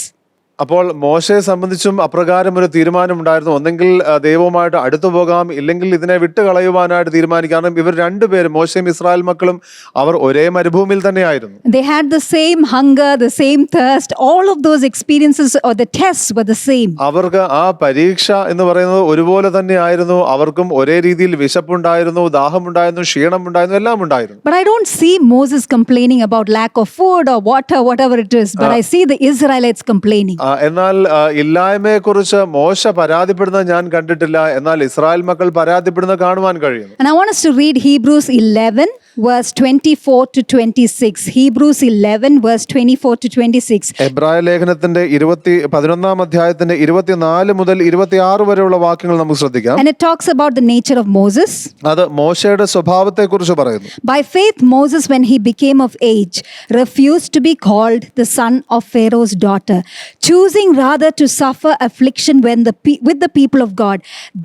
അപ്പോൾ മോശയെ സംബന്ധിച്ചും അപ്രകാരം ഒരു തീരുമാനമുണ്ടായിരുന്നു. ഒന്നെങ്കിൽ ദൈവവുമായിട്ട് അടുത്തു പോകാം, ഇല്ലെങ്കിൽ ഇതിനെ വിട്ടുകളയുവാനായിട്ട് തീരുമാനിക്കാം. കാരണം ഇവർ രണ്ടുപേരും, മോശയും ഇസ്രായേൽ മക്കളും, അവർ ഒരേ മരുഭൂമിയിൽ തന്നെയായിരുന്നു. They had the same hunger, the same thirst. All of those experiences or the tests were the same. അവർക്ക് ആ പരീക്ഷ എന്ന് പറയുന്നത് ഒരുപോലെ തന്നെയായിരുന്നു. അവർക്കും ഒരേ രീതിയിൽ വിശപ്പുണ്ടായിരുന്നു, ദാഹമുണ്ടായിരുന്നു, ക്ഷീണമുണ്ടായിരുന്നു, എല്ലാം ഉണ്ടായിരുന്നു. But I don't see Moses complaining about lack of food or water, whatever it is. But I see the Israelites complaining. എന്നാൽ ഇല്ലായ്മയെക്കുറിച്ച് മോശ പരാതിപ്പെടുന്നത് ഞാൻ കണ്ടിട്ടില്ല. എന്നാൽ ഇസ്രായേൽ മക്കൾ പരാതിപ്പെടുന്നത് കാണുവാൻ കഴിയുന്നു. And I want us to read Hebrews 11 verse 24 to 26. Hebrews 11 verse 24 to 26. എബ്രായ ലേഖനത്തിന്റെ 11-ാം അധ്യായത്തിന്റെ 24 മുതൽ 26 വരെയുള്ള വാക്യങ്ങൾ നമുക്ക് ശ്രദ്ധിക്കാം. And it talks about the nature of Moses. അത് മോശയുടെ സ്വഭാവത്തെക്കുറിച്ച് പറയുന്നു. By faith, Moses, when he became of age, refused to be called the son of Pharaoh's daughter, choosing rather to suffer affliction with the people of God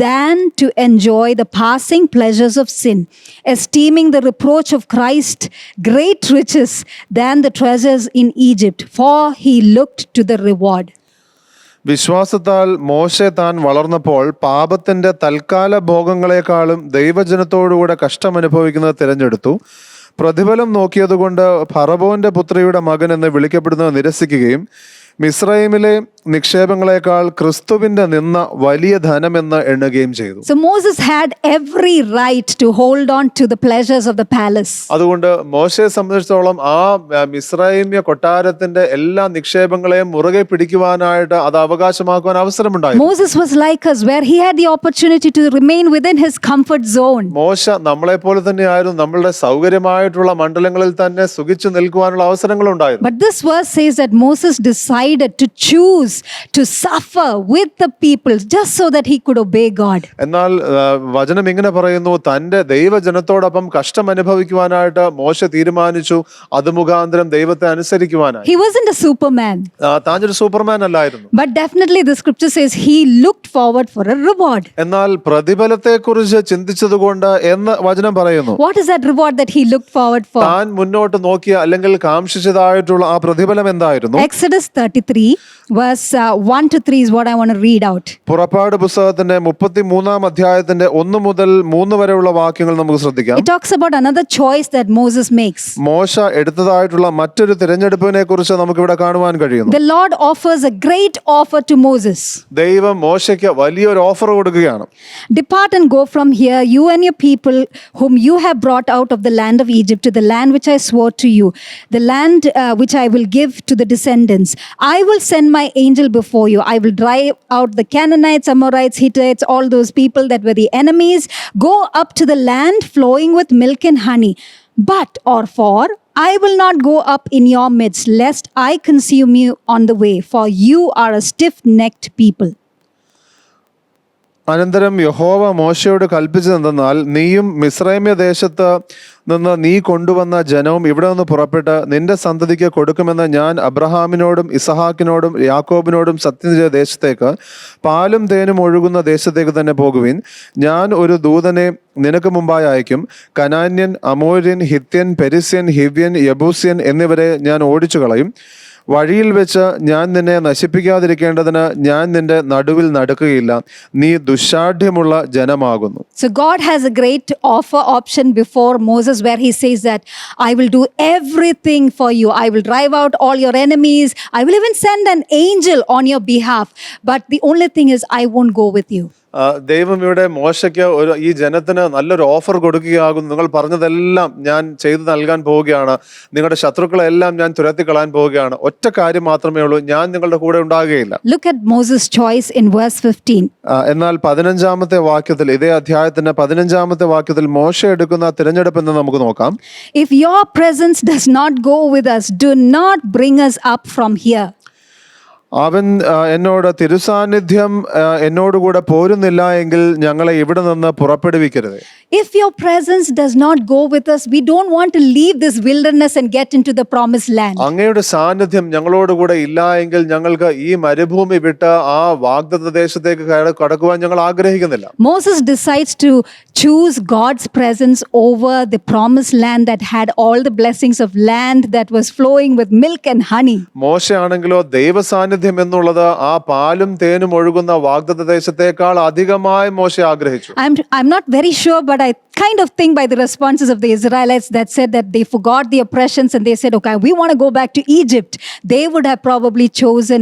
than to enjoy the passing pleasures of sin, esteeming the reproach of Christ great riches than the treasures in Egypt, for he looked to the reward. വിശ്വാസത്താൽ മോശെ താൻ വളർന്നപ്പോൾ പാപത്തിന്റെ തൽക്കാല ഭോഗങ്ങളെക്കാളും ദൈവജനത്തോടുകൂടെ കഷ്ടമനുഭവിക്കുന്നത് തിരഞ്ഞെടുത്തു. പ്രതിഫലം നോക്കിയതുകൊണ്ട് ഫറവോന്റെ പുത്രിയുടെ മകൻ എന്ന് വിളിക്കപ്പെടുന്നത് നിരസിക്കുകയും മിസ്രൈമിലെ നിക്ഷേപങ്ങളെക്കാൾ ക്രിസ്തുവിന്റെ നിന്ന വലിയ ധനമെന്ന് എണ്ണുകയും ചെയ്തു. So Moses had every right to hold on to the pleasures of the palace. അതുകൊണ്ട് മോശയെ സംബന്ധിച്ചിടത്തോളം ആ മിസ്രൈമ്യ കൊട്ടാരത്തിന്റെ എല്ലാ നിക്ഷേപങ്ങളെയും മുറുകെ പിടിക്കുവാനായിട്ട് അത് അവകാശമാക്കുവാൻ അവസരമുണ്ടായി. Moses was like us, where he had the opportunity to remain within his comfort zone. മോശ നമ്മളെ പോലെ തന്നെയായിരുന്നു. നമ്മളുടെ സൗകര്യമായിട്ടുള്ള മണ്ഡലങ്ങളിൽ തന്നെ സുഖിച്ചു നിൽക്കുവാനുള്ള അവസരങ്ങൾ ഉണ്ടായിരുന്നു. But this verse says that Moses decided to choose to suffer with the people just so that he could obey God. എന്നാൽ വചനം ഇങ്ങനെ പറയുന്നു, തന്റെ ദൈവജനത്തോടൊപ്പം കഷ്ടം അനുഭവിക്കുവാനായിട്ട് മോശ തീരുമാനിച്ചു, അത് മുഖാന്തരം ദൈവത്തെ അനുസരിക്കുവാനായി. He wasn't a superman. താൻ ഒരു സൂപ്പർമാൻ അല്ലായിരുന്നു. But definitely the scripture says he looked forward for a reward. എന്നാൽ പ്രതിഫലത്തെക്കുറിച്ച് ചിന്തിച്ചതുകൊണ്ട് എന്ന് വചനം പറയുന്നു. What is that reward that he looked forward for? താൻ മുന്നോട്ട് നോക്കിയ അല്ലെങ്കിൽ കാംക്ഷിച്ചതായിട്ടുള്ള ആ പ്രതിഫലം എന്തായിരുന്നു? Exodus 33 verse 1 to 3 is what I want to read out. പുറപ്പാട് പുസ്തകത്തിന്റെ 33-ാം അധ്യായത്തിന്റെ 1 മുതൽ 3 വരെയുള്ള വാക്യങ്ങൾ നമുക്ക് ശ്രദ്ധിക്കാം. It talks about another choice that Moses makes. മോശ എടുത്തതായിട്ടുള്ള മറ്റൊരു തിരഞ്ഞെടുപ്പിനെ കുറിച്ച് നമുക്ക് ഇവിടെ കാണുവാൻ കഴിയുന്നു. The Lord offers a great offer to Moses. ദൈവം മോശയ്ക്ക് വലിയൊരു ഓഫർ കൊടുക്കുകയാണ്. Depart and go from here, you and your people whom you have brought out of the land of Egypt, to the land which I swore to you, the land which I will give to the descendants. I will send my angel before you. I will drive out the Canaanites, Amorites, Hittites, all those people that were the enemies. Go up to the land flowing with milk and honey. But, or for, I will not go up in your midst, lest I consume you on the way, for you are a stiff-necked people. അനന്തരം യഹോവ മോശയോട് കൽപ്പിച്ചതെന്തെന്നാൽ, നീയും മിസ്രൈമ്യ ദേശത്ത് നിന്ന് നീ കൊണ്ടുവന്ന ജനവും ഇവിടെ നിന്ന് പുറപ്പെട്ട് നിന്റെ സന്തതിക്ക് കൊടുക്കുമെന്ന് ഞാൻ അബ്രഹാമിനോടും ഇസഹാക്കിനോടും യാക്കോബിനോടും സത്യം ചെയ്ത ദേശത്തേക്ക്, പാലും തേനും ഒഴുകുന്ന ദേശത്തേക്ക് തന്നെ പോകുവിൻ. ഞാൻ ഒരു ദൂതനെ നിനക്ക് മുമ്പായി അയക്കും. കനാന്യൻ, അമോര്യൻ, ഹിത്യൻ, പെരിസ്യൻ, ഹിവ്യൻ, യബൂസ്യൻ എന്നിവരെ ഞാൻ ഓടിച്ചു കളയും. വഴിയിൽ വെച്ച് ഞാൻ നിന്നെ നശിപ്പിക്കാതിരിക്കേണ്ടതിന് ഞാൻ നിന്റെ നടുവിൽ നടക്കുകയില്ല. നീ ദുശാഠ്യമുള്ള ജനമാകുന്നു. So God has a great offer option before Moses, where he says that I will do everything for you. I will drive out all your enemies. I will even send an angel on your behalf. But the only thing is, I won't go with you. ദൈവം ഇവിടെ മോശയ്ക്ക് ഈ ജനത്തിന് നല്ലൊരു offer കൊടുക്കുകയാകുന്നു. നിങ്ങൾ പറഞ്ഞതെല്ലാം ഞാൻ ചെയ്തു നൽകാൻ പോവുകയാണ്. നിങ്ങളുടെ ശത്രുക്കളെല്ലാം ഞാൻ തുരത്തിക്കളയാൻ പോവുകയാണ്. ഒറ്റ കാര്യം മാത്രമേ ഉള്ളൂ, ഞാൻ നിങ്ങളുടെ കൂടെ ഉണ്ടാകുകയില്ല. Look at Moses' choice in verse 15. എന്നാൽ 15-ാമത്തെ വാക്യത്തിൽ, ഇതേ അധ്യായത്തിന്റെ 15-ാമത്തെ വാക്യത്തിൽ മോശ എടുക്കുന്ന തിരഞ്ഞെടുപ്പ് എന്ന് നമുക്ക് നോക്കാം. If your presence does not go with us, do not bring us up from here. അവൻ എന്നോട്, തിരുസാന്നിധ്യം എന്നോടുകൂടെ പോരുന്നില്ല എങ്കിൽ ഞങ്ങളെ ഇവിടെ നിന്ന് പുറപ്പെടുവിക്കരുത്. If your presence does not go with us, we don't want to leave this wilderness and get into the promised land. അങ്ങയുടെ സാന്നിധ്യം ഞങ്ങളോടുകൂടെ ഇല്ല എങ്കിൽ ഞങ്ങൾക്ക് ഈ മരുഭൂമി വിട്ട് ആ വാഗ്ദത്ത ദേശത്തേക്ക് കടക്കുവാൻ ഞങ്ങൾ ആഗ്രഹിക്കുന്നില്ല. Moses decides to choose God's presence over the promised land that had all the blessings of land that was flowing with milk and honey. മോശയാണെങ്കിലോ ദൈവ സാന്നിധ്യം എന്നുള്ളത് ആ പാലും തേനും ഒഴുകുന്ന വാഗ്ദത്ത ദേശത്തേക്കാൾ അധികമായി മോശ ആഗ്രഹിച്ചു. I'm not very sure, but I kind of thing by the responses of the Israelites that said that they forgot the oppressions and they said, okay, we want to go back to Egypt. They would have probably chosen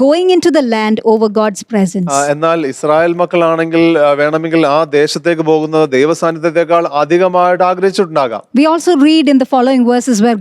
going into the land over God's presence. എന്നാൽ Israel മക്കളാണെങ്കിൽ വേണമെങ്കിൽ ആ ദേശത്തേക്ക് പോകുന്നത് ദൈവസാന്നിധ്യത്തെക്കാൾ അധികമായിട്ട് ആഗ്രഹിച്ചിട്ടുണ്ടാകാം. We also read in the following verses where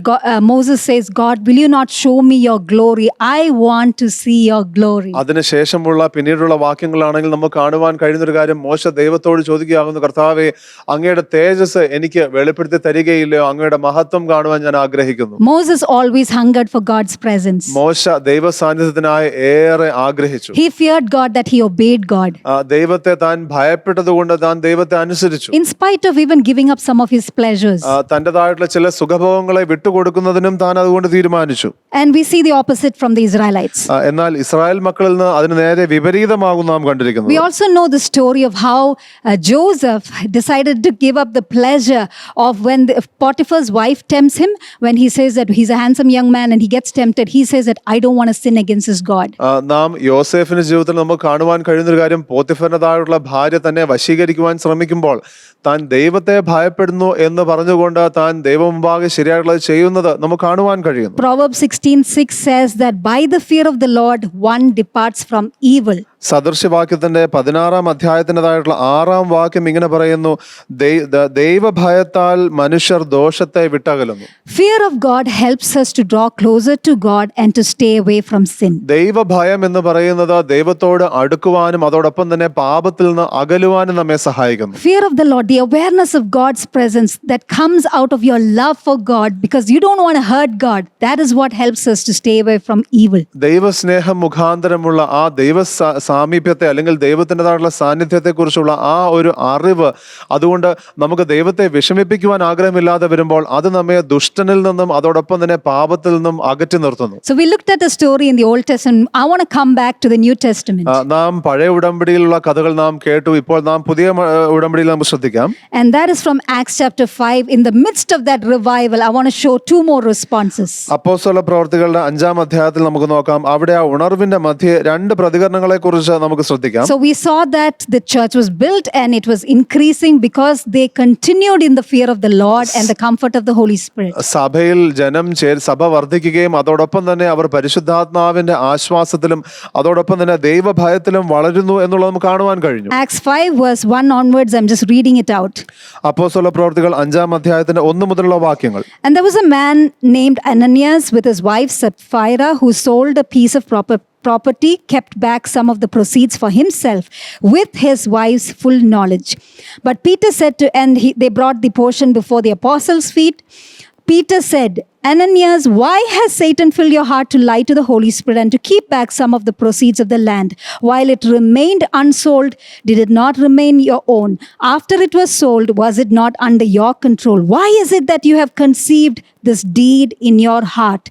Moses says, God, will you not show me your glory? I want to see your glory. അതിനുശേഷമുള്ള പിന്നീടുള്ള വാക്യങ്ങളാണെങ്കിൽ നമുക്ക് കാണുവാൻ കഴിയുന്നൊരു കാര്യം, മോശ ദൈവത്തോട് ചോദിക്കുകയാകുന്നു, കർത്താവേ, അങ്ങയുടെ തേജസ് എനിക്ക് വെളിപ്പെടുത്തി തരികയില്ലയോ? അങ്ങയുടെ മഹത്വം കാണുവാൻ ഞാൻ ആഗ്രഹിക്കുന്നു. Moses always hungered for God's presence. മോശ ദൈവ സാന്നിധ്യത്തിനായി ഏറെ ആഗ്രഹിച്ചു. He feared God that he obeyed God. ദൈവത്തെ താൻ ഭയപ്പെട്ടതുകൊണ്ട് താൻ ദൈവത്തെ അനുസരിച്ചു. In spite of even giving up some of his pleasures. തന്റേതായിട്ടുള്ള ചില സുഖഭോഗങ്ങളെ വിട്ടുകൊടുക്കുന്നതിനും താൻ അതുകൊണ്ട് തീരുമാനിച്ചു. And we see the opposite from the Israelites. എന്നാൽ ഇസ്രായേൽ മക്കളിൽ നിന്ന് അതിന് നേരെ വിപരീതമാകും നാം കണ്ടിരിക്കുന്നു. We also know the story of how Joseph decided to give up the pleasure of when Potiphar's wife tempts him, when he says that he's a handsome young man and he gets tempted, he says that I don't want to sin against his God. നാം യോസേഫിന്റെ ജീവിതത്തിൽ നമുക്ക് കാണുവാൻ കഴിയുന്നൊരു കാര്യം, പോത്തിഫറിന്റേതായിട്ടുള്ള ഭാര്യ തന്നെ വശീകരിക്കുവാൻ ശ്രമിക്കുമ്പോൾ താൻ ദൈവത്തെ ഭയപ്പെടുന്നു എന്ന് പറഞ്ഞുകൊണ്ട് താൻ ദൈവമുമ്പാകെ ശരിയായിട്ടുള്ളത് ചെയ്യുന്നത് നമുക്ക് കാണുവാൻ കഴിയുന്നു. Proverbs 16:6 says that by the fear of the Lord one departs from evil. സദൃശ്യവാക്യത്തിന്റെ 16-ാം അധ്യായത്തിൻ്റെതായിട്ടുള്ള 6-ാം വാക്യം ഇങ്ങനെ പറയുന്നു, ദൈവഭയത്താൽ മനുഷ്യർ ദോഷത്തെ വിട്ടകലുന്നു. Fear of God helps us to draw closer to God and to stay away from sin. ദൈവഭയം എന്ന് പറയുന്നത് ദൈവത്തോട് അടുക്കുവാനും അതോടൊപ്പം തന്നെ പാപത്തിൽ നിന്ന് അകലുവാനും നമ്മെ സഹായിക്കുന്നു. Fear of the Lord, the awareness of God's presence that comes out of your love for God because you don't want to hurt God, that is what helps us to stay away from evil. ദൈവസ്നേഹം മുഖാന്തരമുള്ള ആ ദൈവ സാമീപ്യത്തെ അല്ലെങ്കിൽ ദൈവത്തിൻ്റെതായിട്ടുള്ള സാന്നിധ്യത്തെ കുറിച്ചുള്ള ആ ഒരു അറിവ്, അതുകൊണ്ട് നമുക്ക് ദൈവത്തെ വിഷമിപ്പിക്കുവാൻ ആഗ്രഹമില്ലാതെ വരുമ്പോൾ അത് നമ്മെ ദുഷ്ടനിൽ നിന്നും അതോടൊപ്പം തന്നെ പാപത്തിൽ നിന്നും അകറ്റി നിർത്തുന്നു. So we looked at a story in the Old Testament. I want to come back to the New Testament. നാം പഴയ ഉടമ്പടിയിലുള്ള കഥകൾ നാം കേട്ടു. ഇപ്പോൾ നാം പുതിയ ഉടമ്പടിയിൽ നമുക്ക് ശ്രദ്ധിക്കാം. And that is from Acts chapter 5. In the midst of that revival, I want to show two more responses. അപ്പോസ്തല പ്രവർത്തികളുടെ 5-ാം അധ്യായത്തിൽ നമുക്ക് നോക്കാം. അവിടെ ആ ഉണർവിന്റെ മധ്യേ രണ്ട് പ്രതികരണങ്ങളെ കുറിച്ച് നമുക്ക് ശ്രദ്ധിക്കാം. So we saw that the church was built and it was increasing because they continued in the fear of the Lord and the comfort of the Holy Spirit. സഭയിൽ സഭ വർദ്ധിക്കുകയും അതോടൊപ്പം തന്നെ അവർ പരിശുദ്ധാത്മാവിന്റെ ആശ്വാസത്തിലും അതോടൊപ്പം തന്നെ ദൈവഭയത്തിലും വളരുന്നു എന്നുള്ളത് നമുക്ക് കാണുവാൻ കഴിഞ്ഞു. Acts 5 verse 1 onwards, I'm just reading it out. അപ്പോസ്തല പ്രവർത്തികൾ 5-ാം അധ്യായത്തിന്റെ 1 മുതലുള്ള വാക്യങ്ങൾ. And there was a man named Ananias with his wife Sapphira who sold a piece of property, kept back some of the proceeds for himself with his wife's full knowledge. But Peter said to, and they brought the portion before the apostles' feet. Peter said, Ananias, why has Satan filled your heart to lie to the Holy Spirit and to keep back some of the proceeds of the land? While it remained unsold, did it not remain your own? After it was sold, was it not under your control? Why is it that you have conceived this deed in your heart?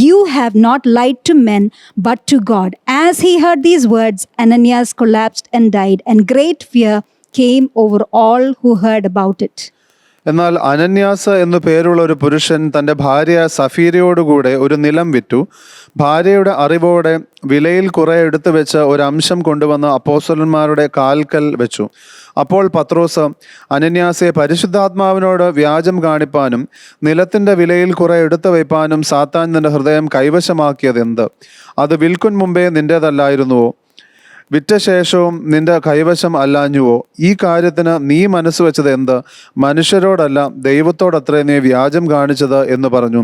You have not lied to men, but to God. As he heard these words, Ananias collapsed and died, and great fear came over all who heard about it. എന്നാൽ അനന്യാസ് എന്നു പേരുള്ള ഒരു പുരുഷൻ തൻ്റെ ഭാര്യ സഫീരയോടുകൂടെ ഒരു നിലം വിറ്റു. ഭാര്യയുടെ അറിവോടെ വിലയിൽ കുറെ എടുത്തു വെച്ച് ഒരു അംശം കൊണ്ടുവന്ന് അപ്പോസ്തലന്മാരുടെ കാൽക്കൽ വെച്ചു. അപ്പോൾ പത്രോസ്, അനന്യാസെ, പരിശുദ്ധാത്മാവിനോട് വ്യാജം കാണിപ്പാനും നിലത്തിൻ്റെ വിലയിൽ കുറെ എടുത്തു വയ്പ്പാനും സാത്താൻ നിന്റെ ഹൃദയം കൈവശമാക്കിയത് എന്ത്? അത് വിൽക്കുൻ മുമ്പേ നിന്റേതല്ലായിരുന്നുവോ? വിറ്റ ശേഷവും നിന്റെ കൈവശം അല്ലാഞ്ഞുവോ? ഈ കാര്യത്തിന് നീ മനസ്സ് വെച്ചത് എന്ത്? മനുഷ്യരോടല്ല ദൈവത്തോടത്രേ നീ വ്യാജം കാണിച്ചത് എന്ന് പറഞ്ഞു.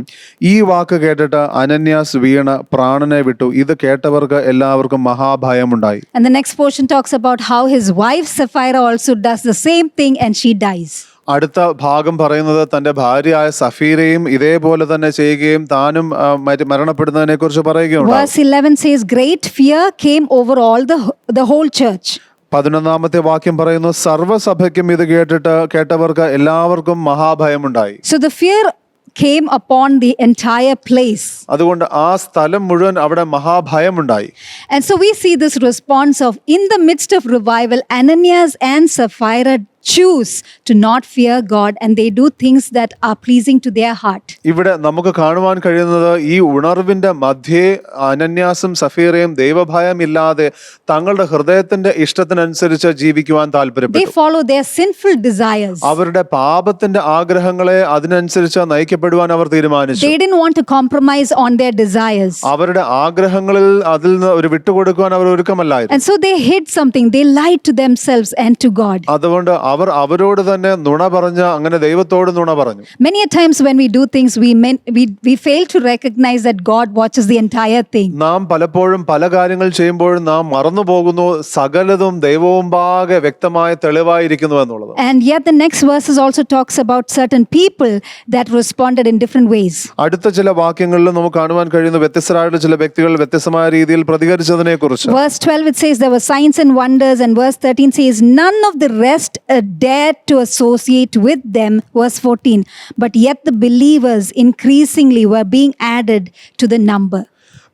ഈ വാക്ക് കേട്ടിട്ട് അനന്യാസ് വീണ് പ്രാണനെ വിട്ടു. ഇത് കേട്ടവർക്ക് എല്ലാവർക്കും മഹാഭയമുണ്ടായി. And the next portion talks about how his wife Sapphira also does the same thing and she dies. അടുത്ത ഭാഗം പറയുന്നത് തൻ്റെ ഭാര്യയായ സഫീരയും ഇതേപോലെ തന്നെ ചെയ്യുകയും താനും മരണപ്പെടുന്നതിനെ കുറിച്ച് പറയുകയുണ്ട്. Verse 11 says, great fear came over all the whole church. 11-ാമത്തെ വാക്യം പറയുന്നു, സർവ്വസഭയ്ക്കും ഇത് കേട്ടവർക്ക് എല്ലാവർക്കും മഹാഭയമുണ്ടായി. So the fear came upon the entire place. അതുകൊണ്ട് ആ സ്ഥലം മുഴുവൻ അവിടെ മഹാഭയമുണ്ടായി. And so we see this response of, in the midst of revival, Ananias and Sapphira choose to not fear God and they do things that are pleasing to their heart. ഇവിടെ നമുക്ക് കാണുവാൻ കഴിയുന്നത് ഈ ഉണർവിന്റെ മധ്യേ അനന്യാസും സഫീറയും ദൈവഭയമില്ലാതെ തങ്ങളുടെ ഹൃദയത്തിന്റെ ഇഷ്ടത്തിനനുസരിച്ച് ജീവിക്കുവാൻ They താല്പര്യപ്പെട്ടു. follow their sinful desires. അവരുടെ പാപത്തിന്റെ ആഗ്രഹങ്ങളെ അതിനനുസരിച്ച് നയിക്കപ്പെടുവാൻ അവർ തീരുമാനിച്ചു. They didn't want to compromise on their desires. അവരുടെ ആഗ്രഹങ്ങളിൽ അതിൽ നിന്ന് ഒരു വിട്ടുകൊടുക്കുവാൻ അവർ ഒരുക്കമല്ലായിരുന്നു. And so they hid something. They lied to themselves and to God. അതുകൊണ്ട് അവർ അവരോട് തന്നെ നുണ പറഞ്ഞ് അങ്ങനെ ദൈവത്തോട് നുണ പറഞ്ഞു. Many a times when we do things, we fail to recognize that God watches the entire thing. നാം പലപ്പോഴും പല കാര്യങ്ങൾ ചെയ്യുമ്പോഴും നാം മറന്നു പോകുന്നു സകലതും ദൈവവും പാകെ വ്യക്തമായ തെളിവായിരിക്കുന്നു എന്നുള്ളത്. And yet the next verses also talks about certain people that responded in different ways. അടുത്ത ചില വാക്യങ്ങളിൽ നമുക്ക് കാണുവാൻ കഴിയുന്ന വ്യത്യസ്തരായിട്ടുള്ള ചില വ്യക്തികൾ വ്യത്യസ്തമായ രീതിയിൽ പ്രതികരിച്ചതിനെ കുറിച്ച്. Verse 12 it says there were signs and wonders, and verse 13 says none of the rest dared to associate with them. Verse 14, but yet the believers increasingly were being added to the number.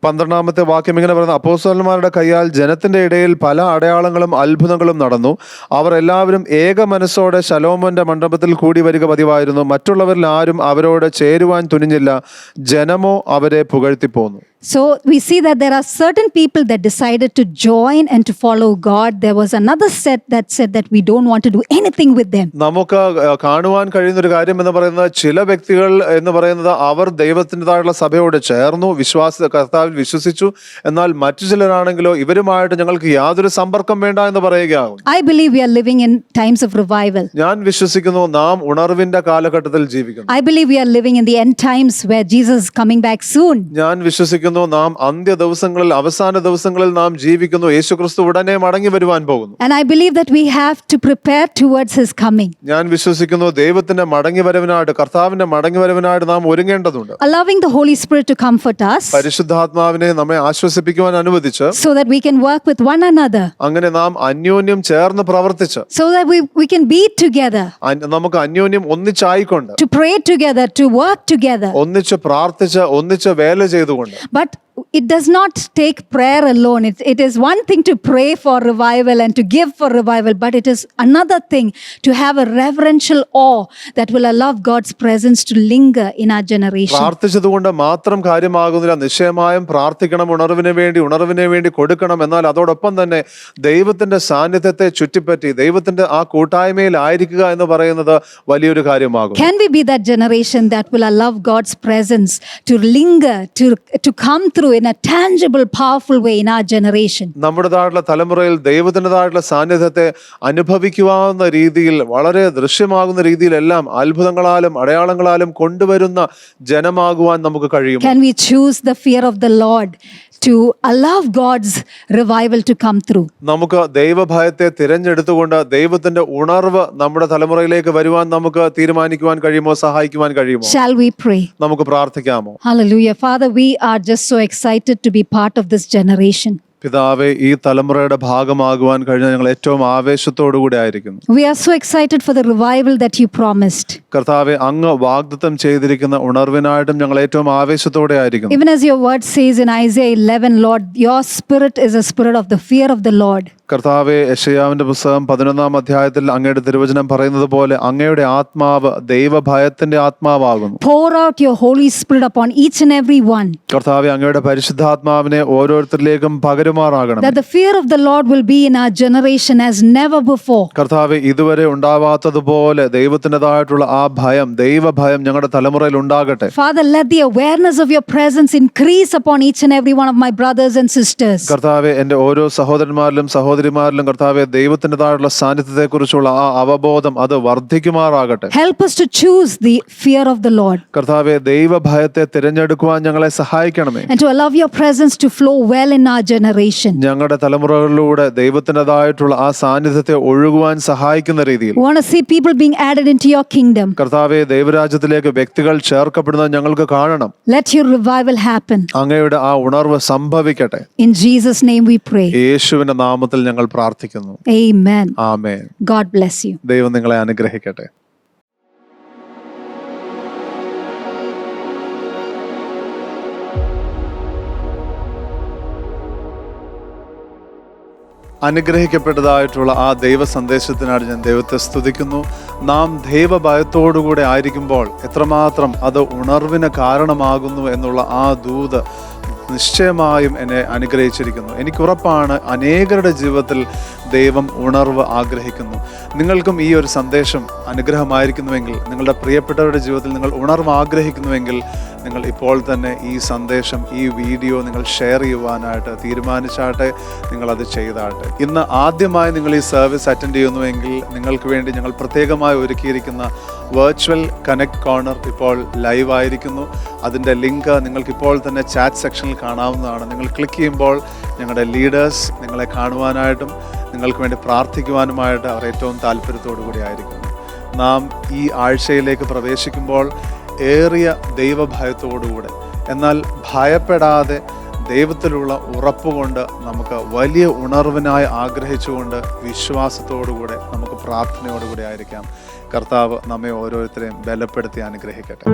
12-ാമത്തെ വാക്യം ഇങ്ങനെ പറയുന്നത്, അപ്പോസ്തലന്മാരുടെ കയ്യാൽ ജനത്തിന്റെ ഇടയിൽ പല അടയാളങ്ങളും അത്ഭുതങ്ങളും നടന്നു. അവർ എല്ലാവരും ഏക മനസ്സോടെ ശലോമോന്റെ മണ്ഡപത്തിൽ കൂടി വരിക പതിവായിരുന്നു. മറ്റുള്ളവരിൽ ആരും അവരോട് ചേരുവാൻ തുനിഞ്ഞില്ല. ജനമോ അവരെ പുകഴ്ത്തിപ്പോന്നു. So we see that there are certain people that decided to join and to follow God. There was another set that said that we don't want to do anything with them. നമുക്ക് കാണുവാൻ കഴിയുന്ന ഒരു കാര്യം എന്ന് പറയുന്നത് ചില വ്യക്തികൾ എന്ന് പറയുന്നത് അവർ ദൈവത്തിൻ്റെതായുള്ള സഭയോട് ചേർന്നു, കർത്താവിൽ വിശ്വസിച്ചു. എന്നാൽ മറ്റു ചിലരാണെങ്കിലോ ഇവരുമായിട്ട് ഞങ്ങൾക്ക് യാതൊരു സമ്പർക്കം വേണ്ട എന്ന് പറയുകയാകും. I believe we are living in times of revival. ഞാൻ വിശ്വസിക്കുന്നു നാം ഉണർവിന്റെ കാലഘട്ടത്തിൽ ജീവിക്കുന്നു. I believe we are living in the end times where Jesus is coming back soon. ഞാൻ വിശ്വസിക്കുന്നു നാം അന്ത്യ ദിവസങ്ങളിൽ അവസാന ദിവസങ്ങളിൽ നാം ജീവിക്കുന്നു. യേശുക്രിസ്തു ഉടനെ മടങ്ങി വരുവാൻ പോകുന്നു. And I believe that we have to prepare towards his coming. ഞാൻ വിശ്വസിക്കുന്നു ദൈവത്തിന്റെ മടങ്ങി വരവിനായിട്ട് കർത്താവിന്റെ മടങ്ങി വരവിനായിട്ട് നാം ഒരുങ്ങേണ്ടതുണ്ട്. Allowing the Holy Spirit to comfort us പരിശുദ്ധാത്മാവിനെ നമ്മെ ആശ്വസിപ്പിക്കുവാൻ അനുവദിച്ച് so that we can work with one another. അങ്ങനെ നാം അന്യോന്യം ചേർന്ന് പ്രവർത്തിച്ച് So that we can be together. നമുക്ക് അന്യോന്യം ഒന്നിച്ചായിക്കൊണ്ട് To pray together, to work together. ഒന്നിച്ച് പ്രാർത്ഥിച്ച് ഒന്നിച്ച് വേല ചെയ്തുകൊണ്ട്. But it does not take prayer alone. It is one thing to pray for revival and to give for revival, but it is another thing to have a reverential awe that will allow God's presence to linger in our generation. പ്രാർത്ഥിച്ചതുകൊണ്ട് മാത്രം കാര്യമാകുന്നില്ല. നിശ്ചയമായും പ്രാർത്ഥിക്കണം, ഉണർവിന് വേണ്ടി കൊടുക്കണം. എന്നാൽ അതോടൊപ്പം തന്നെ ദൈവത്തിന്റെ സാന്നിധ്യത്തെ ചുറ്റിപ്പറ്റി ദൈവത്തിന്റെ ആ കൂട്ടായ്മയിലായിരിക്കുക എന്ന് പറയുന്നത് വലിയൊരു കാര്യമാകും. Can we be that generation that will allow God's presence to linger, to come through in a tangible, powerful way in our generation? നമ്മുടേതായിട്ടുള്ള തലമുറയിൽ ദൈവത്തിൻ്റെതായിട്ടുള്ള സാന്നിധ്യത്തെ അനുഭവിക്കുവാവുന്ന രീതിയിൽ വളരെ ദൃശ്യമാകുന്ന രീതിയിലെല്ലാം അത്ഭുതങ്ങളാലും അടയാളങ്ങളാലും കൊണ്ടുവരുന്ന ജനമാകുവാൻ നമുക്ക് കഴിയും. Can we choose the fear of the Lord to allow God's revival to come through? നമുക്ക് ദൈവഭയത്തെ തിരഞ്ഞെടുത്തുകൊണ്ട് ദൈവത്തിന്റെ ഉണർവ് നമ്മുടെ തലമുറയിലേക്ക് വരുവാൻ നമുക്ക് തീരുമാനിക്കുവാൻ കഴിയുമോ, സഹായിക്കുവാൻ കഴിയുമോ? Shall we pray? നമുക്ക് പ്രാർത്ഥിക്കാമോ? Hallelujah. Father, we are just so excited to be part of this generation. പിതാവേ, ഈ തലമുറയുടെ ഭാഗമാകുവാൻ കഴിഞ്ഞാൽ ഞങ്ങൾ ഏറ്റവും ആവേശത്തോടുകൂടി ആയിരിക്കുന്നു. We are so excited for the revival that you promised. കർത്താവെ, അങ്ങ് വാഗ്ദത്തം ചെയ്തിരിക്കുന്ന ഉണർവിനായിട്ടും ഞങ്ങൾ ഏറ്റവും ആവേശത്തോടെ ആയിരിക്കുന്നു. Even as your word says in Isaiah 11, Lord, your spirit is a spirit of the fear of the Lord. കർത്താവെ, യെശയ്യാവിന്റെ പുസ്തകം 11-ാം അധ്യായത്തിൽ അങ്ങയുടെ തിരുവചനം പറയുന്നത് പോലെ അങ്ങയുടെ ആത്മാവ് ദൈവഭയത്തിന്റെ ആത്മാവാകുന്നു. Pour out your Holy Spirit upon each and every one. കർത്താവെ, അങ്ങയുടെ പരിശുദ്ധാത്മാവിനെ ഓരോരുത്തരിലേക്കും പകരുമാറാകണം. That the fear of the Lord will be in our generation as never before. കർത്താവെ, ഇതുവരെ ഉണ്ടാവാത്തതുപോലെ ദൈവത്തിൻ്റെതായിട്ടുള്ള ആ ഭയം, ദൈവഭയം ഞങ്ങളുടെ തലമുറയിൽ ഉണ്ടാകട്ടെ. Father, let the awareness of your presence increase upon each and every one of my brothers and sisters. കർത്താവെ, എൻ്റെ ഓരോ സഹോദരന്മാരിലും സഹോദരിമാരിലും കർത്താവെ ദൈവത്തിൻ്റെതായിട്ടുള്ള സാന്നിധ്യത്തെ കുറിച്ചുള്ള ആ അവബോധം അത് വർദ്ധിക്കുമാറാകട്ടെ. Help us to choose the fear of the Lord. കർത്താവെ, ദൈവഭയത്തെ തിരഞ്ഞെടുക്കുവാൻ ഞങ്ങളെ സഹായിക്കണമേ. And to allow your presence to flow well in our generation. ഞങ്ങളുടെ തലമുറകളിലൂടെ ദൈവത്തിൻ്റെതായിട്ടുള്ള ആ സാന്നിധ്യത്തെ ഒഴുകുവാൻ സഹായിക്കുന്ന രീതിയിൽ. We want to see people being added into your kingdom. കർത്താവെ, ദൈവരാജ്യത്തിലേക്ക് വ്യക്തികൾ ചേർക്കപ്പെടുന്നത് ഞങ്ങൾക്ക് കാണണം. Let your revival happen. അങ്ങയുടെ ആ ഉണർവ് സംഭവിക്കട്ടെ. In Jesus' name we pray. യേശുവിന്റെ നാമത്തിൽ ഞങ്ങൾ പ്രാർത്ഥിക്കുന്നു. Amen. Amen. God bless you. ദൈവം നിങ്ങളെ അനുഗ്രഹിക്കട്ടെ. അനുഗ്രഹിക്കപ്പെട്ടതായിട്ടുള്ള ആ ദൈവ സന്ദേശത്തിനാണ് ഞാൻ ദൈവത്തെ സ്തുതിക്കുന്നു. നാം ദൈവഭയത്തോടുകൂടെ ആയിരിക്കുമ്പോൾ എത്രമാത്രം അത് ഉണർവിന് കാരണമാകുന്നു എന്നുള്ള ആ ദൂത് നിശ്ചയമായും എന്നെ അനുഗ്രഹിച്ചിരിക്കുന്നു. എനിക്കുറപ്പാണ് അനേകരുടെ ജീവിതത്തിൽ ദൈവം ഉണർവ് ആഗ്രഹിക്കുന്നു. നിങ്ങൾക്കും ഈ ഒരു സന്ദേശം അനുഗ്രഹമായിരിക്കുന്നുവെങ്കിൽ, നിങ്ങളുടെ പ്രിയപ്പെട്ടവരുടെ ജീവിതത്തിൽ നിങ്ങൾ ഉണർവ് ആഗ്രഹിക്കുന്നുവെങ്കിൽ, നിങ്ങൾ ഇപ്പോൾ തന്നെ ഈ സന്ദേശം, ഈ വീഡിയോ നിങ്ങൾ ഷെയർ ചെയ്യുവാനായിട്ട് തീരുമാനിച്ചാട്ടെ, നിങ്ങളത് ചെയ്താട്ടെ. ഇന്ന് ആദ്യമായി നിങ്ങൾ ഈ സർവീസ് അറ്റൻഡ് ചെയ്യുന്നുവെങ്കിൽ നിങ്ങൾക്ക് വേണ്ടി ഞങ്ങൾ പ്രത്യേകമായി ഒരുക്കിയിരിക്കുന്ന വെർച്വൽ കണക്ട് കോർണർ ഇപ്പോൾ ലൈവ് ആയിരിക്കുന്നു. അതിൻ്റെ ലിങ്ക് നിങ്ങൾക്കിപ്പോൾ തന്നെ ചാറ്റ് സെക്ഷനിൽ കാണാവുന്നതാണ്. നിങ്ങൾ ക്ലിക്ക് ചെയ്യുമ്പോൾ ഞങ്ങളുടെ ലീഡേഴ്സ് നിങ്ങളെ കാണുവാനായിട്ടും നിങ്ങൾക്ക് വേണ്ടി പ്രാർത്ഥിക്കുവാനുമായിട്ട് അവർ ഏറ്റവും താല്പര്യത്തോടു കൂടി ആയിരിക്കുന്നു. നാം ഈ ആഴ്ചയിലേക്ക് പ്രവേശിക്കുമ്പോൾ ഏറിയ ദൈവഭയത്തോടുകൂടെ, എന്നാൽ ഭയപ്പെടാതെ ദൈവത്തിലുള്ള ഉറപ്പുകൊണ്ട്, നമുക്ക് വലിയ ഉണർവിനായി ആഗ്രഹിച്ചുകൊണ്ട് വിശ്വാസത്തോടുകൂടെ നമുക്ക് പ്രാർത്ഥനയോടുകൂടി ആയിരിക്കാം. കർത്താവ് നമ്മെ ഓരോരുത്തരെയും ബലപ്പെടുത്തി അനുഗ്രഹിക്കട്ടെ.